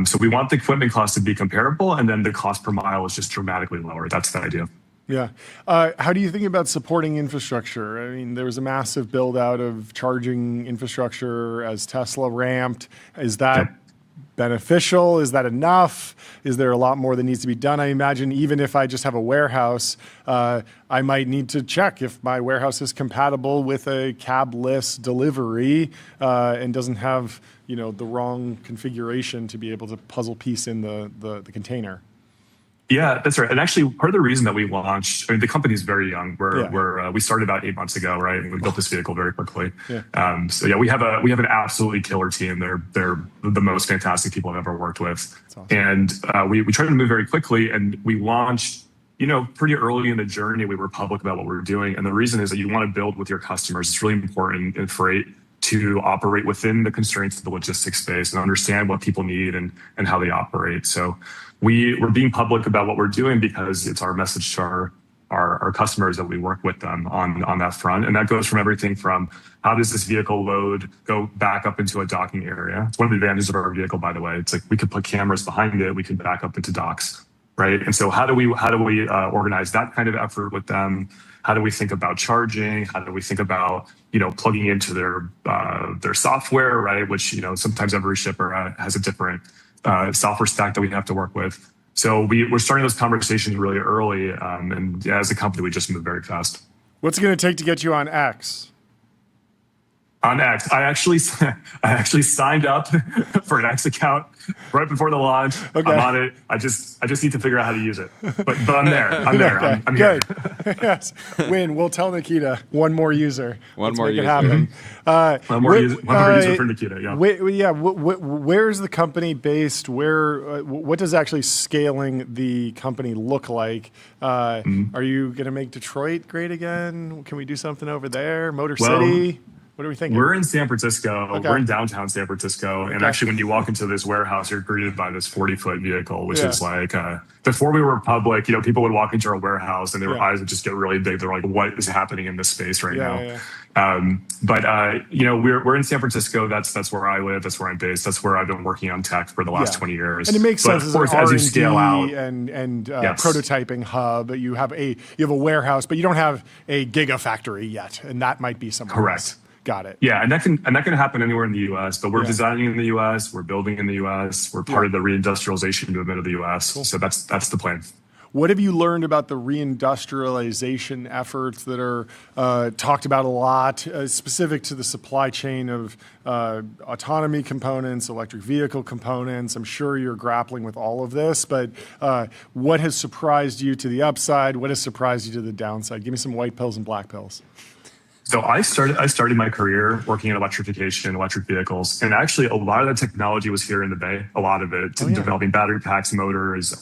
So we want the equipment cost to be comparable, and then the cost per mile is just dramatically lower. That's the idea. Yeah. How do you think about supporting infrastructure? I mean, there was a massive build out of charging infrastructure as Tesla ramped. Is that beneficial? Is that enough? Is there a lot more that needs to be done? I imagine even if I just have a warehouse, I might need to check if my warehouse is compatible with a cabless delivery and doesn't have the wrong configuration to be able to puzzle piece in the container. Yeah, that's right. And actually, part of the reason that we launched, the company is very young. We started about 8 months ago, right? And we built this vehicle very quickly. We have an absolutely killer team. They're the most fantastic people I've ever worked with. Awesome. And we tried to move very quickly, and we launched. Pretty early in the journey, we were public about what we were doing. And the reason is that you want to build with your customers. It's really important in freight to operate within the constraints of the logistics space and understand what people need and how they operate. So we're being public about what we're doing because it's our message to our customers that we work with them on that front. And that goes from everything from how does this vehicle load go back up into a docking area? It's one of the advantages of our vehicle, by the way. It's like we could put cameras behind it. We can back up into docks, right? And so how do we organize that kind of effort with them? How do we think about charging? How do we think about plugging into their software, right? Which sometimes every shipper has a different software stack that we have to work with. So we're starting those conversations really early, and as a company, we just move very fast. What's it going to take to get you on X? On X, I actually signed up for an X account right before the launch. Okay. I'm on it. I just need to figure out how to use it. But I'm there. I'm there. Okay. I'm good. Here. Yes. Win. We'll tell Nikita one more user. Let's make it happen. One more user for Nikita. Yeah. Where's the company based? What does actually scaling the company look like? Are you going to make Detroit great again? Can we do something over there? Motor City? What are we thinking? We're in San Francisco. Okay. We're in downtown San Francisco. And actually, when you walk into this warehouse, you're greeted by this 40-foot vehicle, which is like, before we were public, people would walk into our warehouse and their eyes would just get really big. They're like, what is happening in this space right now? We're in San Francisco. That's where I live. That's where I'm based. That's where I've been working on tech for the last 20 years. And it makes sense as you scale out and prototyping hub. You have a warehouse, but you don't have a gigafactory yet, and that might be somewhere. Correct. Else. Got it. Yeah, and that can happen anywhere in the U.S. But we're designing in the U.S. We're building in the U.S. We're part of the reindustrialization movement of the U.S. Cool. So that's the plan. What have you learned about the reindustrialization efforts that are talked about a lot, specific to the supply chain of autonomy components, electric vehicle components? I'm sure you're grappling with all of this, but what has surprised you to the upside? What has surprised you to the downside? Give me some white pills and black pills. So I started my career working in electrification, electric vehicles, and actually a lot of the technology was here in the Bay. A lot of it, developing battery packs, motors,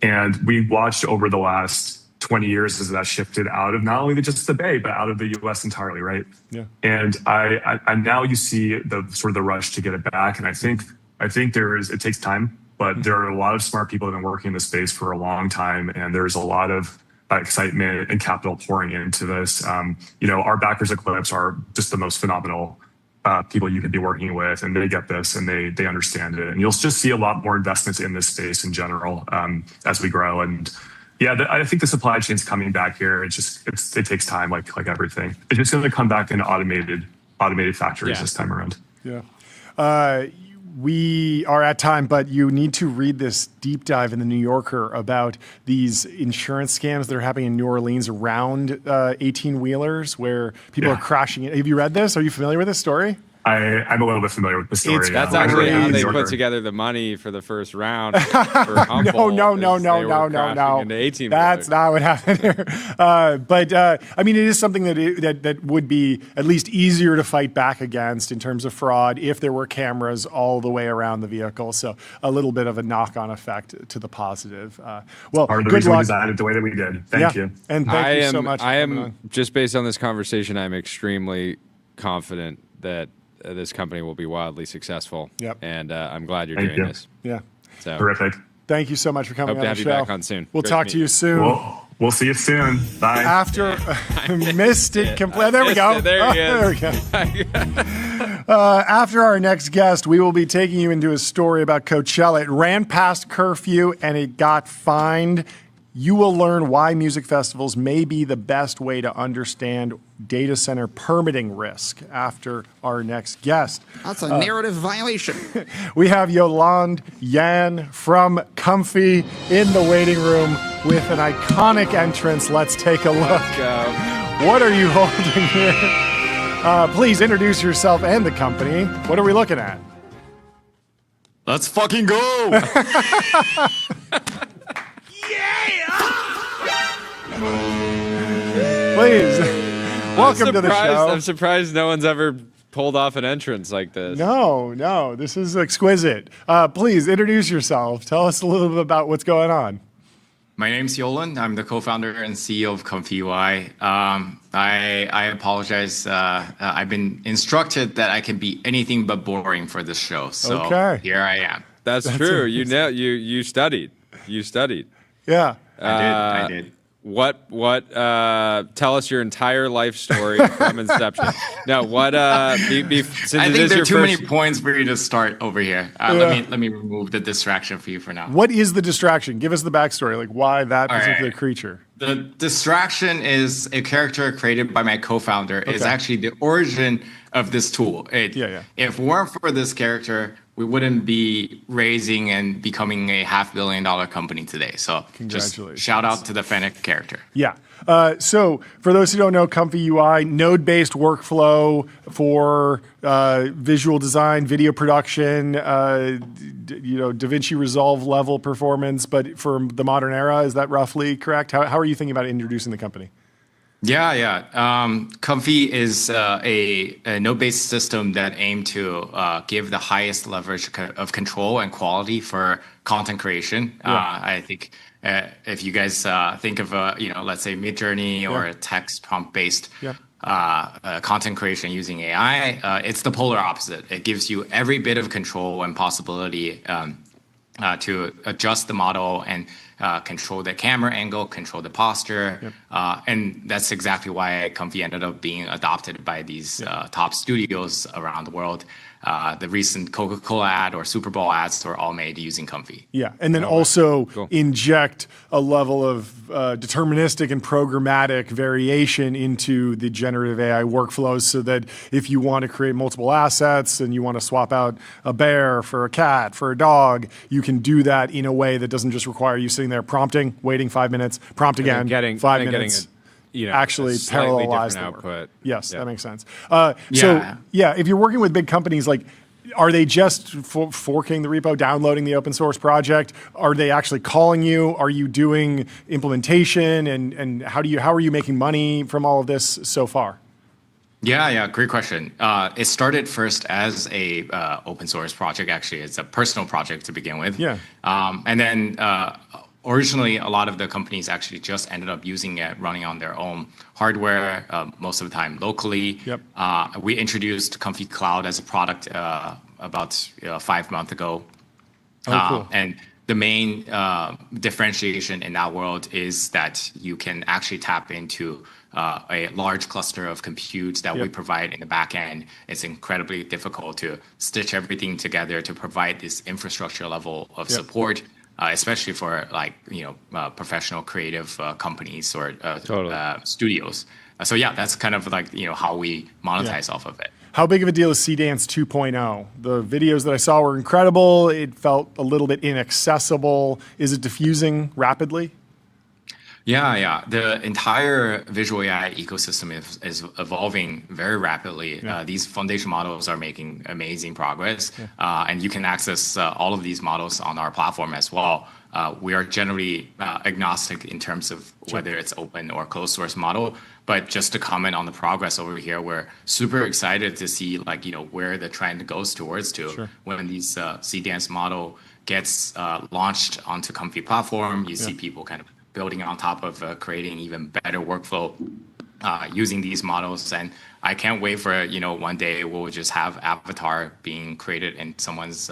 and we watched over the last 20 years as that shifted out of not only just the Bay, but out of the U.S. entirely, right? Yeah. And I now you see the sort of the rush to get it back, and I think it takes time, but there are a lot of smart people that have been working in this space for a long time, and there's a lot of excitement and capital pouring into this. Our backers at Eclipse are just the most phenomenal people you could be working with, and they get this and they understand it. And you'll just see a lot more investments in this space in general as we grow. And I think the supply chain's coming back here. It takes time, like everything. It's just going to come back in automated factories this time around. Yeah. We are at time, but you need to read this deep dive in the New Yorker about these insurance scams that are happening in New Orleans around 18-wheelers where people are crashing it. Have you read this? Are you familiar with this story? I'm a little bit familiar with the story. That's actually how they put together the money for the first round. For Humboldt, no. That's not what happened here. But I mean, it is something that would be at least easier to fight back against in terms of fraud if there were cameras all the way around the vehicle. So a little bit of a knock-on effect to the positive. Well, part of the good reason luck. we designed it the way that we did. Thank you. And thank you so much. I am just based on this conversation, I'm extremely confident that this company will be wildly successful. Yep. And I'm glad you're doing this. Yeah. So, terrific. Thank you so much for coming Hope on to have the you show. back on soon. We'll Great talk to you soon. We'll see you soon. Bye. After missed it completely. There we go. There he is. There we go. After our next guest, we will be taking you into a story about Coachella. It ran past curfew and it got fined. You will learn why music festivals may be the best way to understand data center permitting risk after our next guest. That's a narrative violation. We have Yolande Yan from Comfy in the waiting room with an iconic entrance. Let's take a look. Let's go. What are you holding here? Please introduce yourself and the company. What are we looking at? Let's fucking go! Please, welcome to the show. I'm surprised no one's ever pulled off an entrance like this. No, this is exquisite. Please introduce yourself. Tell us a little bit about what's going on. My name's Yolan. I'm the co-founder and CEO of Comfy UI. I apologize. I've been instructed that I can be anything but boring for this show. So here I am. That's true. You studied. You studied. Yeah. I did. What tell us your entire life story from inception. No, since I it think is there your are too first, many points for you to start over here. Let me remove the distraction for you for now. What is the distraction? Give us the backstory, like why that particular creature. The distraction is a character created by my co-founder. It's actually the origin of this tool. If it weren't for this character, we wouldn't be raising and becoming a $500 million company today. So just shout out to the Fennec character. Yeah. So for those who don't know, Comfy UI, node-based workflow for visual design, video production, DaVinci Resolve level performance, but for the modern era, is that roughly correct? How are you thinking about introducing the company? Yeah. Comfy is a node-based system that aim to give the highest leverage of control and quality for content creation. I think if you guys think of let's say Midjourney or a text prompt-based content creation using AI, it's the polar opposite. It gives you every bit of control and possibility to adjust the model and control the camera angle, control the posture. And that's exactly why Comfy ended up being adopted by these top studios around the world. The recent Coca-Cola ad or Super Bowl ads were all made using Comfy. Yeah, and then also inject a level of deterministic and programmatic variation into the generative AI workflows so that if you want to create multiple assets and you want to swap out a bear for a cat, for a dog, you can do that in a way that doesn't just require you sitting there prompting, waiting 5 minutes, prompt again, 5 minutes. Actually parallelize the output. Yes, that makes sense. So if you're working with big companies, like, are they just forking the repo, downloading the open source project? Are they actually calling you? Are you doing implementation? And how are you making money from all of this so far? Yeah, great question. It started first as a open source project. Actually, it's a personal project to begin with. And then originally, a lot of the companies actually just ended up using it, running on their own hardware, most of the time locally. We introduced Comfy Cloud as a product about 5 months ago. Cool. And the main differentiation in that world is that you can actually tap into a large cluster of compute that we provide in the back end. It's incredibly difficult to stitch everything together to provide this infrastructure level of support. Especially for professional creative companies or studios. So that's kind of like how we monetize off of it. How big of a deal is Dance 2.0? The videos that I saw were incredible. It felt a little bit inaccessible. Is it diffusing rapidly? Yeah. The entire visual AI ecosystem is evolving very rapidly. These foundation models are making amazing progress, and you can access all of these models on our platform as well. We are generally agnostic in terms of whether it's open or closed source model. But just to comment on the progress over here, we're super excited to see where the trend goes towards when these CDance model gets launched onto Comfy platform. You see people kind of building on top of creating even better workflow using these models. And I can't wait for, one day we'll just have avatar being created in someone's,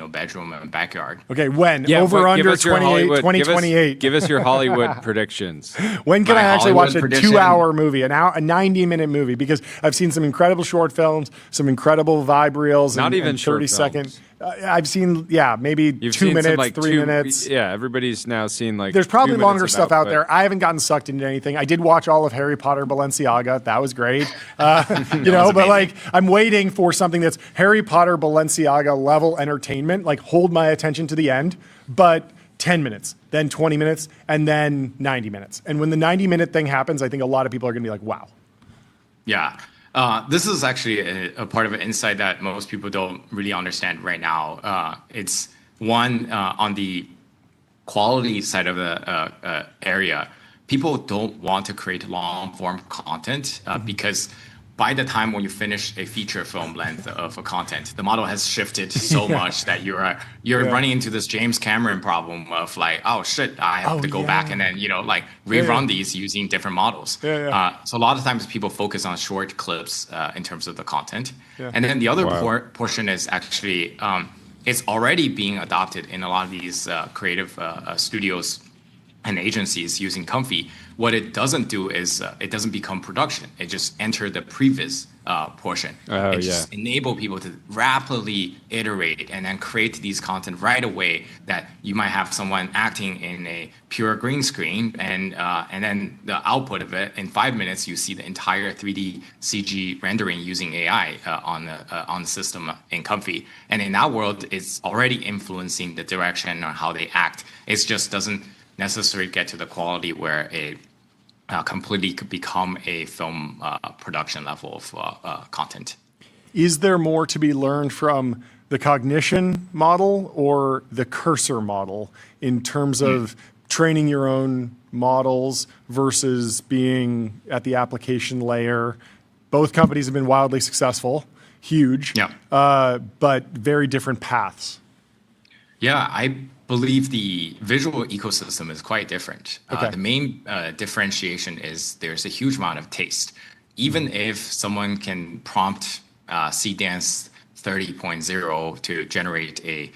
bedroom and backyard. Okay, when? Over under 2028. Give us your Hollywood predictions. When can I actually watch a 2-hour movie, a 90-minute movie? Because I've seen some incredible short films, some incredible vibe reels, not even 30-second. I've seen, maybe You've 2 seen minutes, some, 3 minutes. Yeah, everybody's now seen There's probably longer stuff out there. I haven't gotten sucked into anything. I did watch all of Harry Potter Balenciaga. That was great. But I'm waiting for something that's Harry Potter Balenciaga level entertainment. Hold my attention to the end, but 10 minutes, then 20 minutes, and then 90 minutes. And when the 90-minute thing happens, I think a lot of people are going to be like, wow. Yeah. This is actually a part of an insight that most people don't really understand right now. It's one on the quality side of the area. People don't want to create long form content because by the time when you finish a feature film length of a content, the model has shifted so much that you're running into this James Cameron problem of oh shit, I have to go back and then rerun these using different models. So a lot of times people focus on short clips in terms of the content, and then the other portion is actually it's already being adopted in a lot of these creative studios and agencies using Comfy. What it doesn't do is it doesn't become production. It just enter the previs portion. It just enable people to rapidly iterate and then create these content right away that you might have someone acting in a pure green screen and then the output of it in 5 minutes you see the entire 3D CG rendering using AI on the system in Comfy. And in that world, it's already influencing the direction on how they act. It just doesn't necessarily get to the quality where it completely could become a film production level of content. Is there more to be learned from the cognition model or the cursor model in terms of training your own models versus being at the application layer? Both companies have been wildly successful, huge, but very different paths. Yeah, I believe the visual ecosystem is quite different. The main differentiation is there's a huge amount of taste. Even if someone can prompt CDance 30.0 to generate a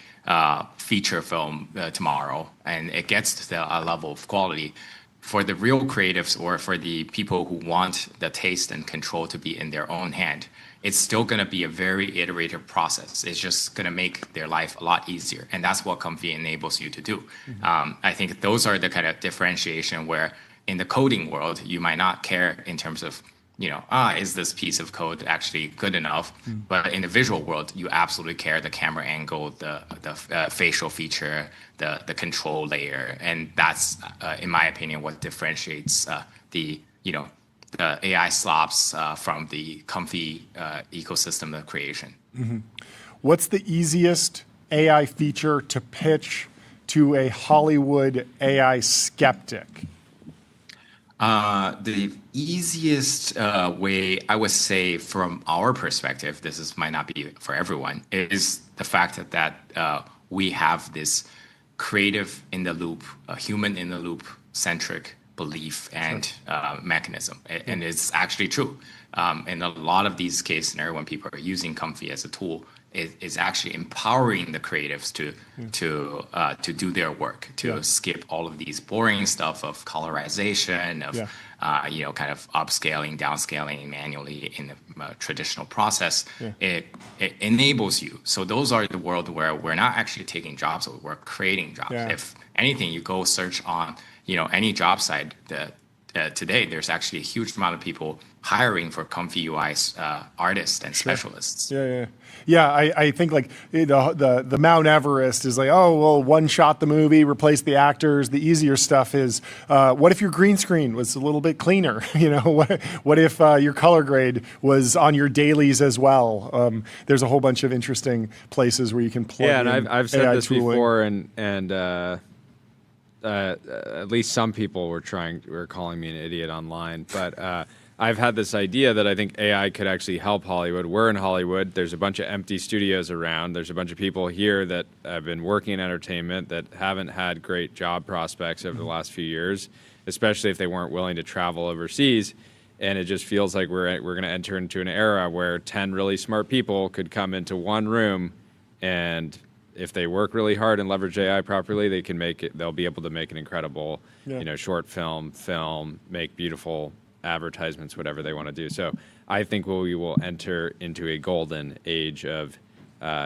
feature film tomorrow, and it gets to the level of quality, for the real creatives or for the people who want the taste and control to be in their own hand, it's still going to be a very iterative process. It's just going to make their life a lot easier. And that's what Comfy enables you to do. I think those are the kind of differentiation where in the coding world, you might not care in terms of, is this piece of code actually good enough? But in the visual world, you absolutely care the camera angle, the facial feature, the control layer. And that's, in my opinion, what differentiates the AI slops from the Comfy ecosystem of creation. What's the easiest AI feature to pitch to a Hollywood AI skeptic? The easiest way, I would say, from our perspective, might not be for everyone, is the fact that we have this creative in the loop, human in the loop centric belief and mechanism. And it's actually true. In a lot of these case scenarios, when people are using Comfy as a tool, it's actually empowering the creatives to do their work, to skip all of these boring stuff of colorization, of kind of upscaling, downscaling manually in the traditional process. It enables you. So those are the world where we're not actually taking jobs, we're creating jobs. If anything, you go search on any job site, today, there's actually a huge amount of people hiring for Comfy UI artists and specialists. Yeah, I think like the Mount Everest is like, oh, well, one shot the movie, replace the actors. The easier stuff is, what if your green screen was a little bit cleaner? What if your color grade was on your dailies as well? There's a whole bunch of interesting places where you can plug in. Yeah, and I've said AI this tooling. before, and at least some people were calling me an idiot online, but I've had this idea that I think AI could actually help Hollywood. We're in Hollywood. There's a bunch of empty studios around. There's a bunch of people here that have been working in entertainment that haven't had great job prospects over the last few years, especially if they weren't willing to travel overseas. And it just feels like we're going to enter into an era where 10 really smart people could come into one room, and if they work really hard and leverage AI properly, they can make it. They'll be able to make an incredible, short film, make beautiful advertisements, whatever they want to do. So I think we will enter into a golden age of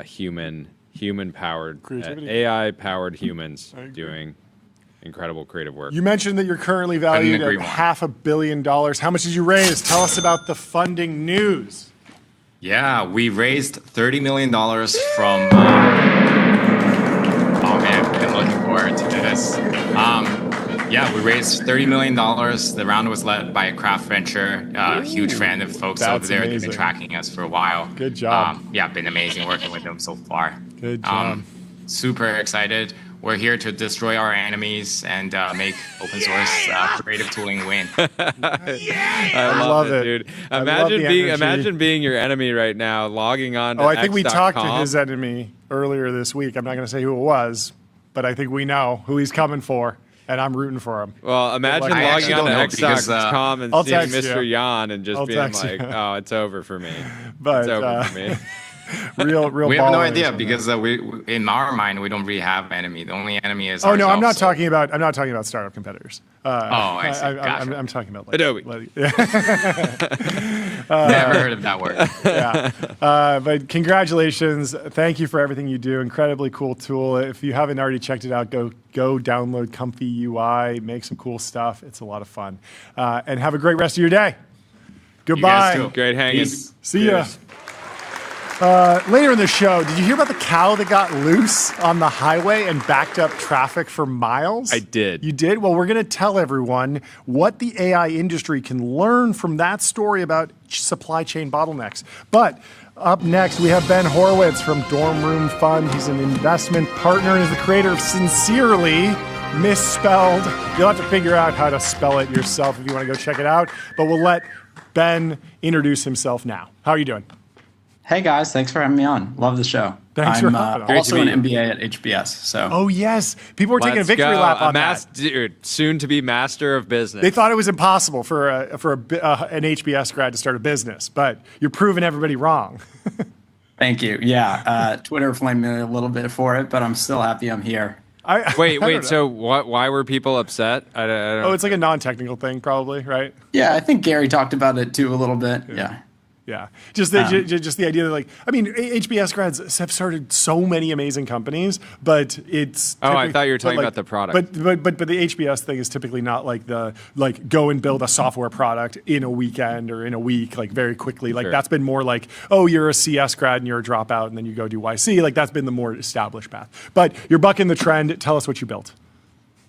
human-powered, AI-powered humans doing incredible creative work. You mentioned that you're currently valued at $500 million. How much did you raise? Tell us about the funding news. Yeah, we raised $30 million from. Oh man, I've been looking forward to this. Yeah, we raised $30 million. The round was led by a craft venture, a huge fan of folks over there. Amazing. They've been tracking us for a while. Good job. Yeah, been amazing working with them so far. Good job. Super excited. We're here to destroy our enemies and make open source creative tooling win. I love it, dude. Imagine being your enemy right now, logging on to I think we talked to X.com. his enemy earlier this week. I'm not going to say who it was, but I think we know who he's coming for, and I'm rooting for him. Well, imagine logging on to X.com and seeing Mr. Yan and just being like, oh, it's over for me. It's over for me. real. We have no idea because we in our mind we don't really have enemy. The only enemy is. Oh no, I'm not talking about startup competitors. I see. Gotcha. I'm talking about Adobe. Never heard of that word. But congratulations! Thank you for everything you do. Incredibly cool tool. If you haven't already checked it out, go download Comfy UI. Make some cool stuff. It's a lot of fun. And have a great rest of your day. Goodbye. You guys too. Great hanging. See ya. Later in the show, did you hear about the cow that got loose on the highway and backed up traffic for miles? I did. You did? Well, we're going to tell everyone what the AI industry can learn from that story about supply chain bottlenecks. But up next, we have Ben Horowitz from Dorm Room Fund. He's an investment partner and is the creator of Sincerely, misspelled. You'll have to figure out how to spell it yourself if you want to go check it out. But we'll let Ben introduce himself now. How are you doing? Hey guys, thanks for having me on. Love the show. Thanks for having us. Also an MBA at HBS. So. Oh yes, people were taking a victory lap on that. Dude, soon to be master of business. They thought it was impossible for an HBS grad to start a business, but you're proving everybody wrong. Thank you. Yeah, Twitter flamed me a little bit for it, but I'm still happy I'm here. Wait. So why were people upset? I don't it's like a non-technical thing, probably, right? Yeah, I think Gary talked about it too a little bit. Yeah. Yeah, just the idea that HBS grads have started so many amazing companies, but it's. I thought you were talking about the product. But the HBS thing is typically not go and build a software product in a weekend or in a week, very quickly. Sure. That's been more you're a CS grad and you're a dropout and then you go do YC. That's been the more established path. But you're bucking the trend. Tell us what you built.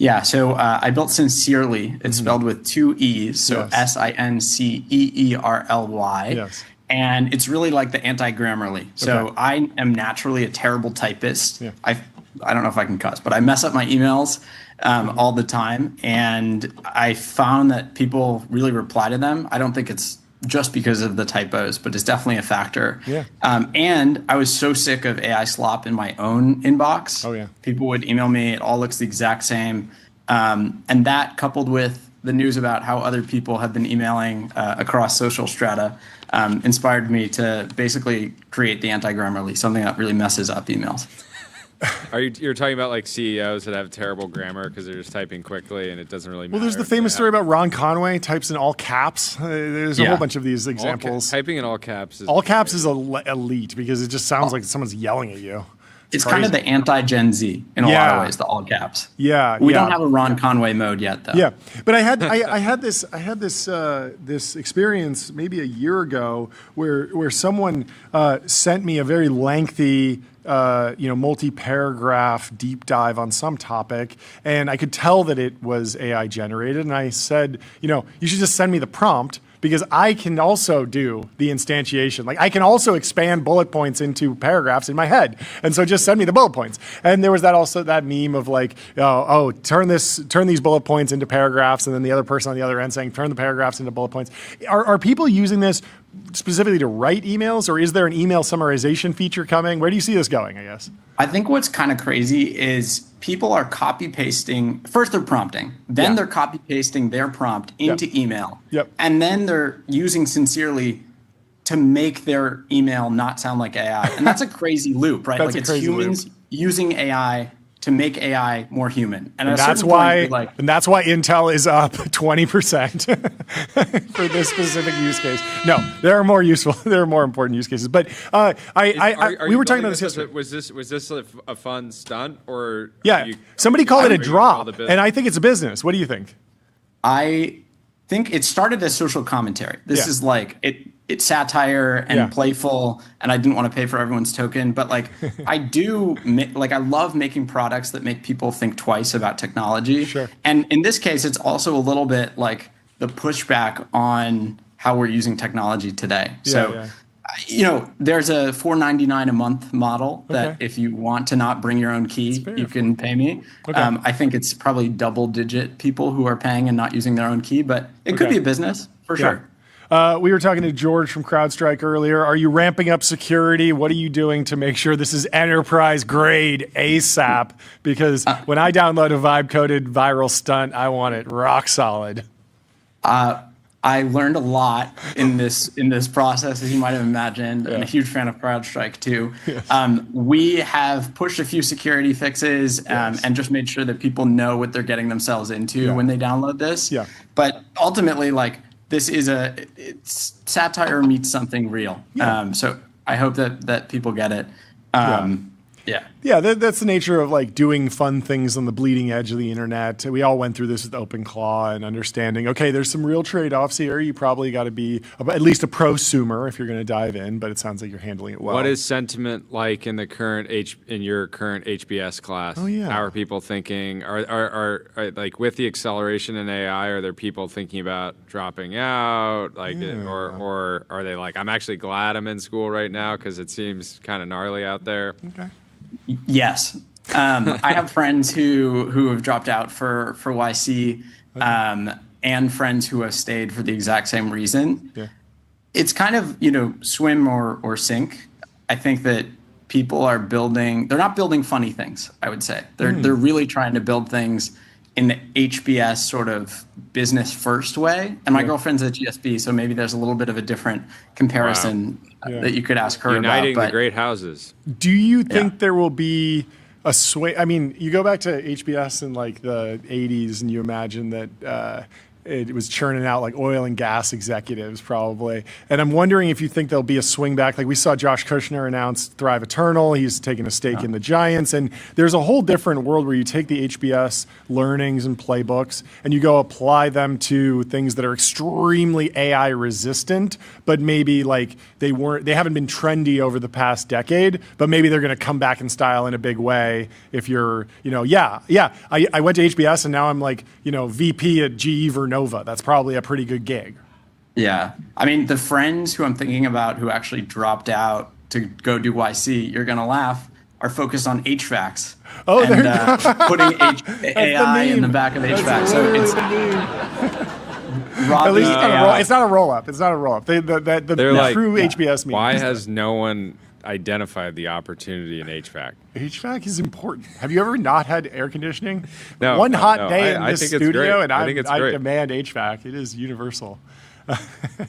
Yeah, so I built Sincerely. It's spelled with 2 E's, so Sinceerly. Yes. And it's really like the anti-Grammarly. So I am naturally a terrible typist. Yeah. I don't know if I can cuss, but I mess up my emails all the time. And I found that people really reply to them. I don't think it's just because of the typos, but it's definitely a factor. Yeah. And I was so sick of AI slop in my own inbox. Oh, yeah. People would email me. It all looks the exact same. And that coupled with the news about how other people have been emailing across social strata inspired me to basically create the anti-Grammarly, something that really messes up emails. You're talking about CEOs that have terrible grammar because they're just typing quickly and it doesn't really matter. Well, there's the famous story about Ron Conway types in all caps. There's a whole bunch of these examples. Typing in all caps is all caps is elite because it just sounds like someone's yelling at you. It's kind of the anti-Gen Z in a lot of ways, the all caps. Yeah. We don't have a Ron Conway mode yet, though. Yeah, but I had this experience maybe a year ago where someone sent me a very lengthy multi-paragraph deep dive on some topic, and I could tell that it was AI generated, and I said, you should just send me the prompt, because I can also do the instantiation. Like, I can also expand bullet points into paragraphs in my head. And so just send me the bullet points. And there was that meme of like, turn these bullet points into paragraphs, and then the other person on the other end saying, turn the paragraphs into bullet points. Are people using this specifically to write emails, or is there an email summarization feature coming? Where do you see this going, I guess? I think what's kind of crazy is people are copy pasting. First, they're prompting. Then they're copy pasting their prompt into email. Yep. And then they're using Sincerely to make their email not sound like AI. And that's a crazy loop, right? That's like it's humans using AI to make AI more human. And that's why Intel is up 20% for this specific use case. No, there are more important use cases. But we were talking about this yesterday. Was this a fun stunt, or somebody called it a drop, and I think it's a business. What do you think? I think it started as social commentary. This is like it's satire and playful, and I didn't want to pay for everyone's token, but like I love making products that make people think twice about technology. Sure. And in this case, it's also a little bit like the pushback on how we're using technology today. There's a $4.99 a month model that if you want to not bring your own key, you can pay me. Okay. I think it's probably double-digit people who are paying and not using their own key, but it could be a business for sure. We were talking to George from CrowdStrike earlier. Are you ramping up security? What are you doing to make sure this is enterprise grade ASAP? Because when I download a vibe-coded viral stunt, I want it rock solid. I learned a lot in this process, as you might have imagined. I'm a huge fan of CrowdStrike too. Yes. We have pushed a few security fixes and just made sure that people know what they're getting themselves into when they download this. Yeah. But ultimately, like, this is it's satire meets something real. So I hope that people get it. That's the nature of like doing fun things on the bleeding edge of the internet. We all went through this with OpenClaw and understanding, okay, there's some real trade-offs here. You probably got to be at least a prosumer if you're going to dive in, but it sounds like you're handling it well. What is sentiment like in the current in your current HBS class? Oh yeah. How are people thinking? Are like with the acceleration in AI, are there people thinking about dropping out? Or are they like, I'm actually glad I'm in school right now because it seems kind of gnarly out there? Okay. Yes. I have friends who have dropped out for YC and friends who have stayed for the exact same reason. Yeah. It's kind of, swim or sink. I think that people are they're not building funny things, I would say. They're really trying to build things in the HBS sort of business first way. And my girlfriend's at GSB, so maybe there's a little bit of a different comparison that you could ask her Uniting about. the great houses. Do you think there will be a sway? I mean, you go back to HBS in like the 80s and you imagine that it was churning out like oil and gas executives probably. And I'm wondering if you think there'll be a swing back. Like we saw Josh Kushner announce Thrive Eternal. He's taking a stake in the Giants. And there's a whole different world where you take the HBS learnings and playbooks and you go apply them to things that are extremely AI resistant, but maybe like they haven't been trendy over the past decade, but maybe they're going to come back in style in a big way. If you're, I went to HBS and now I'm like, VP at GE Vernova. That's probably a pretty good gig. Yeah. I mean, the friends who I'm thinking about who actually dropped out to go do YC, you're going to laugh, are focused on HVACs. Oh, and putting AI in the back of HVAC. So it's at least it's not a roll-up. It's not a roll-up. The true HBS means. Why has no one identified the opportunity in HVAC? HVAC is important. Have you ever not had air conditioning? No. One hot day in this studio, and I great. demand HVAC. It is universal.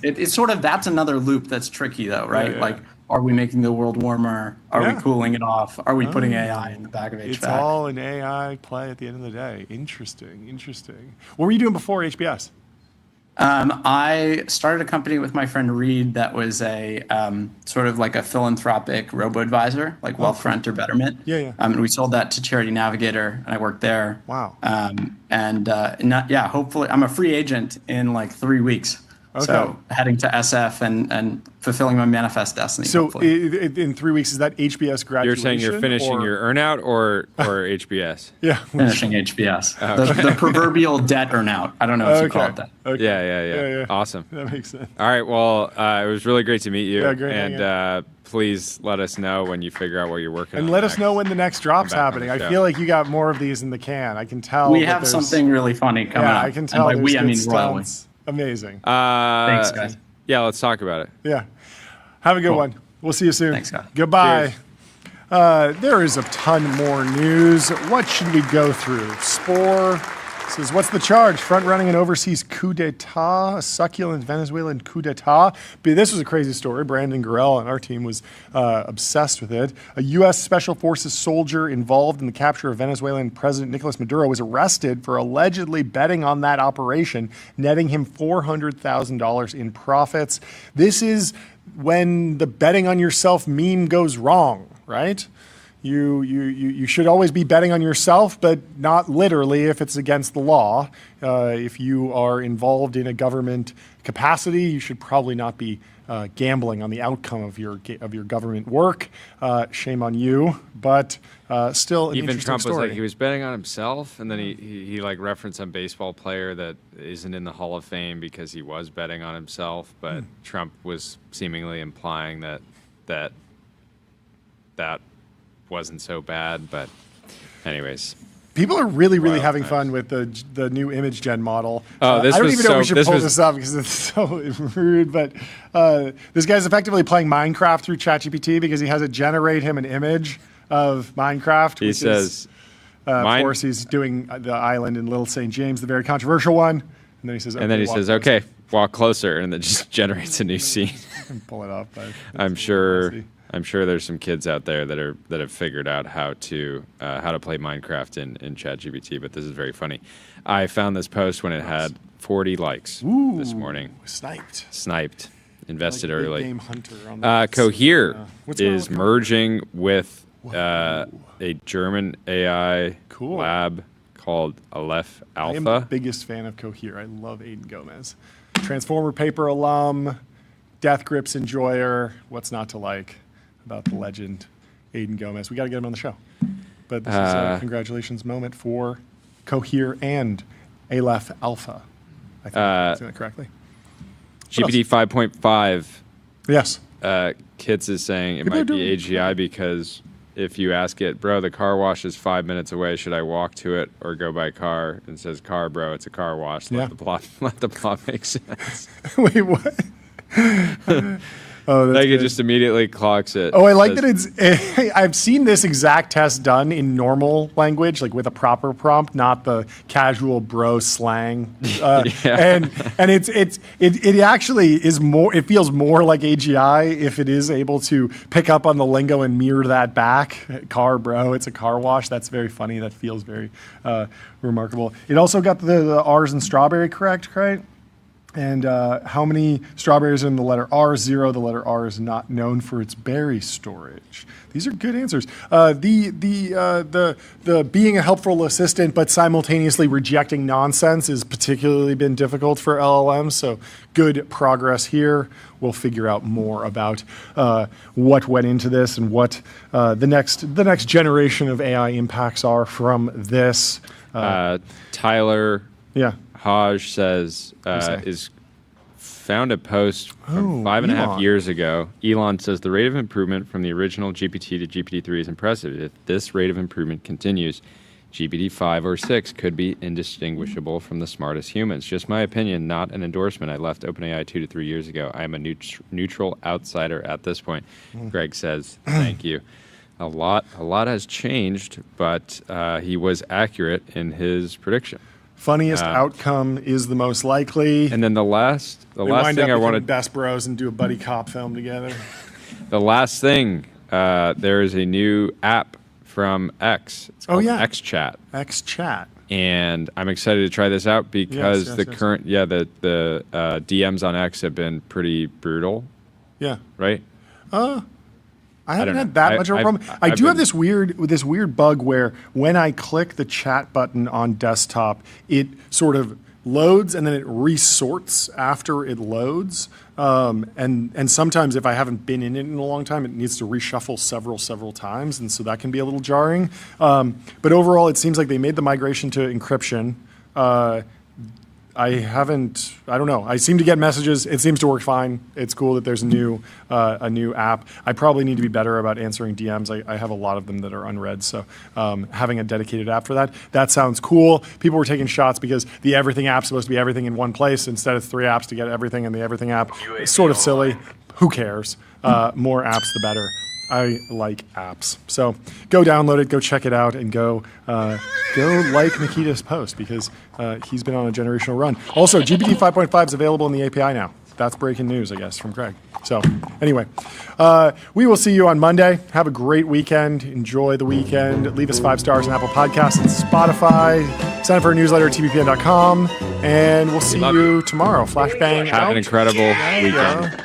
It's sort of, that's another loop that's tricky though, right? Yeah. Like, are we making the world warmer? Are we cooling it off? Are we putting AI in the back of HVAC? It's all an AI play at the end of the day. Interesting. What were you doing before HBS? I started a company with my friend Reed that was a sort of like a philanthropic robo-advisor, like Wealthfront or Betterment. Yeah. And we sold that to Charity Navigator, and I worked there. Wow. Hopefully, I'm a free agent in like 3 weeks. Okay. So heading to SF and fulfilling my manifest destiny. So in 3 weeks, is that HBS graduation? You're saying you're finishing your earnout or HBS? Yeah. Finishing HBS. The proverbial debt earnout. I don't know if you call it that. Okay. Yeah. Awesome. That makes sense. All right. Well, it was really great to meet you. Yeah, great. And please let us know when you figure out what you're working on. And let us know when the next drop's Come back on happening. the I show. feel like you got more of these in the can. I can tell. We that have there's- something really funny coming up. I can tell. And by we, I mean there's good royally. stunts. Amazing. Thanks, guys. Yeah, let's talk about it. Yeah. Have a good one. We'll see you soon. Thanks, guys. Goodbye. There is a ton more news. What should we go through? Spore says, what's the charge? Front-running an overseas coup d'etat, a succulent Venezuelan coup d'etat. But this was a crazy story. Brandon Garrell and our team was obsessed with it. A U.S. Special Forces soldier involved in the capture of Venezuelan President Nicolas Maduro was arrested for allegedly betting on that operation, netting him $400,000 in profits. This is when the betting on yourself meme goes wrong, right? You should always be betting on yourself, but not literally if it's against the law. If you are involved in a government capacity, you should probably not be gambling on the outcome of your government work. Shame on you, but still an Even interesting Trump story. was like, he was betting on himself, and then he like referenced some baseball player that isn't in the Hall of Fame because he was betting on himself, but Trump was seemingly implying that wasn't so bad. But anyways. People are really having fun with the new image gen model. Oh, I don't even know if we should pull this up because it's so rude. But this guy's effectively playing Minecraft through ChatGPT because he has it generate him an image of Minecraft. He says, of course, he's doing the island in Little St. James, the very controversial one. And then he says, okay, walk closer, and then just generates a new scene. Pull it up. I'm sure there's some kids out there that have figured out how to play Minecraft in ChatGPT, but this is very funny. I found this post when it had 40 likes this morning. Sniped. Invested like early. Game Hunter on that. Cohere is merging with a German AI lab called Aleph Alpha. I am the biggest fan of Cohere. I love Aiden Gomez. Transformer Paper alum, Death Grips enjoyer. What's not to like about the legend Aiden Gomez? We got to get him on the show. But this is a congratulations moment for Cohere and Aleph Alpha. I think I'm saying that correctly. GPT 5.5. Yes. Kits is saying it might be AGI because if you ask it, bro, the car wash is 5 minutes away. Should I walk to it or go by car? And it says, car, bro, it's a car wash. Let the plot make sense. Wait, what? Oh, that's like good. it just immediately clocks it. Oh, I like that it's. I've seen this exact test done in normal language, like with a proper prompt, not the casual bro slang. And it actually is more. It feels more like AGI if it is able to pick up on the lingo and mirror that back. Car, bro, it's a car wash. That's very funny. That feels very remarkable. It also got the R's and strawberry correct, right? And how many strawberries are in the letter R? 0. The letter R is not known for its berry storage. These are good answers. The being a helpful assistant but simultaneously rejecting nonsense has particularly been difficult for LLMs. So good progress here. We'll figure out more about what went into this and what the next generation of AI impacts are from this. Tyler. Yeah. Hodge says is found a post from 5.5 years ago. Elon says the rate of improvement from the original GPT to GPT-3 is impressive. If this rate of improvement continues, GPT-5 or 6 could be indistinguishable from the smartest humans. Just my opinion, not an endorsement. I left OpenAI 2 to 3 years ago. I am a neutral outsider at this point. Greg says, thank you. A lot has changed, but he was accurate in his prediction. Funniest outcome is the most likely. And then the last thing I wanted, best bros and do a buddy cop film together. The last thing, there is a new app from X. It's called XChat. XChat. And I'm excited to try this out because the DMs on X have been pretty brutal. Yeah. Right? I haven't had that much of a problem. I do have this weird bug where when I click the chat button on desktop, it sort of loads and then it resorts after it loads. And sometimes if I haven't been in it in a long time, it needs to reshuffle several times. And so that can be a little jarring. But overall, it seems like they made the migration to encryption. I don't know. I seem to get messages. It seems to work fine. It's cool that there's a new app. I probably need to be better about answering DMs. I have a lot of them that are unread. So having a dedicated app for that sounds cool. People were taking shots because the Everything app's supposed to be everything in one place instead of 3 apps to get everything in the Everything app. It's sort of silly. Who cares? More apps, the better. I like apps. So go download it, go check it out, and go like Nikita's post because he's been on a generational run. Also, GPT 5.5 is available in the API now. That's breaking news, I guess, from Craig. So anyway, we will see you on Monday. Have a great weekend. Enjoy the weekend. Leave us 5 stars on Apple Podcasts and Spotify. Sign up for our newsletter at tbpn.com. And we'll see you tomorrow. Flashbang. Have an incredible weekend.